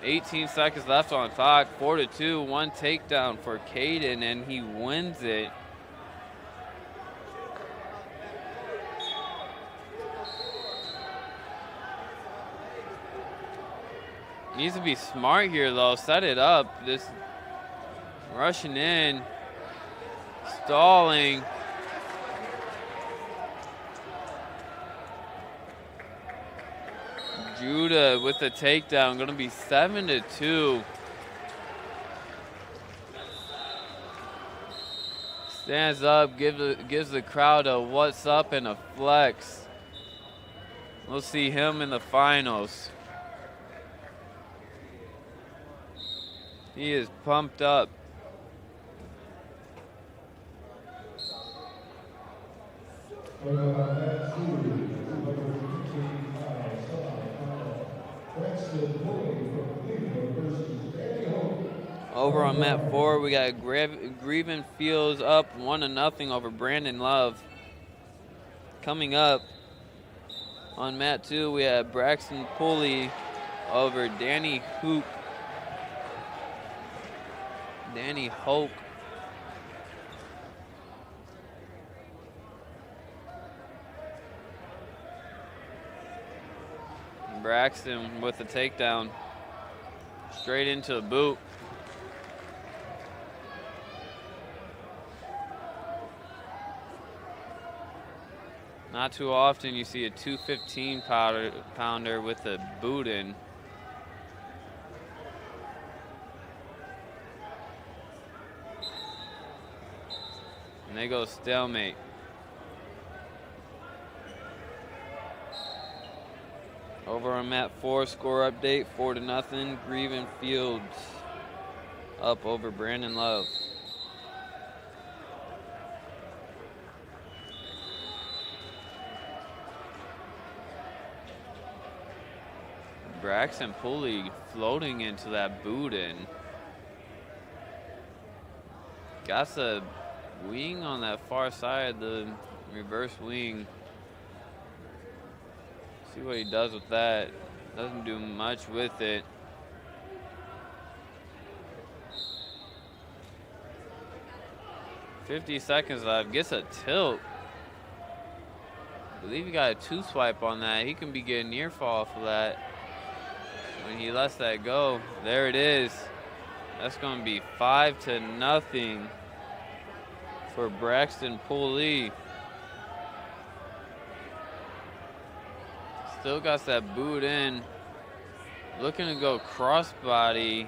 18 seconds left on the clock. 4-2. One takedown for Caden, and he wins it. Needs to be smart here, though. Set it up. This rushing in. Stalling. Judah with the takedown, going to be 7-2. Stands up, gives the crowd a what's up and a flex. We'll see him in the finals. He is pumped up. Over on mat 4, we got Greven Fields up 1-0 over Brandon Love. Coming up on mat 2, we have Braxton Pulley over Danny Hook. Danny Hoke. Braxton with the takedown. Straight into the boot. Not too often you see a 215 pounder with a boot in. And they go stalemate. Over on mat 4, score update, 4-0. Greven Fields up over Brandon Love. Braxton Pulley floating into that boot in. Got the wing on that far side, the reverse wing. See what he does with that. Doesn't do much with it. $50 seconds left. Gets a tilt. I believe he got a 2 swipe on that. He can be getting near fall off of that. when he lets that go. There it is. That's going to be 5-0 for Braxton Pooley. Still got that boot in. Looking to go crossbody.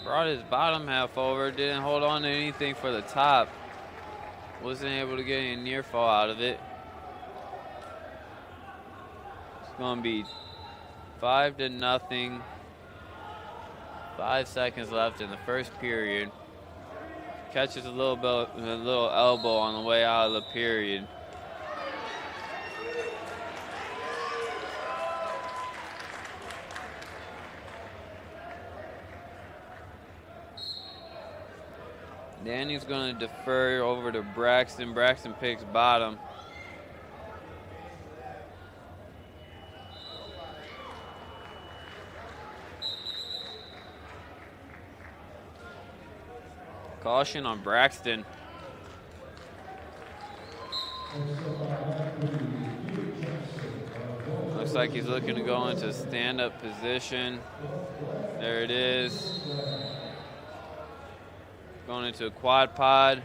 Brought his bottom half over. Didn't hold on to anything for the top. Wasn't able to get any near fall out of it. It's going to be 5-0. 5 seconds left in the first period. Catches a little elbow on the way out of the period. Danny's going to defer over to Braxton. Braxton picks bottom. Caution on Braxton. Looks like he's looking to go into stand-up position. There it is. Going into a quad pod.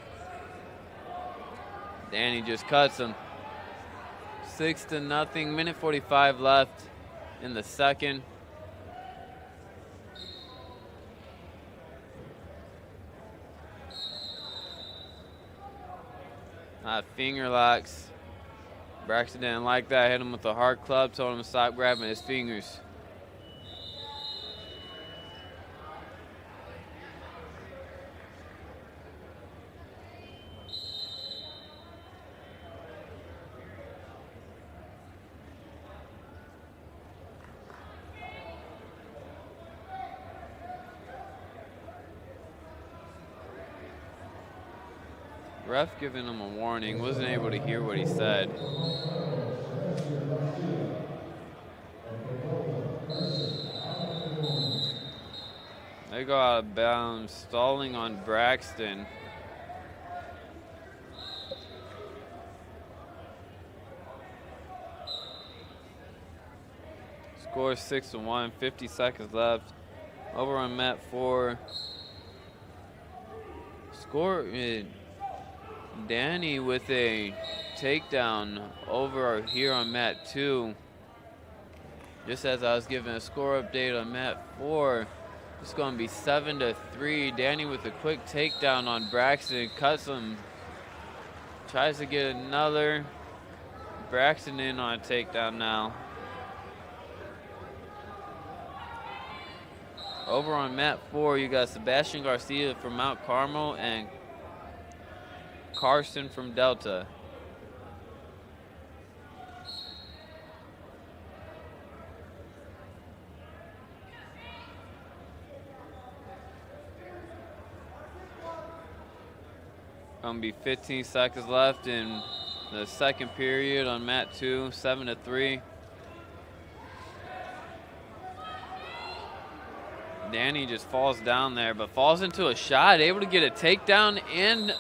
Danny just cuts him. 6-0. Minute 45 left in the second. Finger locks. Braxton didn't like that. Hit him with a hard club. Told him to stop grabbing his fingers. Ref giving him a warning, wasn't able to hear what he said. They go out of bounds, stalling on Braxton. Score 6-1, 50 seconds left. Over on mat 4. Score. Danny with a takedown over here on mat 2. Just as I was giving a score update on mat 4, it's going to be 7-3. Danny with a quick takedown on Braxton, cuts him, tries to get another. Braxton in on a takedown now. Over on mat 4, you got Sebastian Garcia from Mount Carmel and Carson from Delta. Gonna be 15 seconds left in the second period on mat 2, 7-3. Danny just falls down there, but falls into a shot, able to get a takedown, and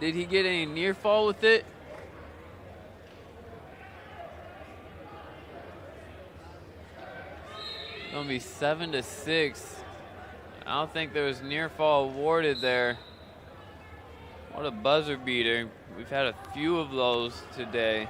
did he get any near fall with it? Gonna be 7-6. I don't think there was near fall awarded there. What a buzzer beater. We've had a few of those today.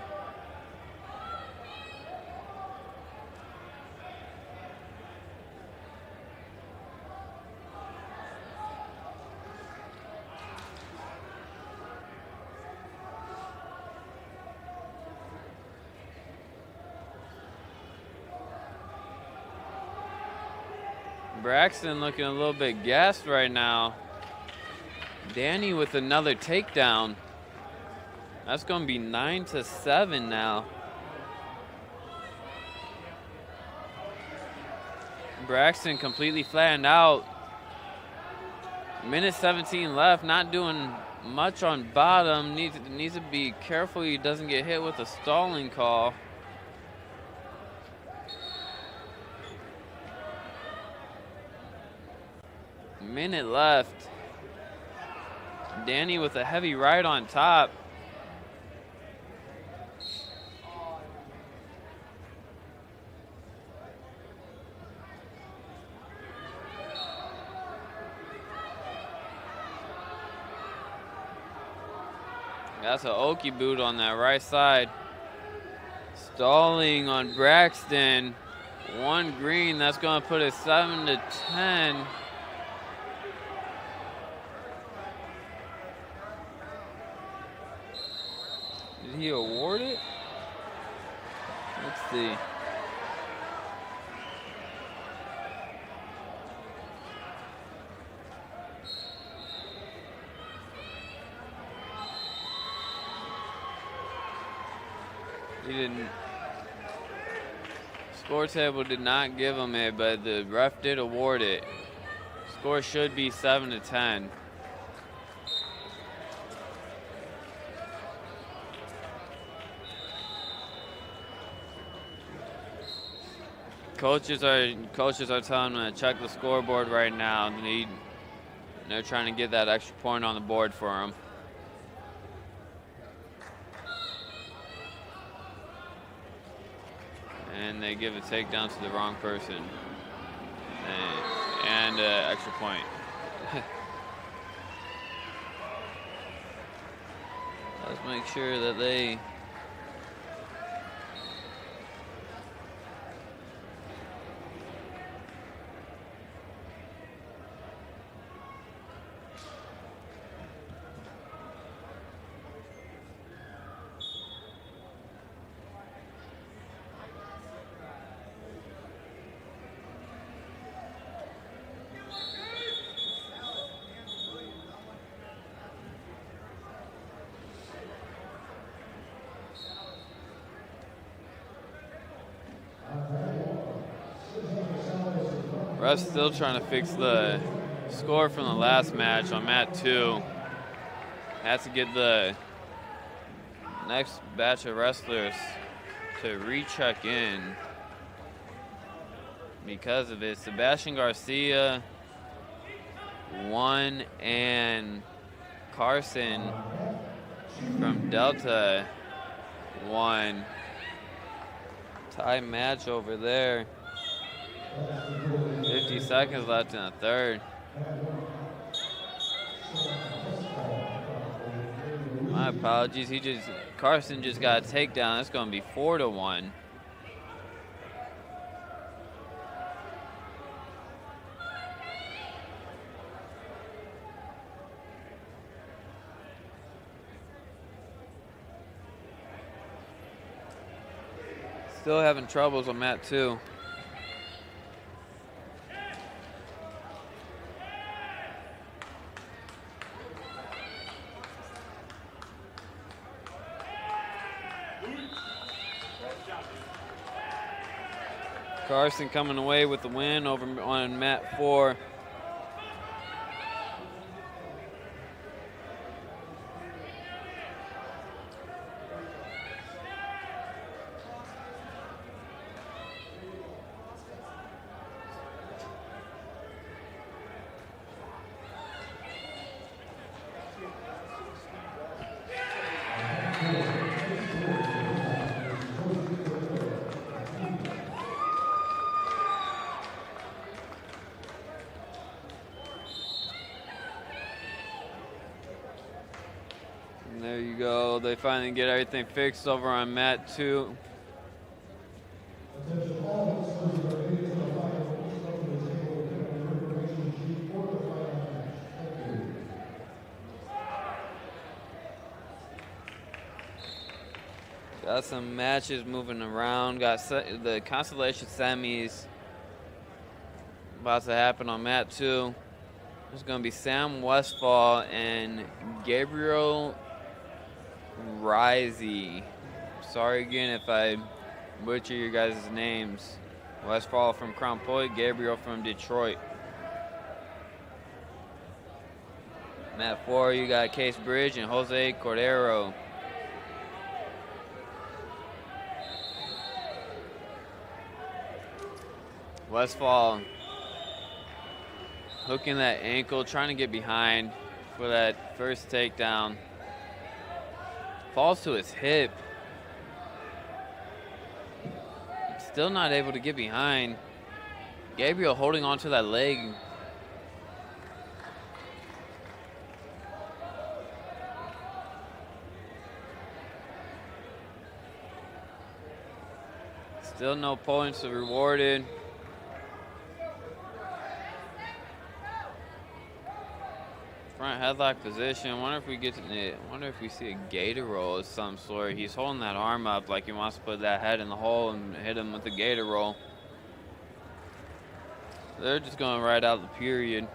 Braxton looking a little bit gassed right now. Danny with another takedown. That's going to be 9-7 now. Braxton completely flattened out. Minute 17 left, not doing much on bottom. Needs to be careful he doesn't get hit with a stalling call. Minute left. Danny with a heavy right on top. That's an Oki boot on that right side. Stalling on Braxton. 1 green, that's going to put it 7-10. Did he award it? Let's see. He didn't. Score table did not give him it, but the ref did award it. Score should be 7-10. Coaches are telling him to check the scoreboard right now. They're trying to get that extra point on the board for him. And they give a takedown to the wrong person. And extra point. Let's make sure that they... Ref's still trying to fix the score from the last match on mat 2. Has to get the next batch of wrestlers to recheck in because of it. Sebastian Garcia won, and Carson from Delta won. Tie match over there. 50 seconds left in the third. My apologies. Carson just got a takedown. It's going to be 4-1. Still having troubles on mat 2. Carson coming away with the win over on mat 4. There you go. They finally get everything fixed over on mat 2. Got some matches moving around. Got the consolation semis about to happen on mat 2. There's going to be Sam Westfall and Gabriel Risey. Sorry again if I butcher your guys' names. Westfall from Crown Point, Gabriel from Detroit. Mat 4, you got Case Bridge and Jose Cordero. Westfall hooking that ankle, trying to get behind for that first takedown. Falls to his hip. Still not able to get behind. Gabriel holding on to that leg. Still no points rewarded. Front headlock position. Wonder if we get to, wonder if we see a gator roll of some sort. He's holding that arm up like he wants to put that head in the hole and hit him with the gator roll. They're just going right out the period.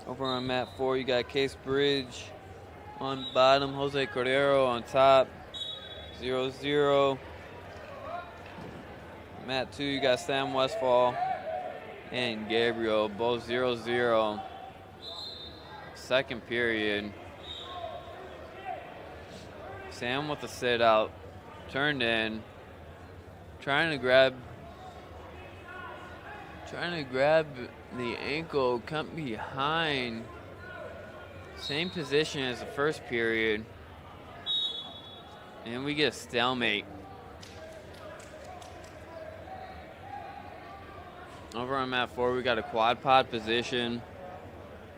Over on mat 4, you got Case Bridge on bottom, Jose Cordero on top, 0-0. Mat 2, you got Sam Westfall and Gabriel, both 0-0. Second period. Sam with the sit out, turned in, trying to grab the ankle, come behind. Same position as the first period. And we get a stalemate. Over on mat 4, we got a quad pod position.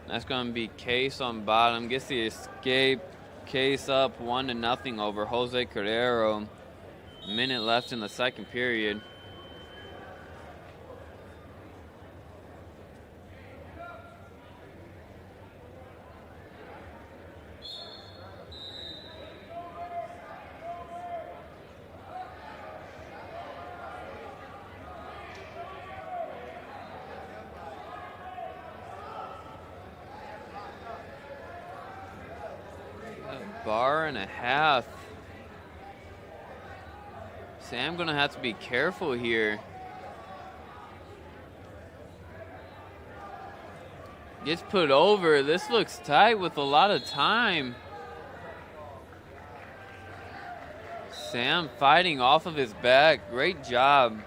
That's going to be Case on bottom. Gets the escape. Case up 1-0 over Jose Cordero. Minute left in the second period. Bar and a half. Sam gonna have to be careful here. Gets put over. This looks tight with a lot of time. Sam fighting off of his back. Great job.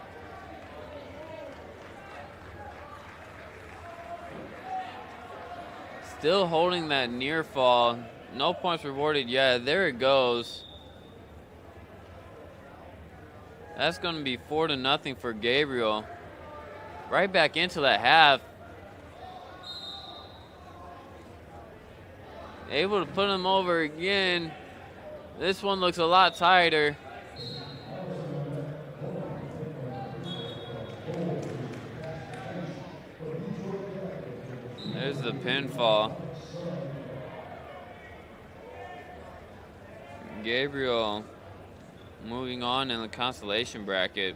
Still holding that near fall. No points rewarded yet. There it goes. That's going to be 4-0 for Gabriel. Right back into that half. Able to put him over again. This one looks a lot tighter. There's the pinfall. Gabriel moving on in the consolation bracket.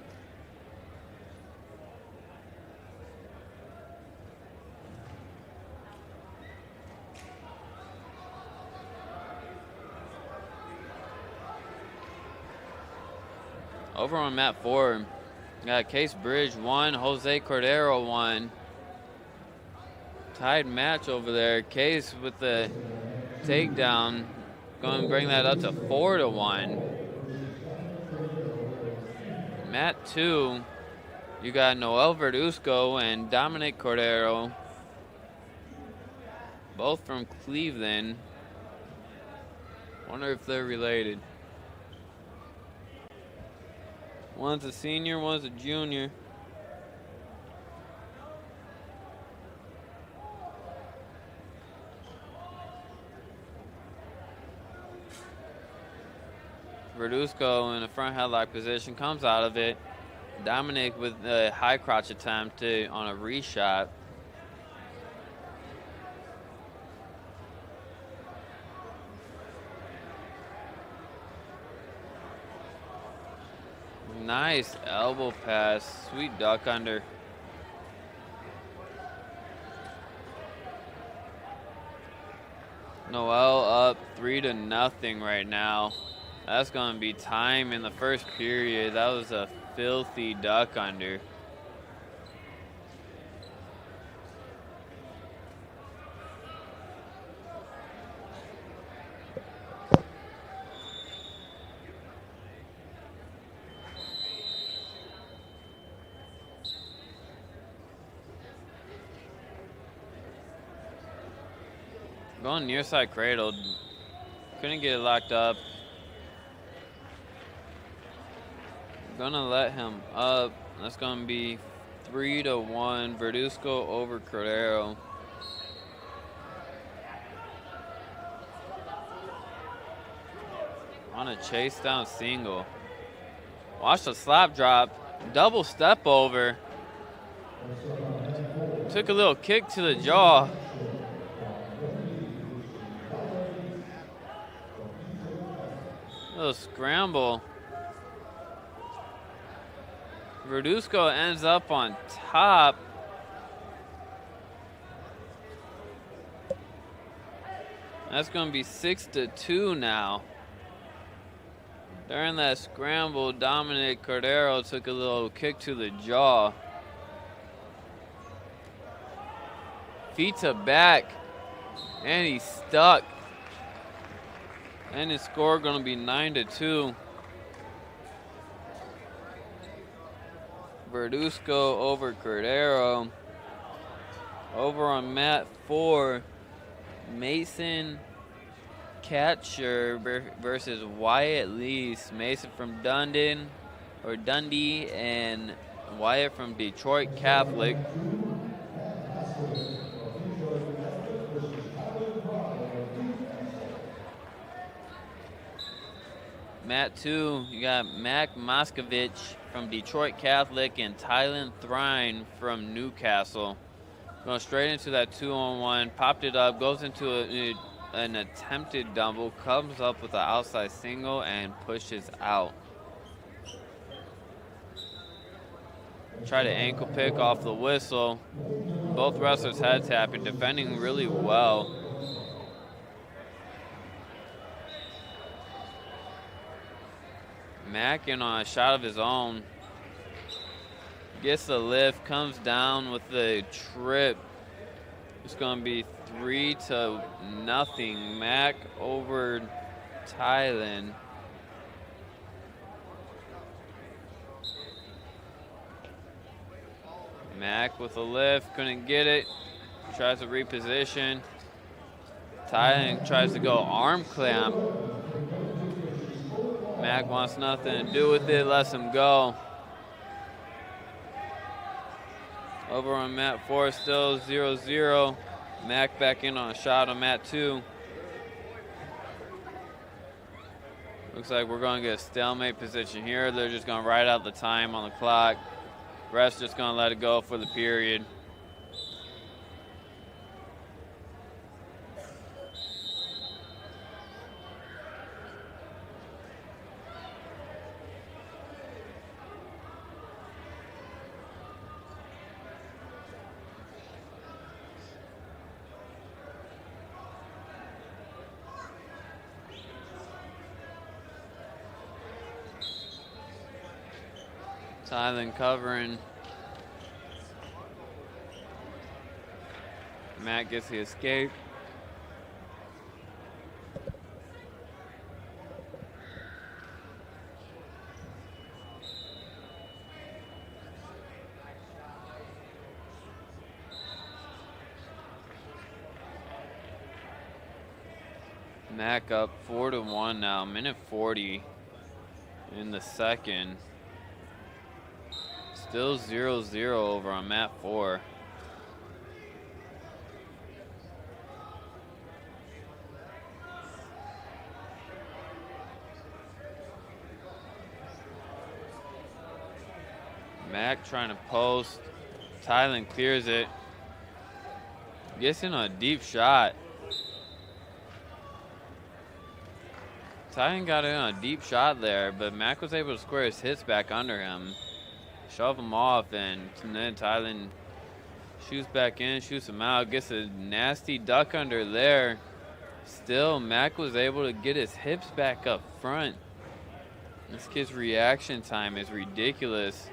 Over on mat 4, got Case Bridge 1, Jose Cordero 1. Tied match over there. Case with the takedown. Going to bring that up to 4-1. Mat 2, you got Noel Verduzco and Dominic Cordero, both from Cleveland. Wonder if they're related. One's a senior, one's a junior. Verduzco in a front headlock position, comes out of it. Dominic with a high crotch attempt on a reshot. Nice elbow pass, sweet duck under. Noel up 3-0 right now. That's going to be time in the first period. That was a filthy duck under. Going near side cradled. Couldn't get it locked up. Gonna let him up. That's gonna be 3-1. Verduzco over Cordero. chase down single. Watch the slap drop, double step over. Took a little kick to the jaw. Little scramble. Verduzco ends up on top. That's going to be 6-2 now. During that scramble, Dominic Cordero took a little kick to the jaw. Feet to back, and he's stuck. And his score going to be 9-2. Verduzco over Cordero. Over on mat 4, Mason Catcher versus Wyatt Lease. Mason from Dundee, and Wyatt from Detroit Catholic. Mat 2, you got Mac Moskovich from Detroit Catholic and Tylen Thrine from Newcastle. Going straight into that 2-on-1, popped it up, goes into an attempted double, comes up with an outside single and pushes out. Try to ankle pick off the whistle. Both wrestlers head tapping, defending really well. Mack in on a shot of his own. Gets the lift, comes down with the trip. It's going to be 3-0. Mack over Tylen. Mack with a lift, couldn't get it. Tries to reposition. Tylen tries to go arm clamp. Mack wants nothing to do with it, lets him go. Over on mat 4, still 0-0. Mack back in on a shot on mat 2. Looks like we're going to get a stalemate position here. They're just going to ride out the time on the clock. Ref's just going to let it go for the period. Tylen covering. Matt gets the escape. Mac up 4-1 now, minute 40 in the second. Still 0-0 over on mat 4. Mac trying to post. Tylen clears it. Gets in a deep shot. Tylen got in a deep shot there, but Mac was able to square his hits back under him. Shove him off, and then Tylen shoots back in, shoots him out, gets a nasty duck under there. Still, Mac was able to get his hips back up front. This kid's reaction time is ridiculous.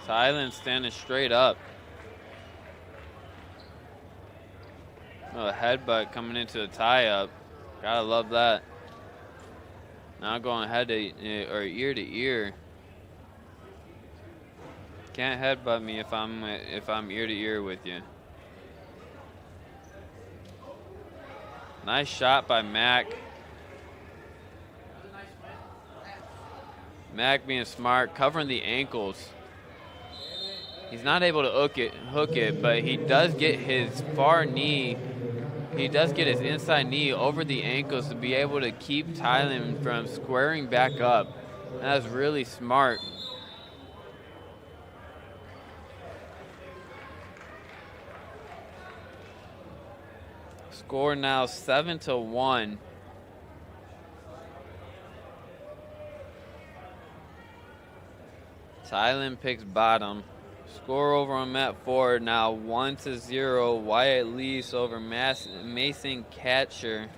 Tylen standing straight up. Oh, a headbutt coming into the tie-up. Gotta love that. Now going head to or ear to ear. Can't headbutt me if I'm ear to ear with you. Nice shot by Mac. Mac being smart, covering the ankles. He's not able to hook it, but he does get his far knee. He does get his inside knee over the ankles to be able to keep Thailand from squaring back up. That's really smart. Score now 7-1. Thailand picks bottom. Score over on mat 4 now 1-0. Wyatt Lease over Mason Catcher.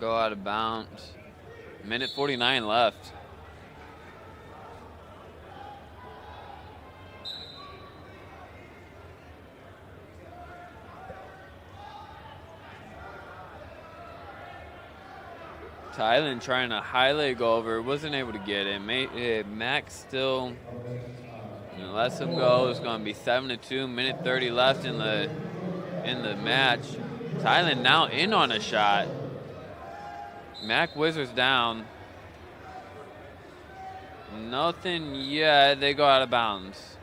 Go out of bounds. Minute 49 left. Thailand trying to high leg over, wasn't able to get it. Max still lets him go. It's going to be 7-2. Minute 30 left in the match. Thailand now in on a shot. Mac whizzes down. Nothing yet. They go out of bounds.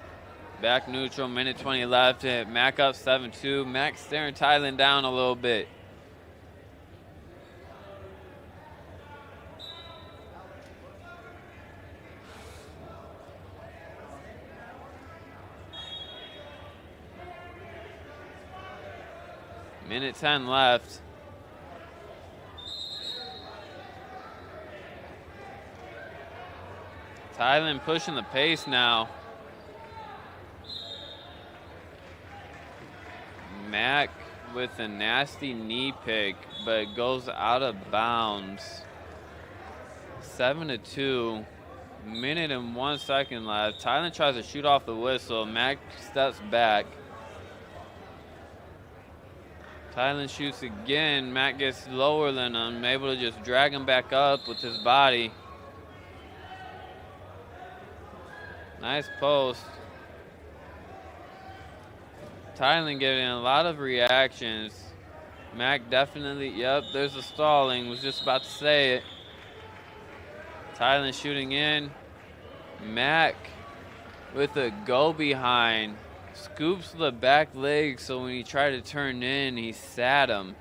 Back neutral. Minute 20 left. Mac up 7-2. Mac staring Thailand down a little bit. Minute 10 left. Thailand pushing the pace now. Mac with a nasty knee pick, but goes out of bounds. 7-2. Minute and 1 second left. Thailand tries to shoot off the whistle. Mac steps back. Thailand shoots again. Mac gets lower than him, able to just drag him back up with his body. Nice post. Thailand getting a lot of reactions. Mac definitely, yep, there's a stalling. Was just about to say it. Thailand shooting in. Mac with a go behind. Scoops the back leg, so when he tried to turn in, he sat him.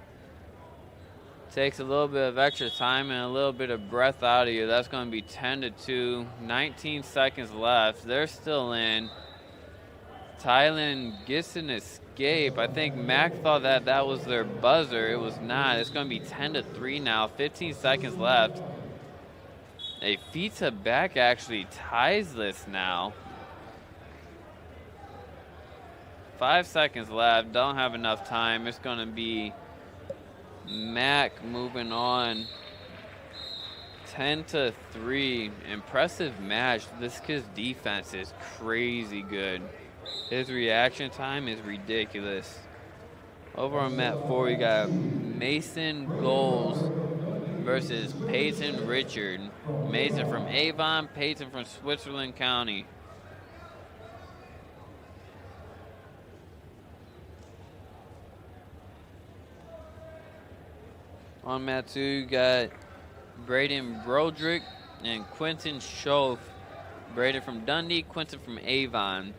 Takes a little bit of extra time and a little bit of breath out of you. That's going to be 10-2. 19 seconds left. They're still in. Thailand gets an escape. I think Mac thought that was their buzzer. It was not. It's going to be 10-3 now. 15 seconds left. A feet to back actually ties this now. 5 seconds left. Don't have enough time. It's going to be Mac moving on. 10-3. Impressive match. This kid's defense is crazy good. His reaction time is ridiculous. Over on mat 4, we got Mason Goals versus Peyton Richard. Mason from Avon, Peyton from Switzerland County. On mat 2, you got Braden Broderick and Quentin Schoaf. Braden from Dundee, Quentin from Avon.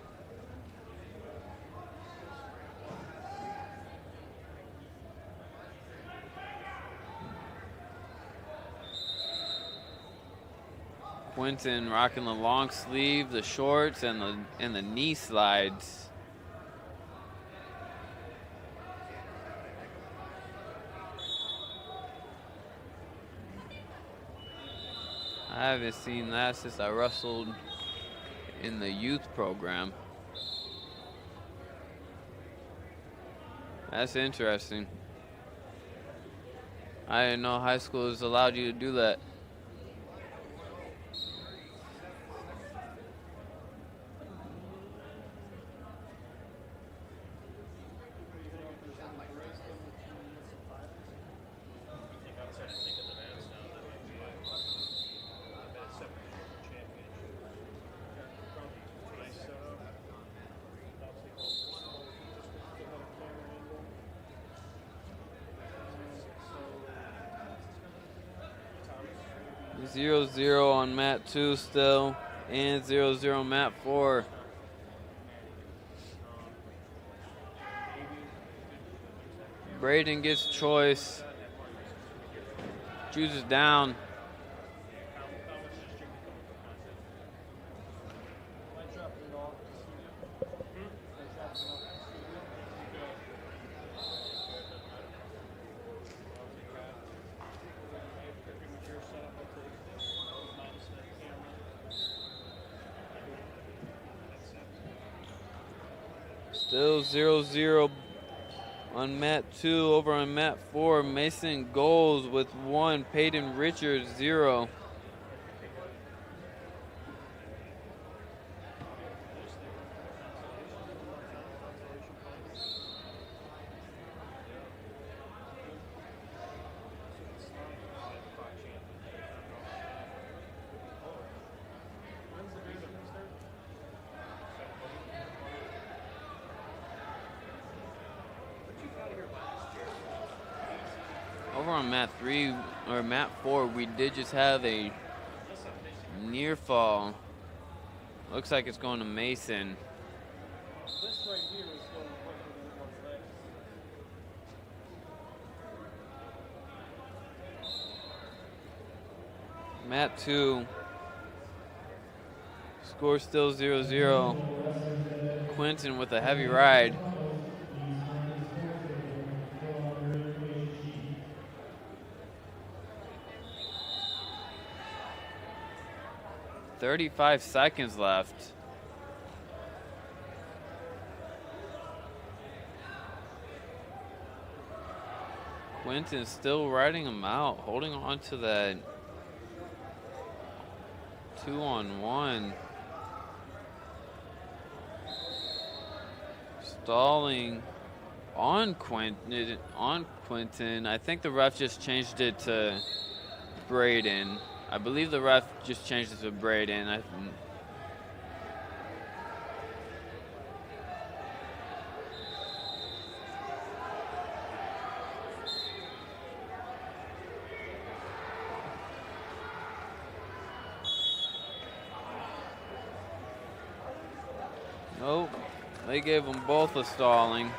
Quentin rocking the long sleeve, the shorts, and the knee slides. I haven't seen that since I wrestled in the youth program. That's interesting. I didn't know high schools allowed you to do that. 0-0 on mat 2 still, and 0-0 mat 4. Braden gets choice. Chooses down. Still 0-0 on mat 2. Over on mat 4, Mason goals with 1. Peyton Richards 0. Over on mat 3 or mat 4, we did just have a near fall. Looks like it's going to Mason. This right here is going quicker than it was last. Mat 2. Score still 0-0. Quentin with a heavy ride. "35 seconds left." Quentin still riding him out, holding on to that 2-on-1. Stalling on Quentin. I think the ref just changed it to Braden. I believe the ref just changed it to Braden. Nope, they gave them both a stalling.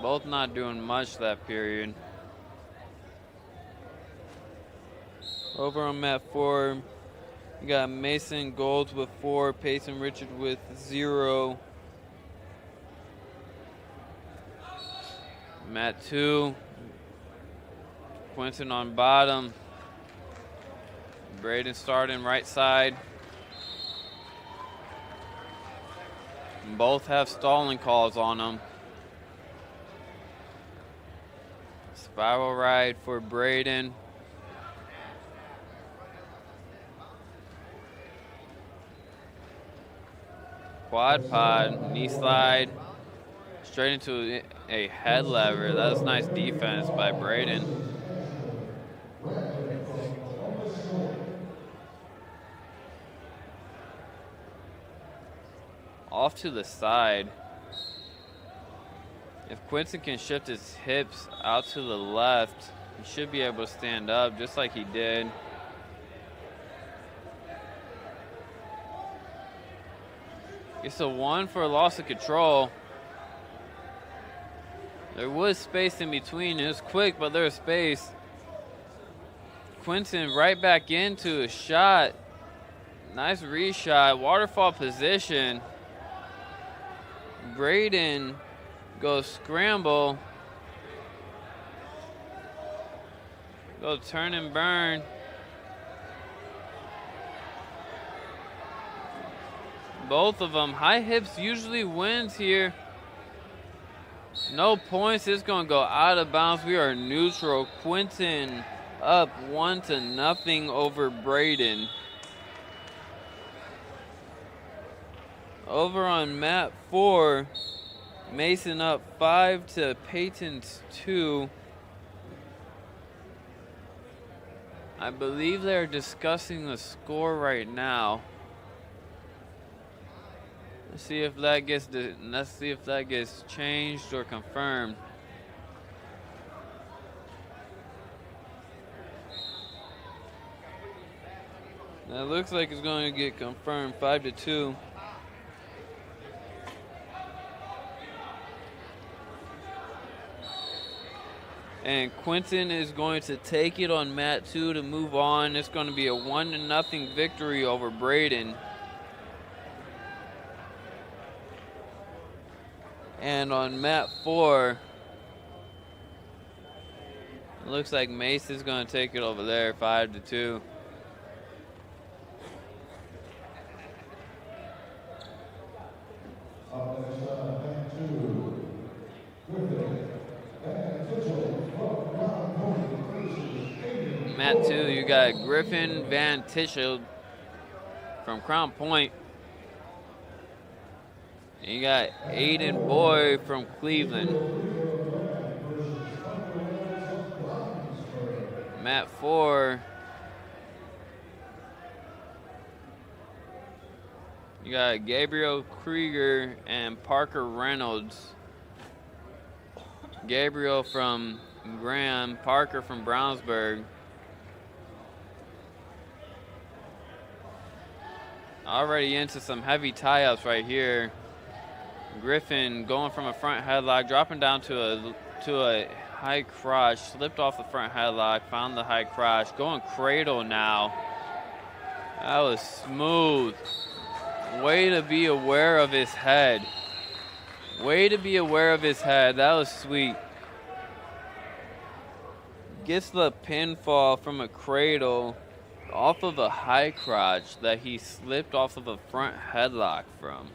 Both not doing much that period. Over on mat 4, you got Mason Golds with 4, Payson Richard with 0. Mat 2, Quentin on bottom. Braden starting right side. Both have stalling calls on them. Spiral ride for Braden. Quad pod, knee slide, straight into a head lever. That was nice defense by Braden. Off to the side. If Quentin can shift his hips out to the left, he should be able to stand up just like he did. It's a 1 for a loss of control. There was space in between. It was quick, but there was space. Quentin right back into a shot. Nice reshot. Waterfall position. Braden goes scramble. Go turn and burn. Both of them. High hips usually wins here. No points. It's going to go out of bounds. We are neutral. Quentin up 1-0 over Braden. Over on mat 4, Mason up 5 to Peyton's 2. I believe they're discussing the score right now. Let's see if that gets changed or confirmed. That looks like it's going to get confirmed, 5-2. And Quentin is going to take it on mat 2 to move on. It's going to be a 1-0 victory over Braden. And on mat 4, it looks like Mace is going to take it over there, 5-2. Mat 2, you got Griffin Van Tischel from Crown Point. And you got Aiden Boy from Cleveland. Mat 4, you got Gabriel Krieger and Parker Reynolds. Gabriel from Graham, Parker from Brownsburg. Already into some heavy tie-ups right here. Griffin going from a front headlock, dropping down to a high crotch, slipped off the front headlock, found the high crotch, going cradle now. That was smooth. Way to be aware of his head. Way to be aware of his head. That was sweet. Gets the pinfall from a cradle off of a high crotch that he slipped off of a front headlock from.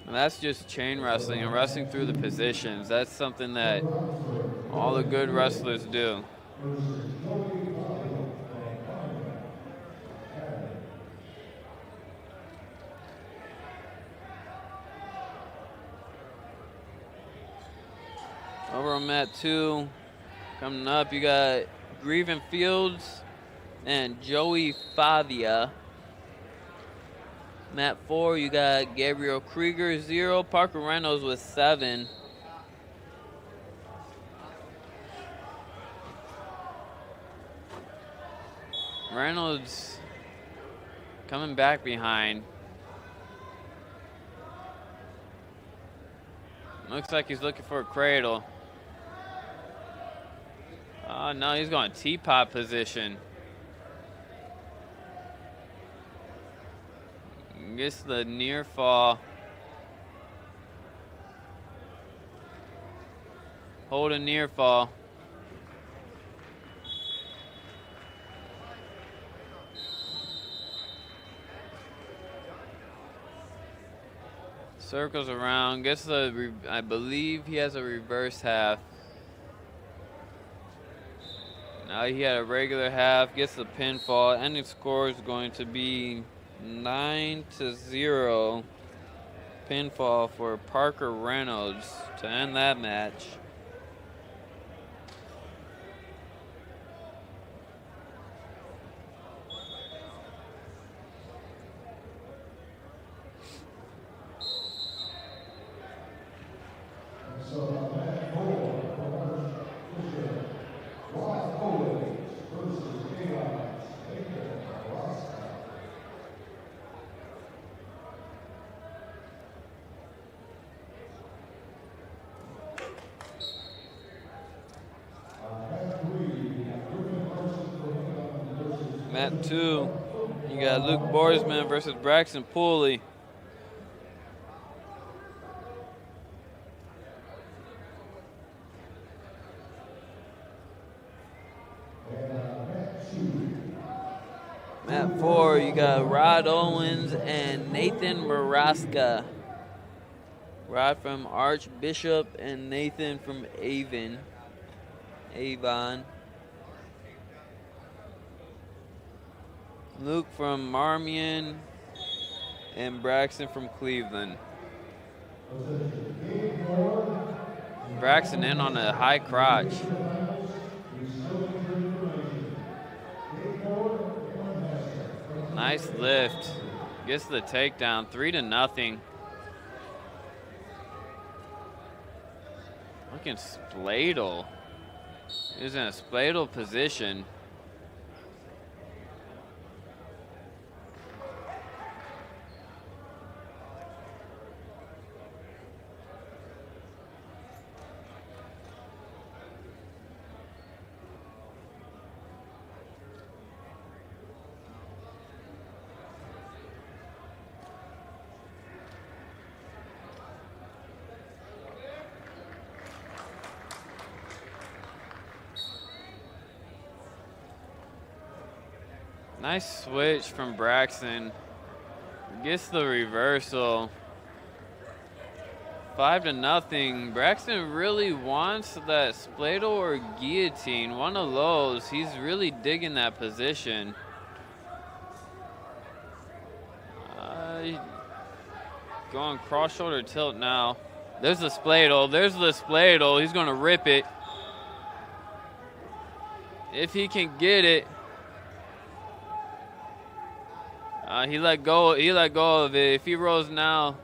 And that's just chain wrestling and wrestling through the positions. That's something that all the good wrestlers do. Over on mat 2, coming up, you got Grieven Fields and Joey Favia. Mat 4, you got Gabriel Krieger, 0. Parker Reynolds with 7. Reynolds coming back behind. Looks like he's looking for a cradle. Oh, no, he's going teapot position. Gets the near fall. Hold a near fall. Circles around, gets the, I believe he has a reverse half. Now he had a regular half, gets the pinfall. Ending score is going to be 9-0 pinfall for Parker Reynolds to end that match. Mat 2, you got Luke Borsman versus Braxton Pooley. Mat 4, you got Rod Owens and Nathan Maraska. Rod from Archbishop and Nathan from Avon. Luke from Marmion and Braxton from Cleveland. Braxton in on a high crotch. Nice lift. Gets the takedown, 3-0. Looking spladle. He's in a spladle position. Nice switch from Braxton. Gets the reversal. 5-0. Braxton really wants that spladle or guillotine, one of those. He's really digging that position. Going cross shoulder tilt now. There's the spladle. There's the spladle. He's going to rip it. If he can get it. He let go. He let go of it. If he rolls now,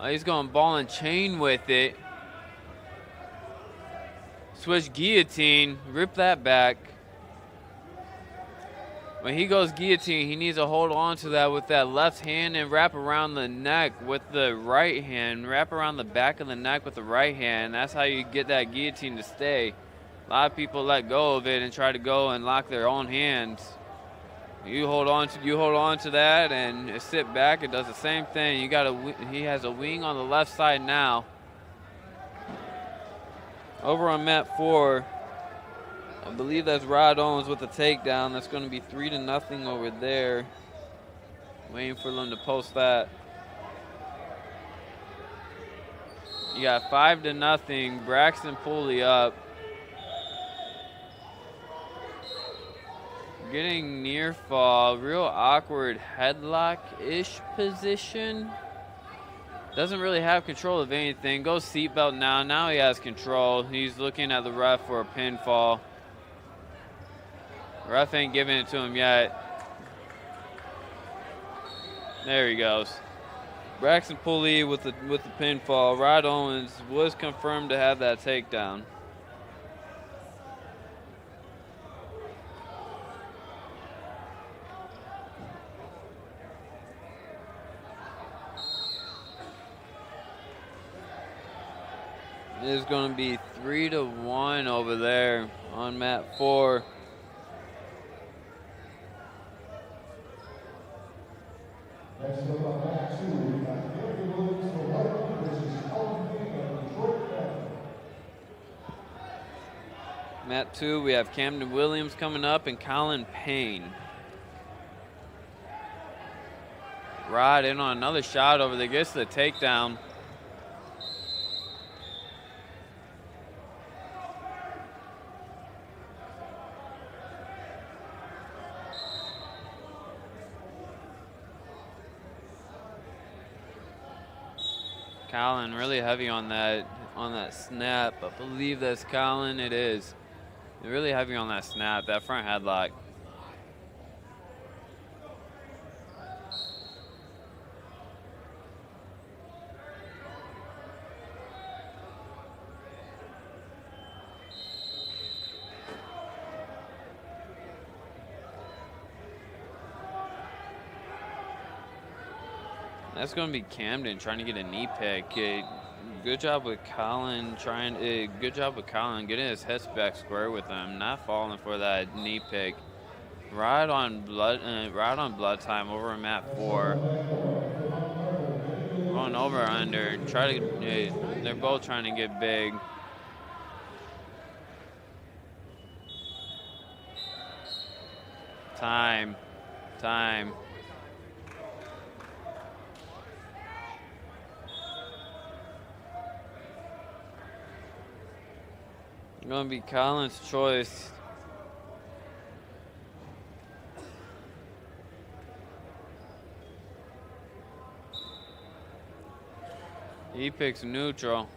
he's going ball and chain with it. Switch guillotine. Rip that back. When he goes guillotine, he needs to hold on to that with that left hand and wrap around the neck with the right hand. Wrap around the back of the neck with the right hand. That's how you get that guillotine to stay. A lot of people let go of it and try to go and lock their own hands. You hold on to that and sit back. It does the same thing. He has a wing on the left side now. Over on mat 4. I believe that's Rod Owens with the takedown. That's going to be 3-0 over there. Waiting for them to post that. You got 5-0. Braxton Pulley up. Getting near fall. Real awkward headlock-ish position. Doesn't really have control of anything. Goes seatbelt now. Now he has control. He's looking at the ref for a pinfall. Ref ain't giving it to him yet. There he goes. Braxton Pulley with the pinfall. Rod Owens was confirmed to have that takedown. It is going to be 3-1 over there on mat 4. Mat 2, we have Camden Williams coming up and Colin Payne. Rod in on another shot over there, gets the takedown. Colin really heavy on that snap. I believe that's Colin. It is. They're really heavy on that snap, that front headlock. That's going to be Camden trying to get a knee pick. Good job with Colin good job with Colin getting his head back square with him, not falling for that knee pick. Right on blood time over in mat 4. Going over under. They're both trying to get big. Time. Going to be Colin's choice. He picks neutral.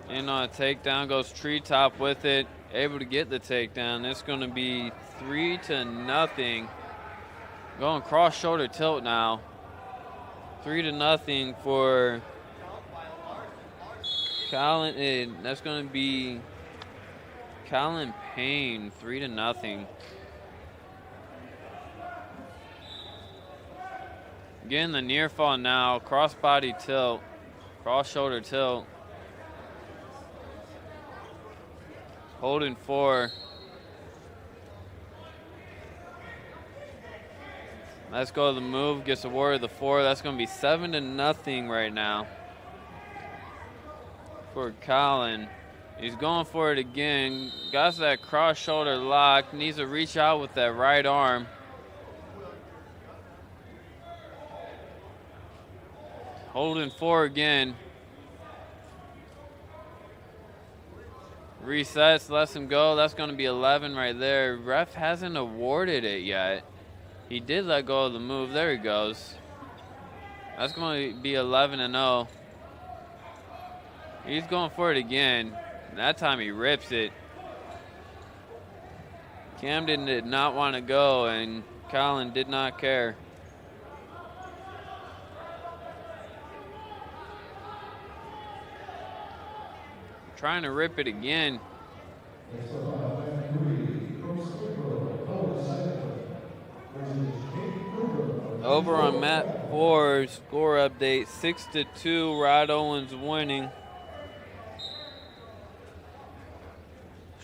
In on a takedown, goes treetop with it. Able to get the takedown. It's going to be 3-0. Going cross shoulder tilt now. 3-0 for Colin. That's going to be Colin Payne. 3-0. Getting the near fall now. Cross body tilt. Cross shoulder tilt. Holding 4. Let's go to the move. Gets a warrior the 4. That's going to be 7-0 right now. for Colin. He's going for it again. Got that cross shoulder lock. Needs to reach out with that right arm. Holding 4 again. Resets, lets him go. That's going to be 11 right there. Ref hasn't awarded it yet. He did let go of the move. There he goes. That's going to be 11-0. He's going for it again. That time he rips it. Camden did not want to go, and Colin did not care. Trying to rip it again. Over on mat 4, score update 6-2. Rod Owens winning.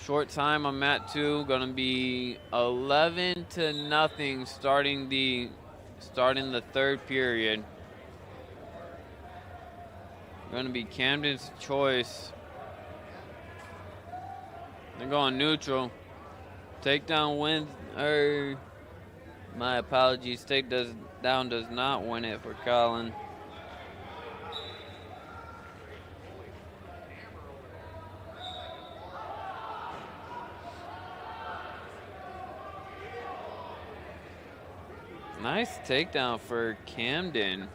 Short time on mat 2, gonna be 11-0 starting the third period. Gonna be Camden's choice. They're going neutral. Takedown wins, my apologies. Takedown does not win it for Colin. Nice takedown for Camden.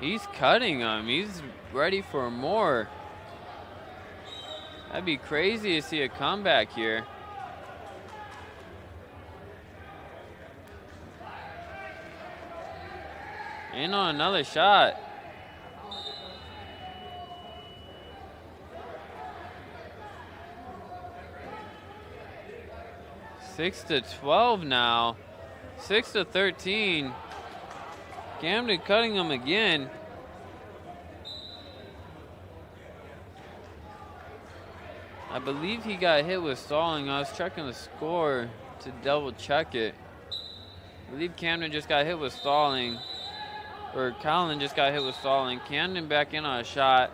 He's cutting him. He's ready for more. That'd be crazy to see a comeback here. In on another shot. Six to 12 now. 6-13. Camden cutting him again. I believe he got hit with stalling. I was checking the score to double check it. I believe Camden just got hit with stalling. Or Colin just got hit with stalling. Camden back in on a shot.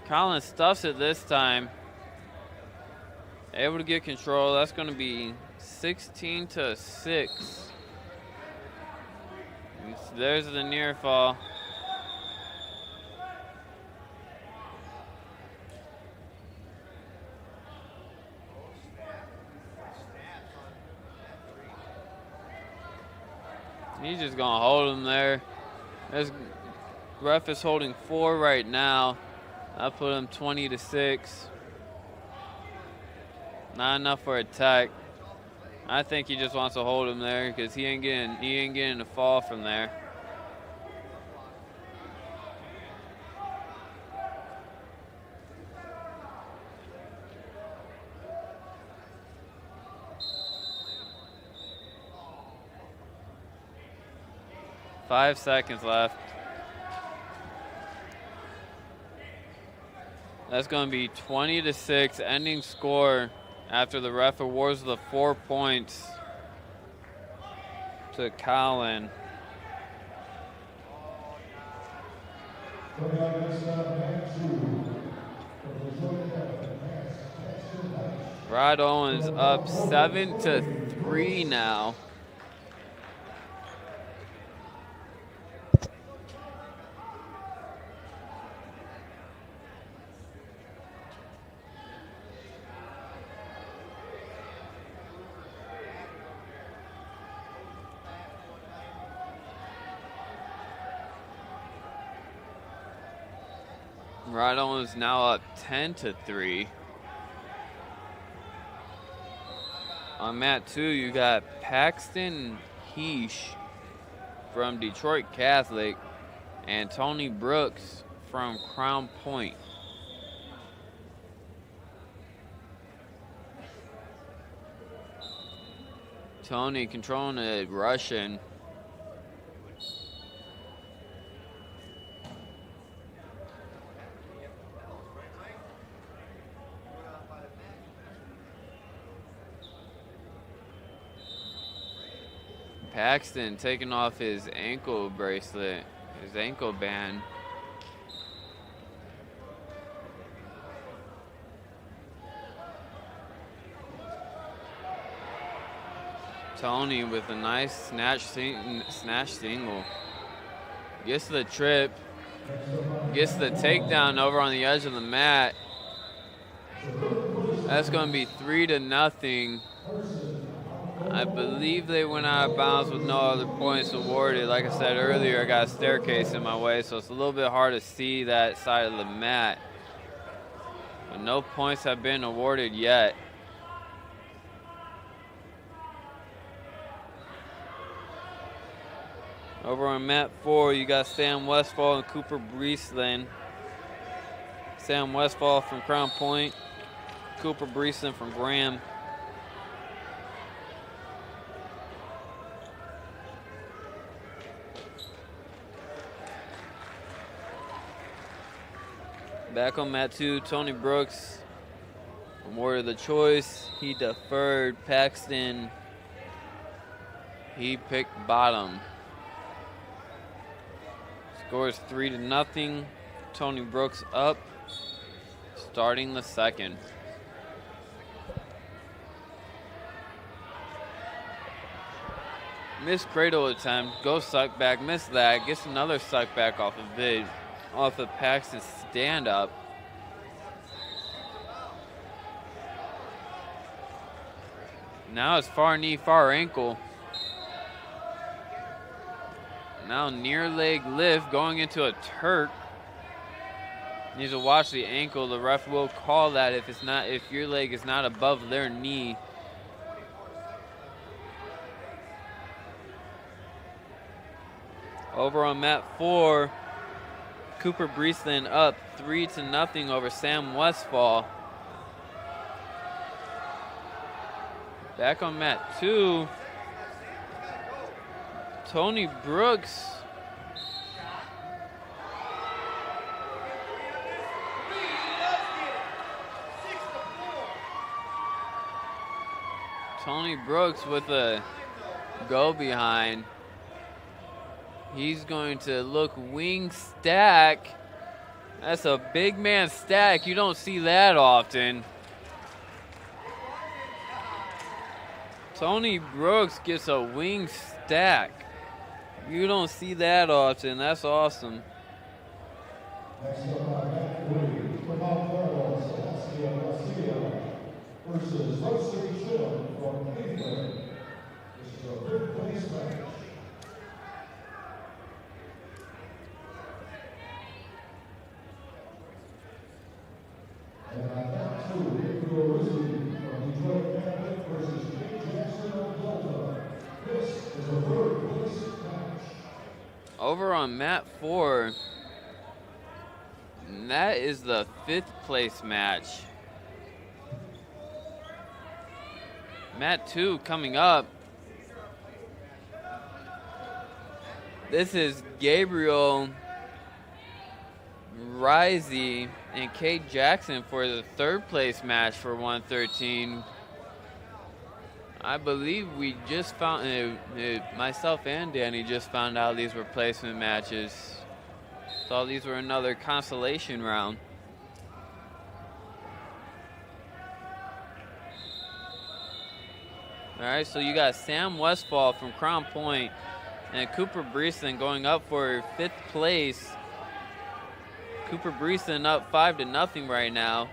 Colin stuffs it this time. Able to get control. That's going to be 16-6. There's the near fall. He's just going to hold him there. There's, ref is holding 4 right now. I put him 20-6. Not enough for a tech. I think he just wants to hold him there because he ain't getting a fall from there. Five seconds left. That's going to be 20-6, ending score after the ref awards the 4 points to Colin. Rod Owens up 7-3 now. Rod Owens now up 10-3. On mat 2, you got Paxton Heesh from Detroit Catholic and Tony Brooks from Crown Point. Tony controlling the Russian. Paxton taking off his ankle bracelet, his ankle band. Tony with a nice snatch single. Gets the trip, gets the takedown over on the edge of the mat. That's going to be 3-0. I believe they went out of bounds with no other points awarded. Like I said earlier, I got a staircase in my way, so it's a little bit hard to see that side of the mat. But no points have been awarded yet. Over on mat 4, you got Sam Westfall and Cooper Breesland. Sam Westfall from Crown Point, Cooper Breesland from Graham. Back on mat 2, Tony Brooks awarded the choice. He deferred. Paxton, he picked bottom. Score is 3-0. Tony Brooks up, starting the second. Missed cradle attempt, goes suck back, missed that, gets another suck back off of Paxton's stand up. Now it's far knee, far ankle. Now near leg lift going into a Turk. Needs to watch the ankle. The ref will call that if your leg is not above their knee. Over on mat 4, Cooper Breesland up 3-0 over Sam Westfall. Back on mat 2, Tony Brooks with a go behind. He's going to look wing stack. That's a big man stack. You don't see that often. Tony Brooks gets a wing stack. You don't see that often. That's awesome. Over on mat 4, and that is the 5th place match. Mat 2 coming up. This is Gabriel Risey and Kate Jackson for the 3rd place match for 113. I believe we just found, myself and Danny just found out these were placement matches. Thought these were another consolation round. All right, so you got Sam Westfall from Crown Point and Cooper Breesland going up for 5th place. Cooper Breesland up 5-0 right now.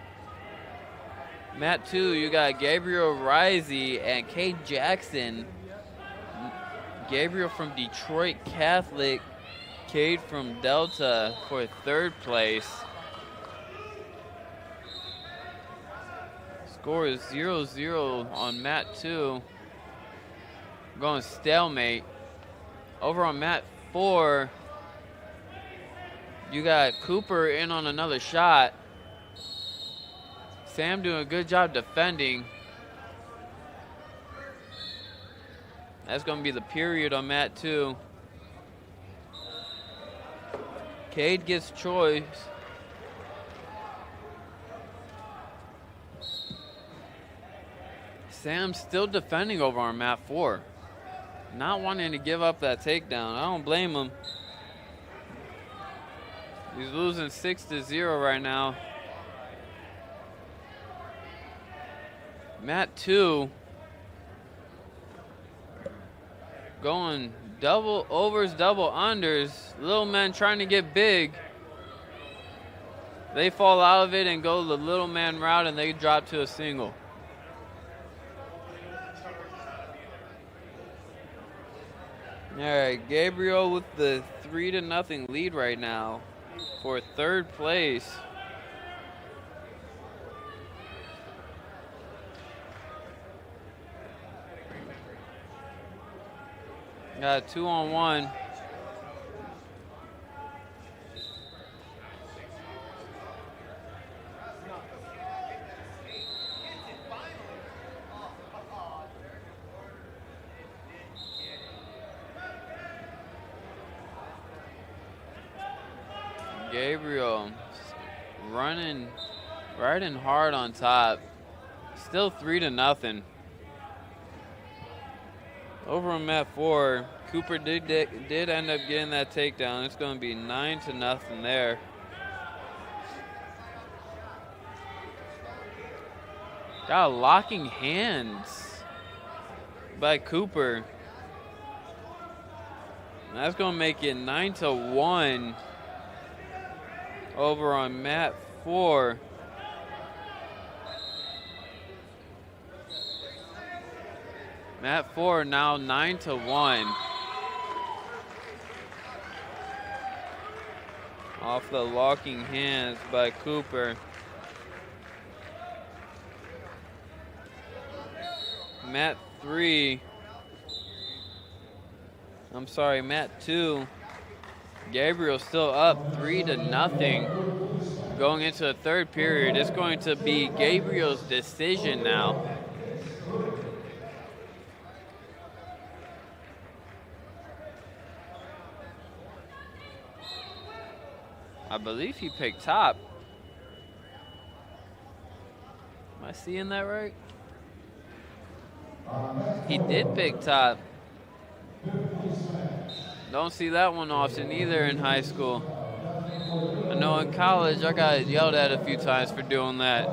Mat 2, you got Gabriel Risey and Kate Jackson. Gabriel from Detroit Catholic, Kate from Delta for 3rd place. Score is 0-0 on mat 2. Going stalemate. Over on mat 4, you got Cooper in on another shot. Sam doing a good job defending. That's going to be the period on mat 2. Cade gets choice. Sam still defending over on mat 4. not wanting to give up that takedown. I don't blame him. He's losing 6-0 right now. Mat 2 going double overs, double unders. Little men trying to get big. They fall out of it and go the little man route, and they drop to a single. All right, Gabriel with the 3-0 lead right now for third place. Got a 2-on-1. Gabriel riding hard on top. Still 3-0. Over on mat 4, Cooper did end up getting that takedown. It's going to be 9-0 there. Got locking hands by Cooper. That's going to make it 9-1 over on mat 4. Mat 4 now 9-1. Off the locking hands by Cooper. Mat 2. Gabriel still up 3-0. Going into the third period, it's going to be Gabriel's decision now. I believe he picked top. Am I seeing that right? He did pick top. Don't see that one often either in high school. I know in college I got yelled at a few times for doing that.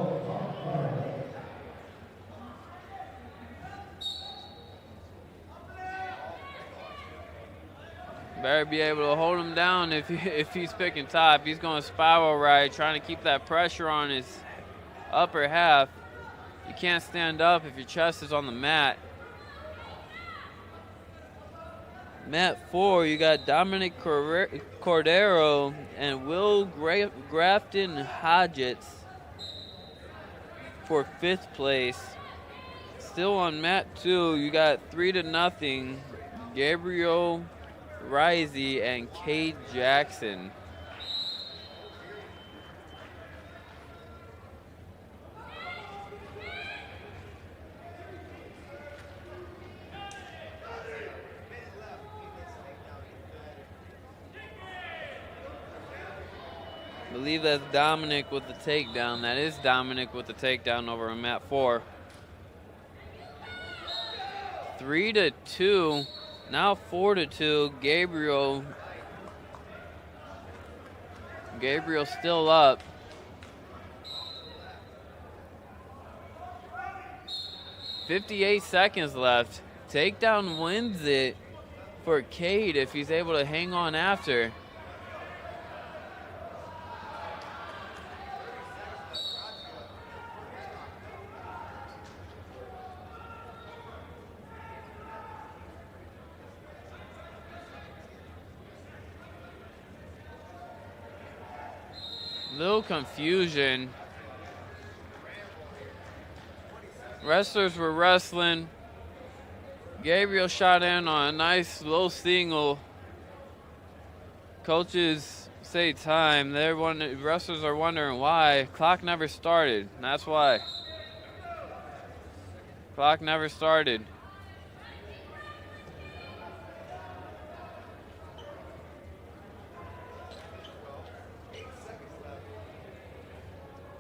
Better be able to hold him down if he's picking top. He's going to spiral right, trying to keep that pressure on his upper half. You can't stand up if your chest is on the mat. Mat 4, you got Dominic Cordero and Will Grafton Hodgetts for 5th place. Still on mat 2, you got 3-0, Gabriel Risey and Cade Jackson. I believe that's Dominic with the takedown. That is Dominic with the takedown over on mat 4. 3-2. Now 4-2. Gabriel still up. 58 seconds left. Takedown wins it for Cade if he's able to hang on after. Little confusion. Wrestlers were wrestling. Gabriel shot in on a nice low single. Coaches say time. Wrestlers are wondering why. Clock never started. That's why. Clock never started.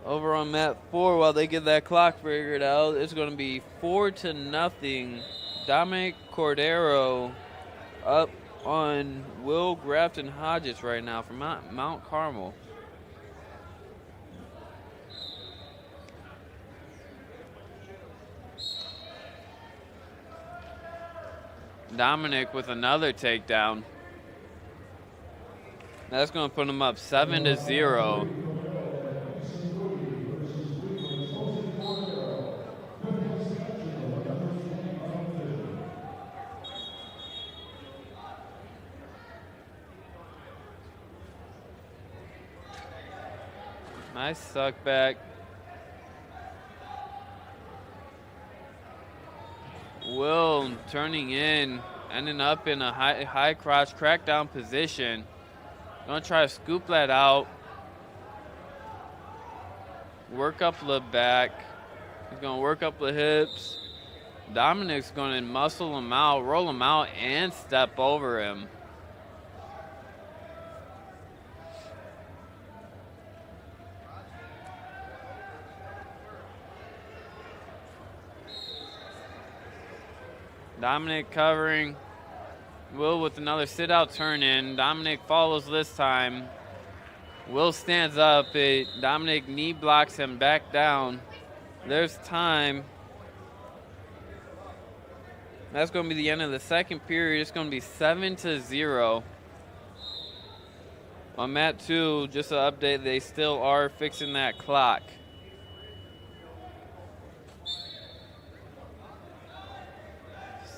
Over on mat 4, while they get that clock figured out, it's going to be 4-0 Dominic Cordero up on Will Grafton Hodges right now from Mount Carmel. Dominic with another takedown. That's going to put him up 7-0. Nice suck back. Will turning in, ending up in a high crotch crackdown position. Gonna try to scoop that out. Work up the back. He's gonna work up the hips. Dominic's gonna muscle him out, roll him out, and step over him. Dominic covering. Will with another sit-out turn-in. Dominic follows this time. Will stands up. Dominic knee blocks him back down. There's time. That's going to be the end of the second period. It's going to be 7-0. On mat 2, just an update, they still are fixing that clock.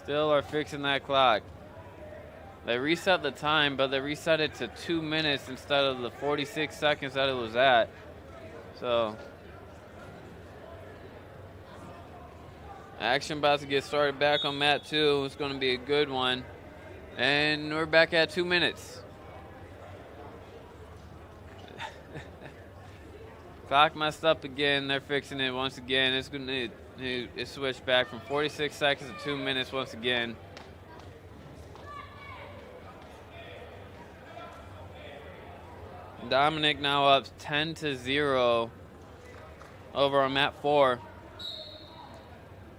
Still are fixing that clock. They reset the time, but they reset it to 2 minutes instead of the 46 seconds that it was at. So, action about to get started back on mat 2. It's going to be a good one. And we're back at 2 minutes. Clock messed up again. They're fixing it once again. It's going to it switched back from 46 seconds to 2 minutes once again. Dominic now up 10-0 over on mat 4.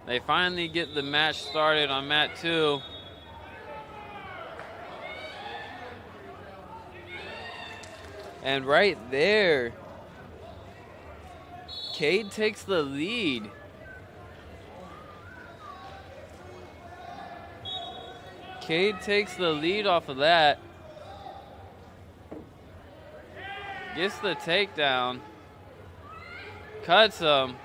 They finally get the match started on mat 2. And right there, Cade takes the lead. Cade takes the lead off of that. Gets the takedown. Cuts him.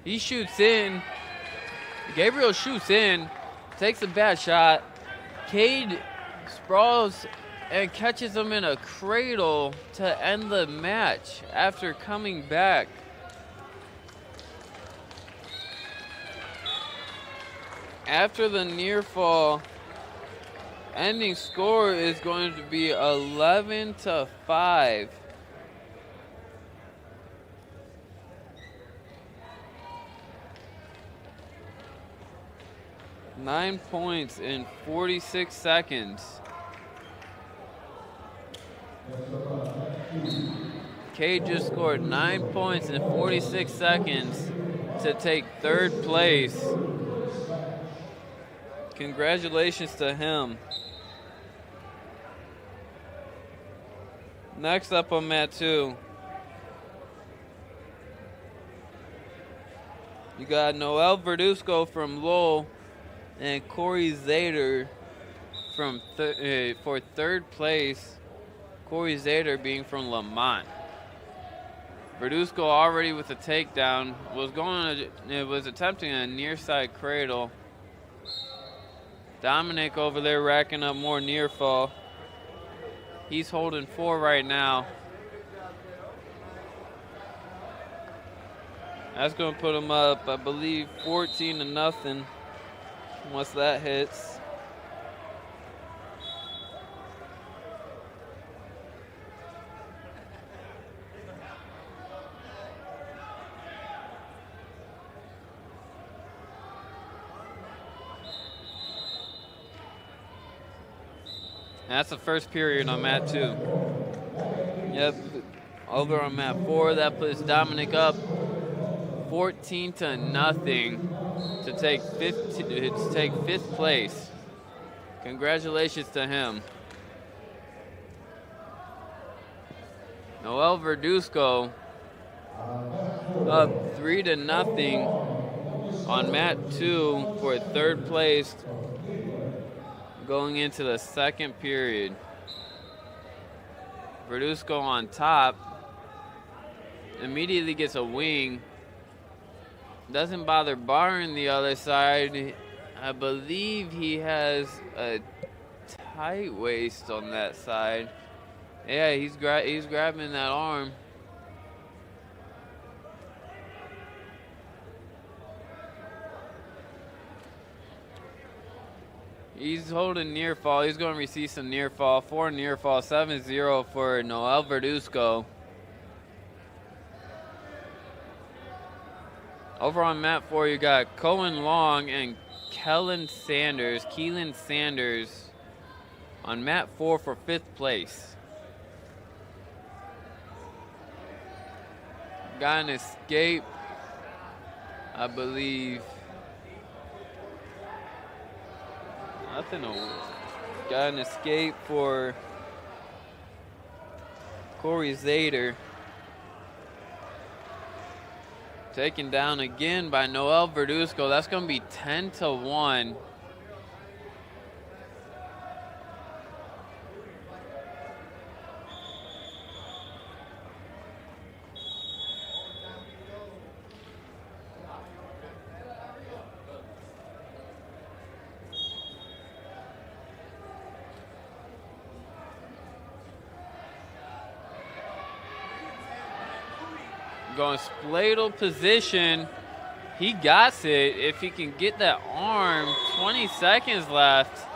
He shoots in. Gabriel shoots in. Takes a bad shot. Cade sprawls and catches him in a cradle to end the match after coming back. After the near fall, ending score is going to be 11-5. Nine points in 46 seconds. Cade just scored 9 points in 46 seconds to take third place. Congratulations to him. Next up on mat 2, you got Noel Verduzco from Lowell and Corey Zader from for third place. Corey Zader being from Lamont. Verduzco already with a takedown was attempting a near side cradle. Dominic over there racking up more near fall. He's holding 4 right now. That's going to put him up, I believe, 14-0 once that hits. And that's the first period on mat 2. Yep, over on mat 4, that puts Dominic up 14-0 to take fifth place. Congratulations to him. Noel Verduzco up 3-0 on mat 2 for third place going into the second period. Verduzco on top, immediately gets a wing. Doesn't bother barring the other side. I believe he has a tight waist on that side. Yeah, he's grabbing that arm. He's holding near fall. He's going to receive some near fall. 4 near fall, 7-0 for Noel Verduzco. Over on mat 4, you got Cohen Long and Keelan Sanders on mat 4 for 5th place. Got an escape, I believe. Got an escape for Corey Zader. Taken down again by Noel Verduzco. That's going to be 10-1. Going spladle position. He got it. If he can get that arm, 20 seconds left.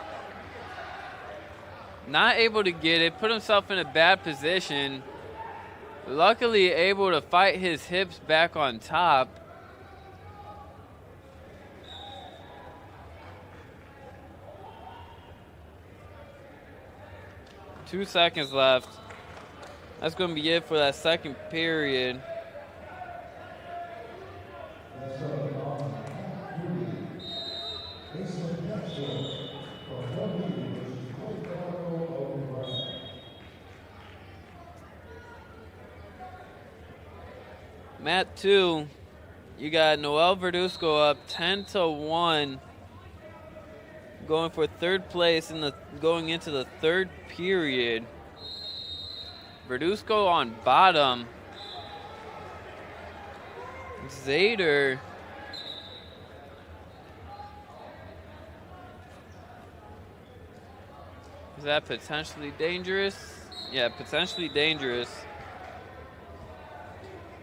Not able to get it, put himself in a bad position. Luckily able to fight his hips back on top. Two seconds left. That's going to be it for that second period. Mat 2, you got Noel Verduzco up 10-1, going for third place going into the third period. Verduzco on bottom. Zader is that potentially dangerous? Yeah, potentially dangerous.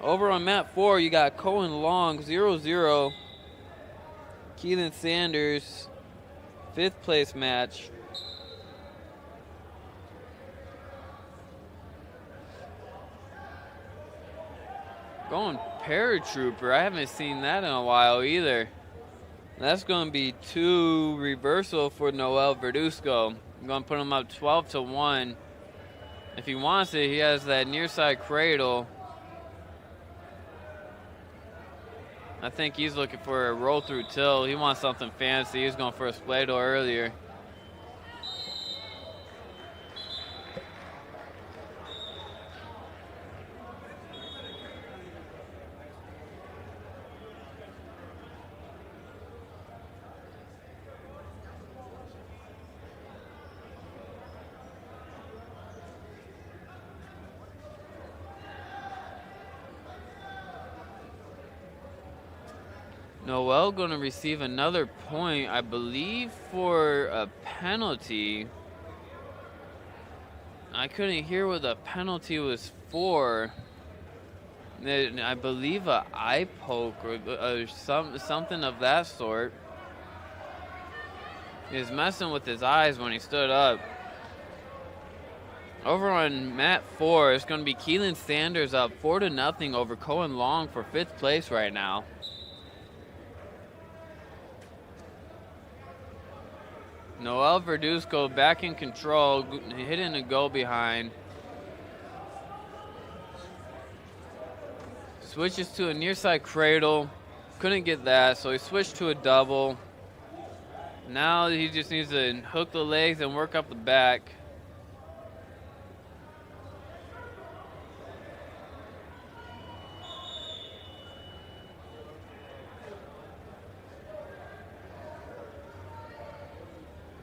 Over on mat 4, you got Cohen Long, 0-0. Keelan Sanders, 5th place match. Going paratrooper. I haven't seen that in a while either. That's going to be 2 reversal for Noel Verduzco. I'm going to put him up 12-1. If he wants it, he has that near side cradle. I think he's looking for a roll through tilt. He wants something fancy. He was going for a spladle earlier. Noel going to receive another point, I believe, for a penalty. I couldn't hear what the penalty was for. I believe a eye poke or something of that sort. He was messing with his eyes when he stood up. Over on mat 4, it's going to be Keelan Sanders up 4-0 over Cohen Long for 5th place right now. Noel Verduzco back in control, hitting a go behind. Switches to a near side cradle. Couldn't get that, so he switched to a double. Now he just needs to hook the legs and work up the back.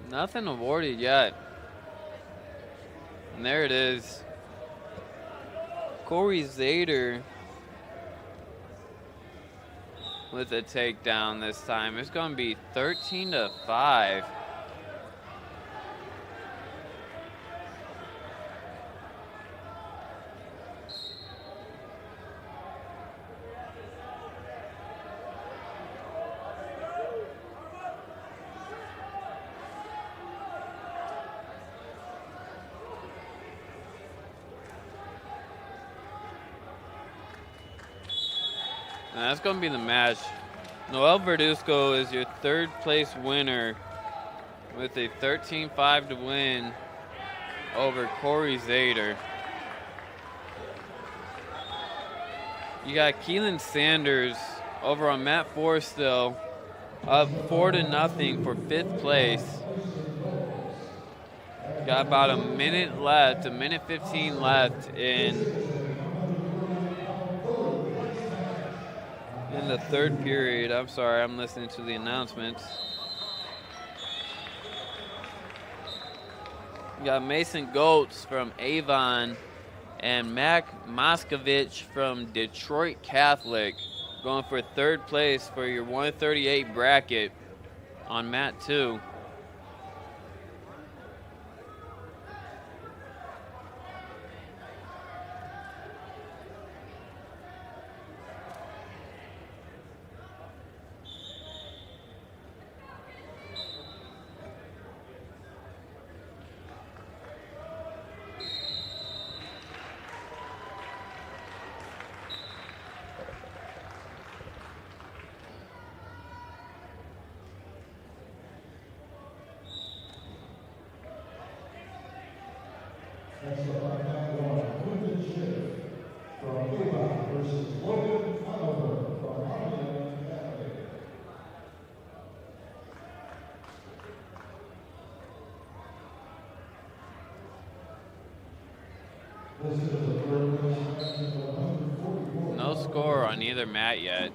Nothing awarded yet. And there it is. Corey Zader with a takedown this time. It's going to be 13-5. And that's going to be the match. Noel Verduzco is your third place winner with a 13-5 to win over Corey Zader. You got Keelan Sanders over on mat 4 still, up 4-0 for 5th place. Got about a minute left, a minute 15 left in the third period. I'm sorry, I'm listening to the announcements. You got Mason Goetz from Avon and Mac Moskovich from Detroit Catholic going for third place for your 138 bracket on mat 2. No score on either mat yet.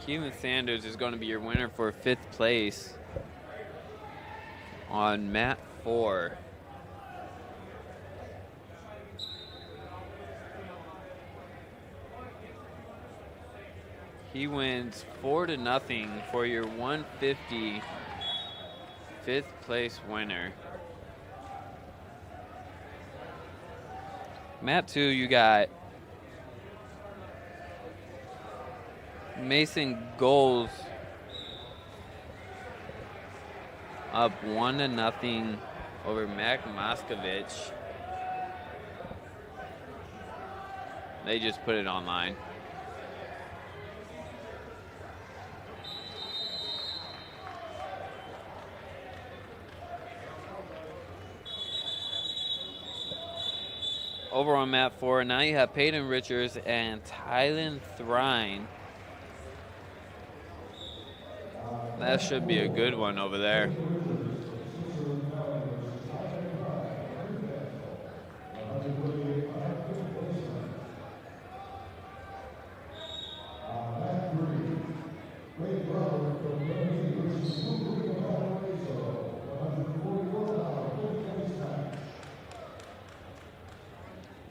Keelan Sanders is going to be your winner for 5th place on mat 4. He wins 4-0 for your 150 5th place winner. Mat 2, you got Mason Goals up 1-0 over Mac Moskovich. They just put it online. Over on mat 4, now you have Peyton Richards and Tylen Thrine. That should be a good one over there.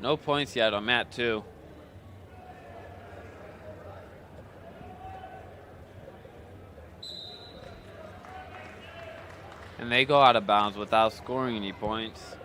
No points yet on mat 2. And they go out of bounds without scoring any points.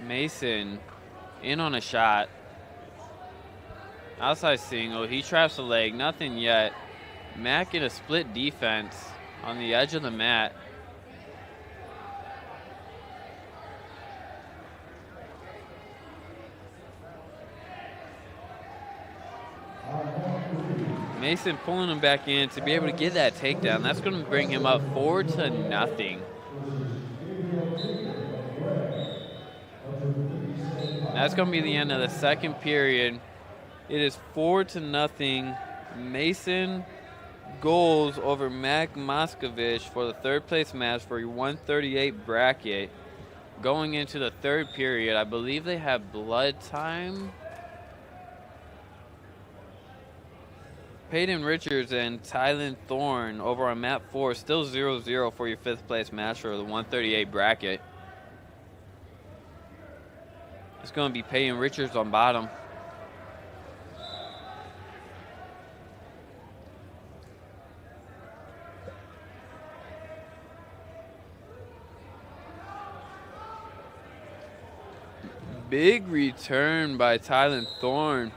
Mason in on a shot. Outside single. He traps the leg. Nothing yet. Mac in a split defense on the edge of the mat. Mason pulling him back in to be able to get that takedown. That's going to bring him up 4-0. That's going to be the end of the second period. It is 4-0. Mason goals over Mac Moscovich for the third place match for your 138 bracket. Going into the third period, I believe they have blood time. Peyton Richards and Tylen Thorne over on mat 4, still 0-0 for your fifth place match for the 138 bracket. It's going to be Peyton Richards on bottom. Big return by Tylen Thorne.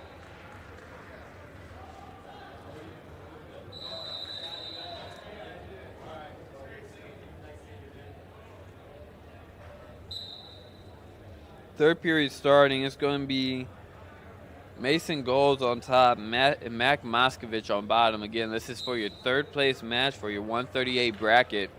Third period starting. It's going to be Mason Golds on top, Mac Moscovich on bottom. Again, this is for your third place match for your 138 bracket.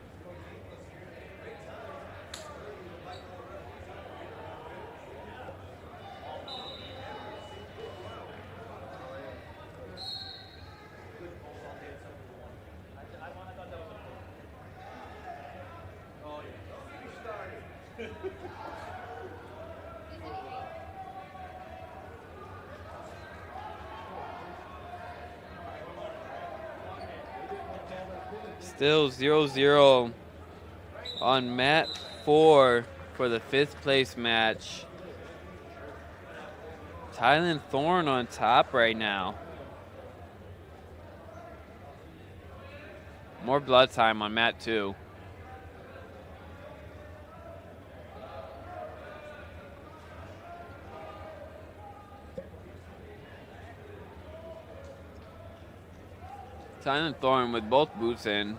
Still 0-0 on mat 4 for the fifth place match. Tylen Thorne on top right now. More blood time on mat 2. Tylen Thorne with both boots in.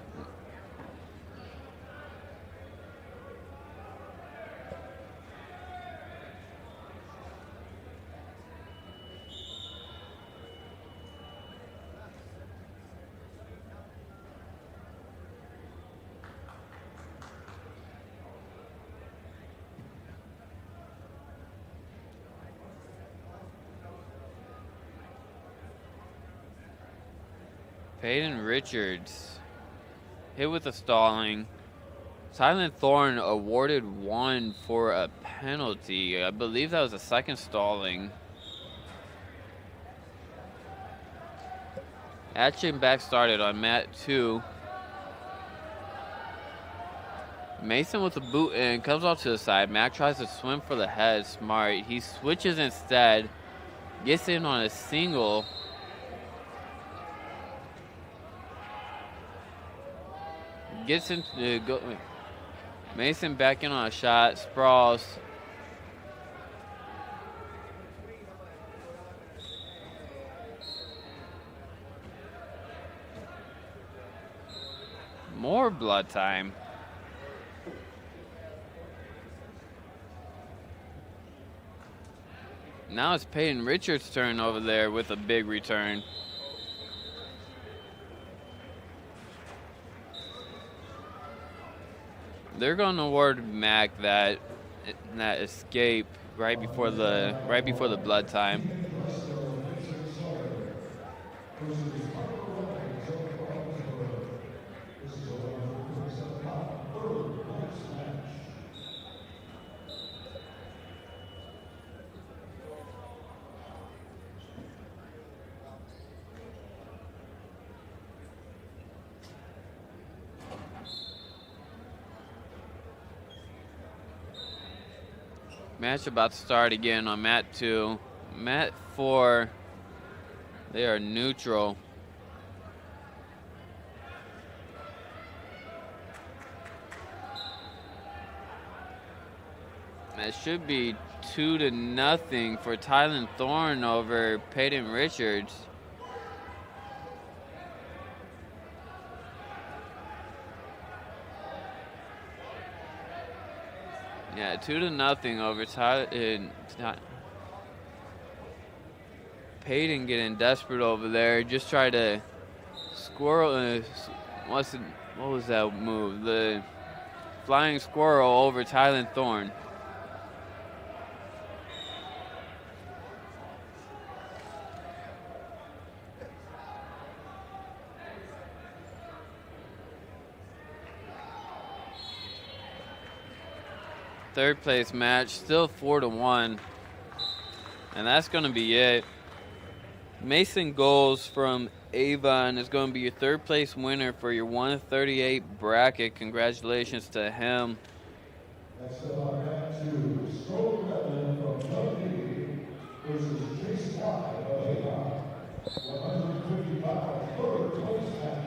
Peyton Richards hit with a stalling. Tylen Thorne awarded 1 for a penalty. I believe that was a second stalling. Action back started on mat 2. Mason with the boot in, comes off to the side. Mac tries to swim for the head, smart. He switches instead, gets in on a single. Gets into Mason back in on a shot, sprawls. More blood time. Now it's Peyton Richards' turn over there with a big return. They're going to award Mac that escape right before the blood time. Match about to start again on mat 2. Mat 4, they are neutral. That should be 2-0 for Tylen Thorne over Peyton Richards. Yeah, 2-0 over Tyler. Peyton getting desperate over there. Just tried to squirrel. What was that move? The flying squirrel over Tylen Thorne. Third place match, still 4-1. And that's going to be it. Mason Goals from Avon is going to be your third place winner for your 138 bracket. Congratulations to him. Next up on mat 2, Stroke Redmond from Dundee versus Chase Clyde of Avon. 155 third place match.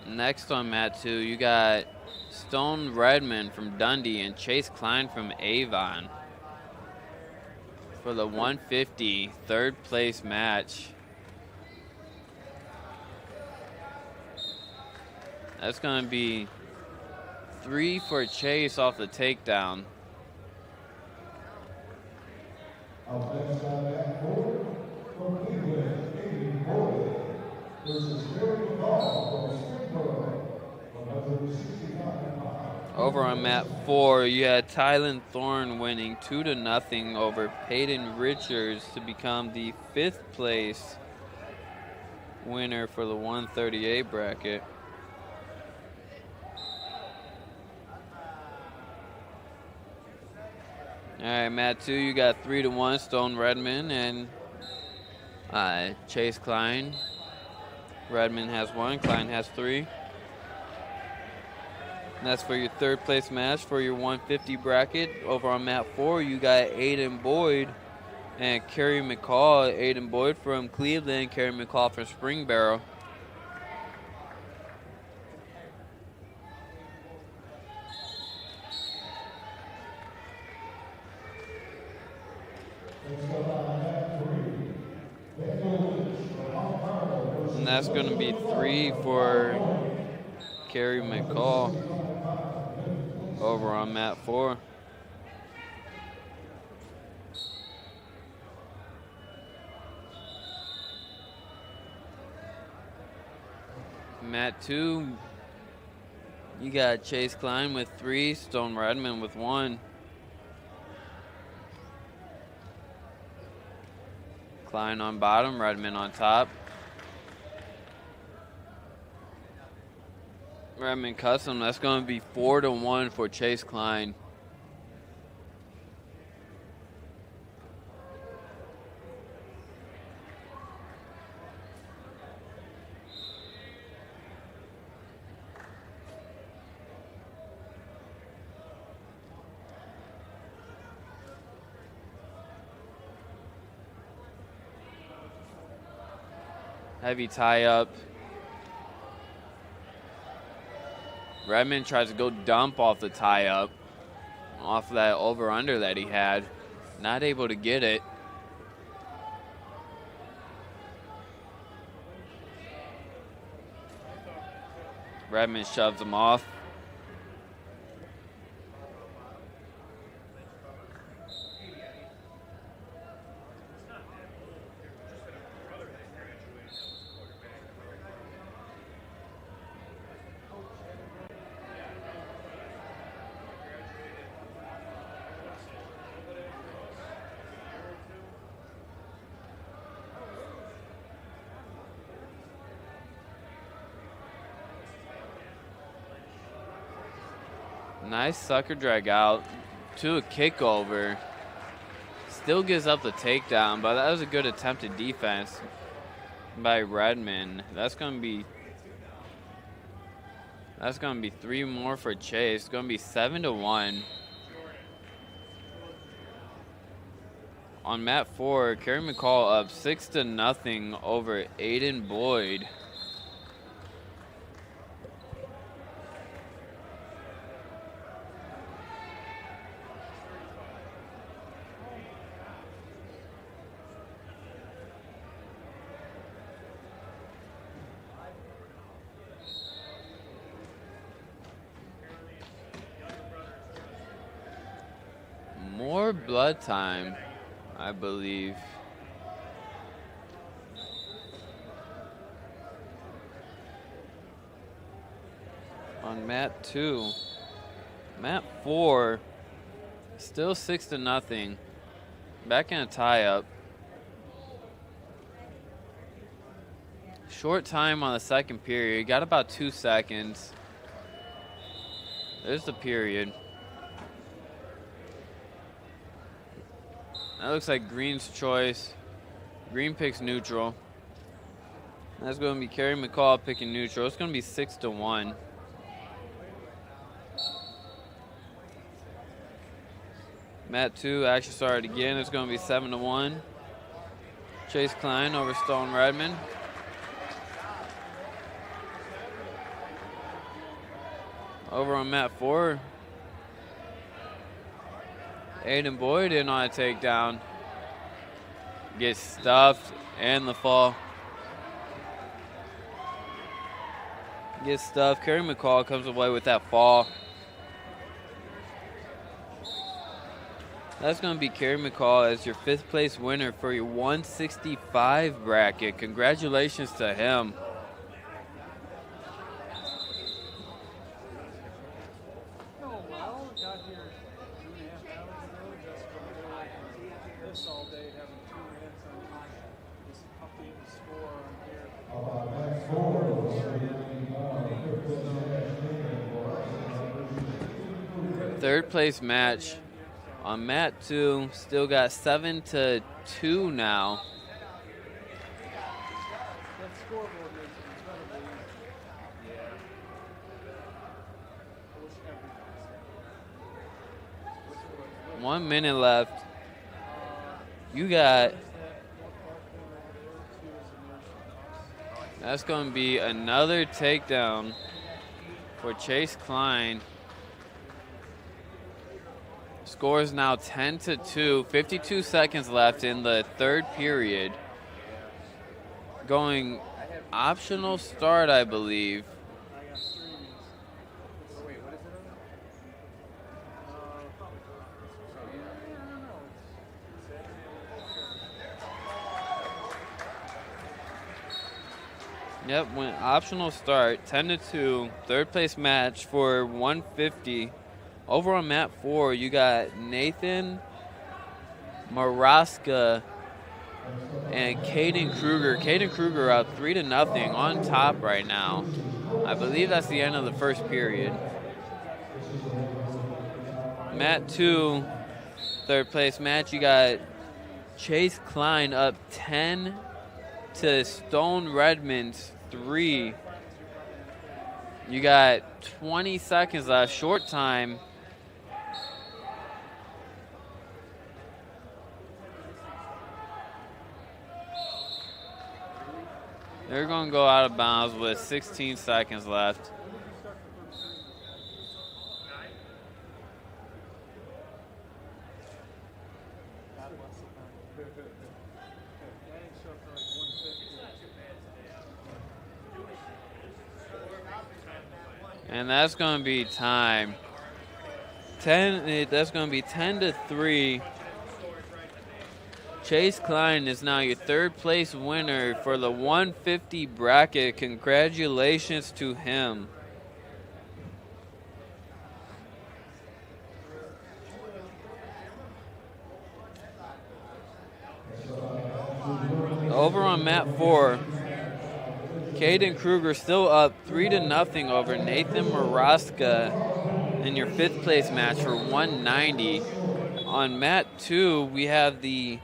Next on mat 2, you got Stone Redmond from Dundee and Chase Klein from Avon for the 150 third place match. That's going to be 3 for Chase off the takedown. Up next on mat 4, from Cleveland, Aiden Boyd versus Barry McCall from Springboro. 165 pounds. Over on mat 4, you had Tylen Thorne winning 2-0 over Peyton Richards to become the 5th place winner for the 138 bracket. All right, mat 2, you got 3-1 Stone Redmond and Chase Klein. Redmond has 1, Klein has 3. And that's for your third place match for your 150 bracket. Over on mat 4, you got Aiden Boyd and Kerry McCall. Aiden Boyd from Cleveland, Kerry McCall from Springboro. And that's going to be 3 for Kerry McCall over on mat 4. Mat 2, you got Chase Klein with 3, Stone Redmond with 1. Klein on bottom, Redmond on top. Redmond Custom, that's going to be 4-1 for Chase Klein. Heavy tie up. Redmond tries to go dump off the tie up, off that over under that he had. Not able to get it. Redmond shoves him off. Nice sucker drag out to a kickover. Still gives up the takedown, but that was a good attempted defense by Redmond. That's gonna be 3 more for Chase. It's gonna be 7-1. on mat 4, Kerry McCall up 6-0 over Aiden Boyd. More blood time, I believe. On mat 2. Mat 4, still 6-0. Back in a tie-up. Short time on the second period. Got about 2 seconds. There's the period. That looks like Green's choice. Green picks neutral. That's going to be Kerry McCall picking neutral. It's going to be 6-1. Mat 2 actually started again. It's going to be 7-1. Chase Klein over Stone Redmond. Over on mat 4. Aiden Boyd in on a takedown. Gets stuffed and the fall. Gets stuffed. Kerry McCall comes away with that fall. That's going to be Kerry McCall as your 5th place winner for your 165 bracket. Congratulations to him. Third place match on mat 2. Still got 7-2 now. One minute left. You got. That's going to be another takedown for Chase Klein. Score is now 10-2. 52 seconds left in the third period. Going optional start, I believe. Yep, went optional start, 10-2, third place match for 150. Over on mat 4, you got Nathan Maraska and Caden Kruger. Caden Kruger up 3-0 on top right now. I believe that's the end of the first period. Mat 2, third place match, you got Chase Klein up 10 to Stone Redmond's 3. You got 20 seconds left, short time. They're going to go out of bounds with 16 seconds left. And that's going to be time. That's going to be 10-3. Chase Klein is now your third place winner for the 150 bracket. Congratulations to him. Over on mat 4, Caden Kruger still up 3-0 over Nathan Maraska in your 5th place match for 190. On mat 2, we have the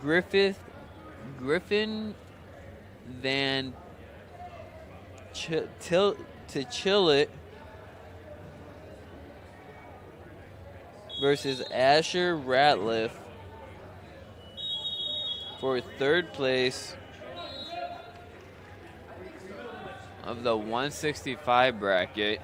Griffin Van Chillet versus Asher Ratliff. for third place of the 165 bracket.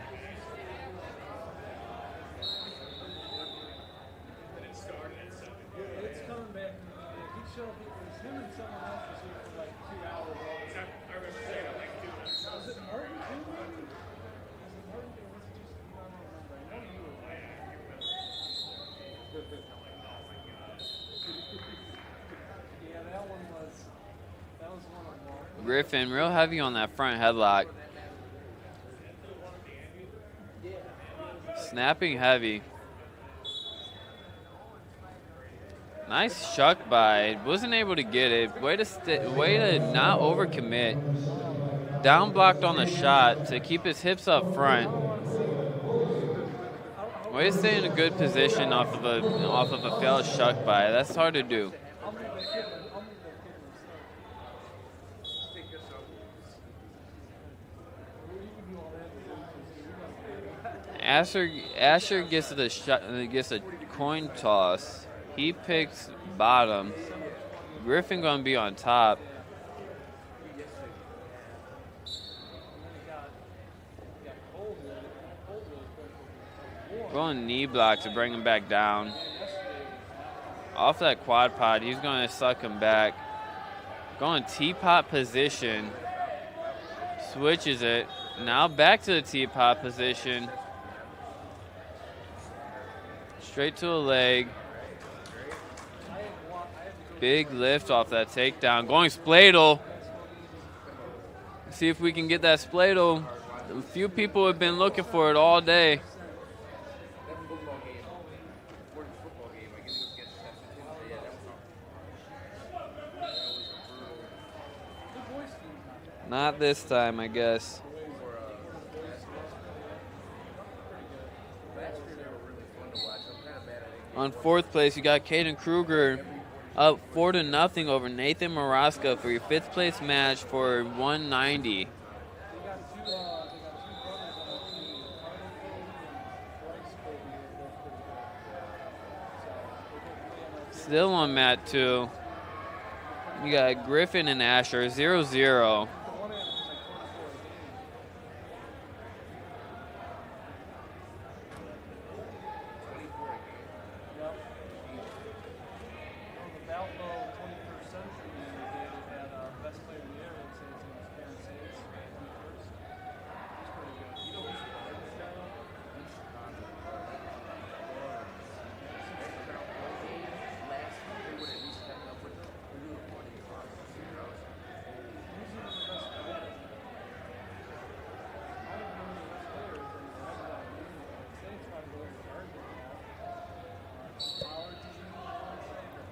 Griffin real heavy on that front headlock. Snapping heavy. Nice shuck by. Wasn't able to get it. Way to not overcommit. Down blocked on the shot to keep his hips up front. Way to stay in a good position off of a failed shuck by. That's hard to do. Asher gets a coin toss. He picks bottom. Griffin gonna be on top. Going knee block to bring him back down. Off that quad pod, he's gonna suck him back. Going teapot position. Switches it. Now back to the teapot position. Straight to a leg. Big lift off that takedown. Going spladle. See if we can get that spladle. A few people have been looking for it all day. Not this time, I guess. On fourth place, you got Caden Kruger up 4-0 over Nathan Maraska for your fifth place match for 190. Still on mat 2. You got Griffin and Asher 0-0.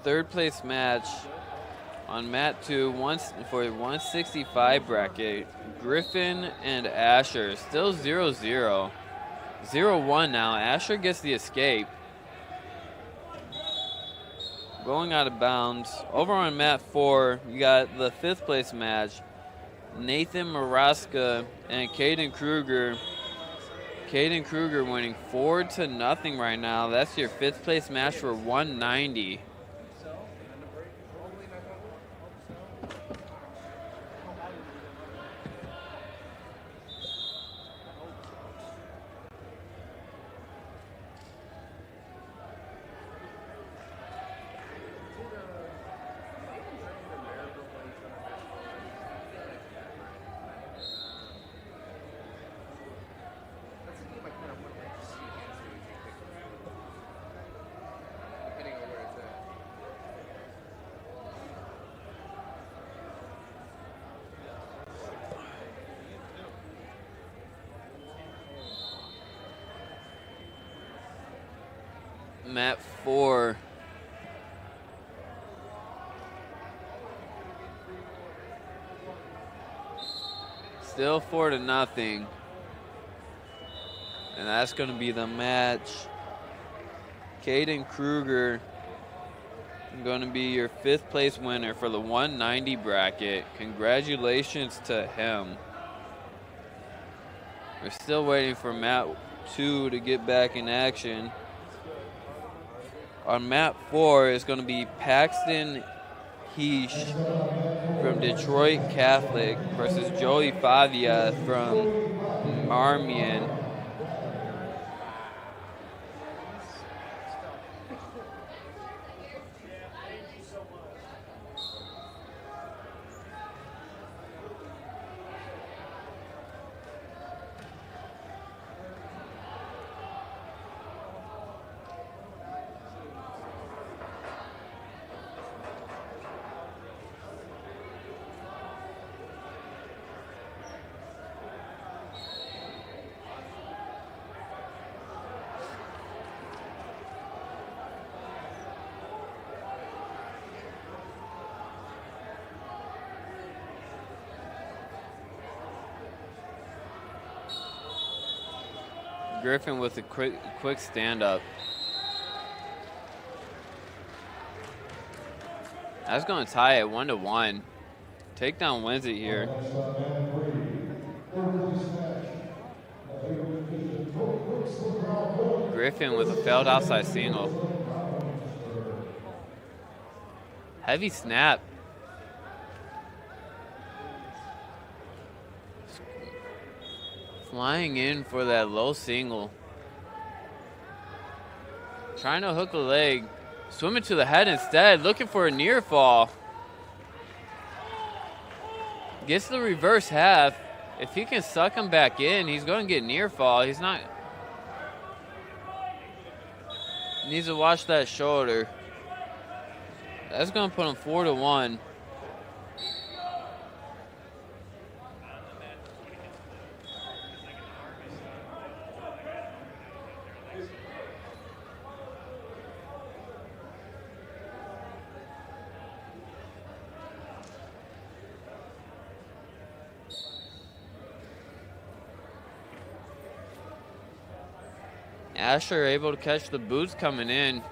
Third place match on mat 2 for the 165 bracket. Griffin and Asher still 0-0. 0-1 now. Asher gets the escape. Going out of bounds. Over on mat 4, you got the fifth place match. Nathan Maraska and Caden Kruger. Caden Kruger winning 4-0 right now. That's your fifth place match for 190. Mat 4. Still 4-0. And that's going to be the match. Caden Kruger going to be your fifth place winner for the 190 bracket. Congratulations to him. We're still waiting for mat 2 to get back in action. On mat 4 is going to be Paxton Heesh from Detroit Catholic versus Joey Favia from Marmion. Griffin with a quick stand-up. That's going to tie it 1-1. Takedown wins it here. Griffin with a failed outside single. Heavy snap. Flying in for that low single. Trying to hook the leg. Swimming to the head instead. Looking for a near fall. Gets the reverse half. If he can suck him back in, he's going to get near fall. He's not. Needs to watch that shoulder. That's going to put him 4-1. Asher able to catch the boots coming in.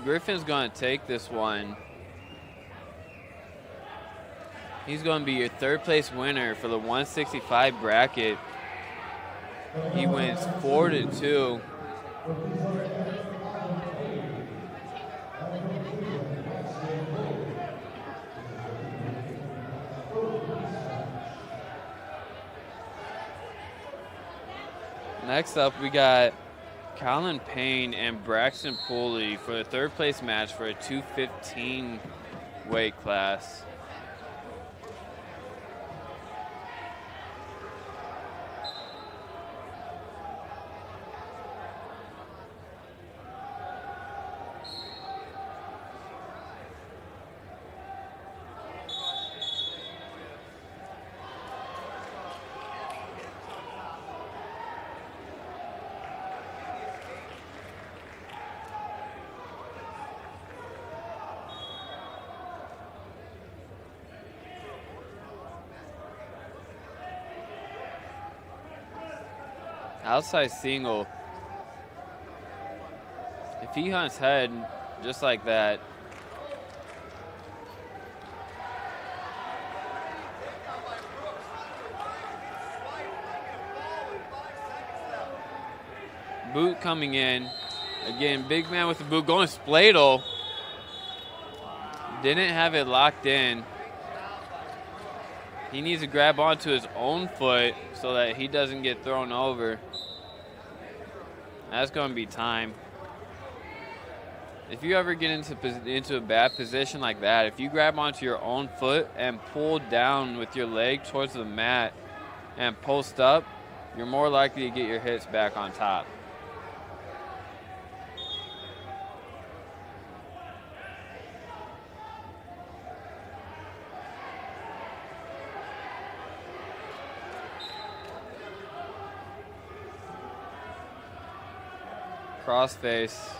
Griffin's going to take this one. He's going to be your third place winner for the 165 bracket. He wins 4-2. Next up, we got Colin Payne and Braxton Pooley for the third place match for a 215 weight class. Outside single. If he hunts head just like that, Boot coming in. Again, big man with the boot going spladle. Didn't have it locked in. He needs to grab onto his own foot so that he doesn't get thrown over. That's going to be time. If you ever get into a bad position like that, if you grab onto your own foot and pull down with your leg towards the mat and post up, you're more likely to get your hits back on top. Crossface.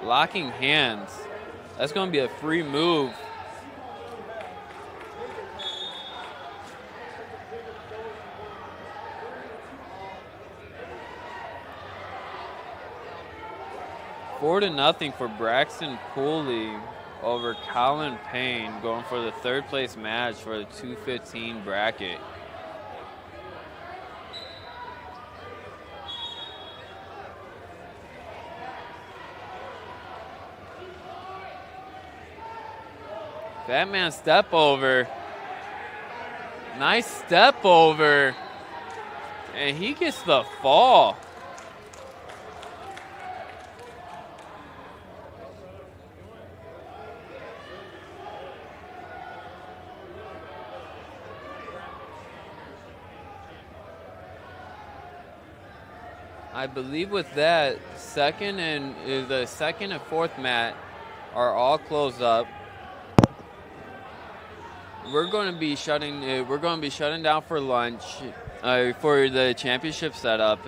Locking hands. That's going to be a free move. Four to nothing for Braxton Cooley over Colin Payne, going for the third place match for the 215 bracket. Batman step over. Nice step over. And he gets the fall. I believe with that, the second and fourth mat are all closed up. We're going to be shutting down for lunch for the championship setup.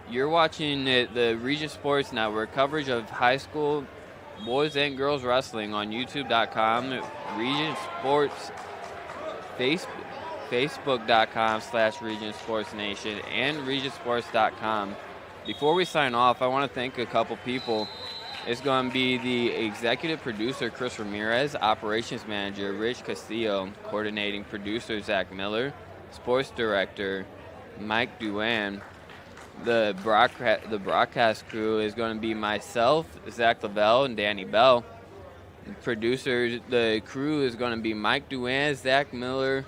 You're watching the Region Sports Network coverage of high school boys and girls wrestling on YouTube.com, Region Sports, Facebook.com/Region Sports Nation, and RegionSports.com. Before we sign off, I want to thank a couple people. It's going to be the executive producer, Chris Ramirez, operations manager, Rich Castillo, coordinating producer, Zach Miller, sports director, Mike Duan. The broadcast crew is going to be myself, Zach Lavelle, and Danny Bell. The crew is going to be Mike Duan, Zach Miller,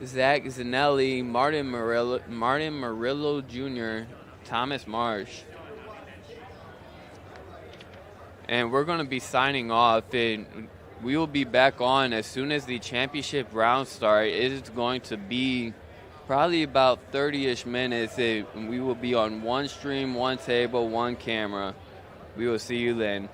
Zach Zanelli, Martin Murillo Jr., Thomas Marsh. And we're going to be signing off, and we will be back on as soon as the championship round start. It is going to be probably about 30-ish minutes. We will be on one stream, one table, one camera. We will see you then.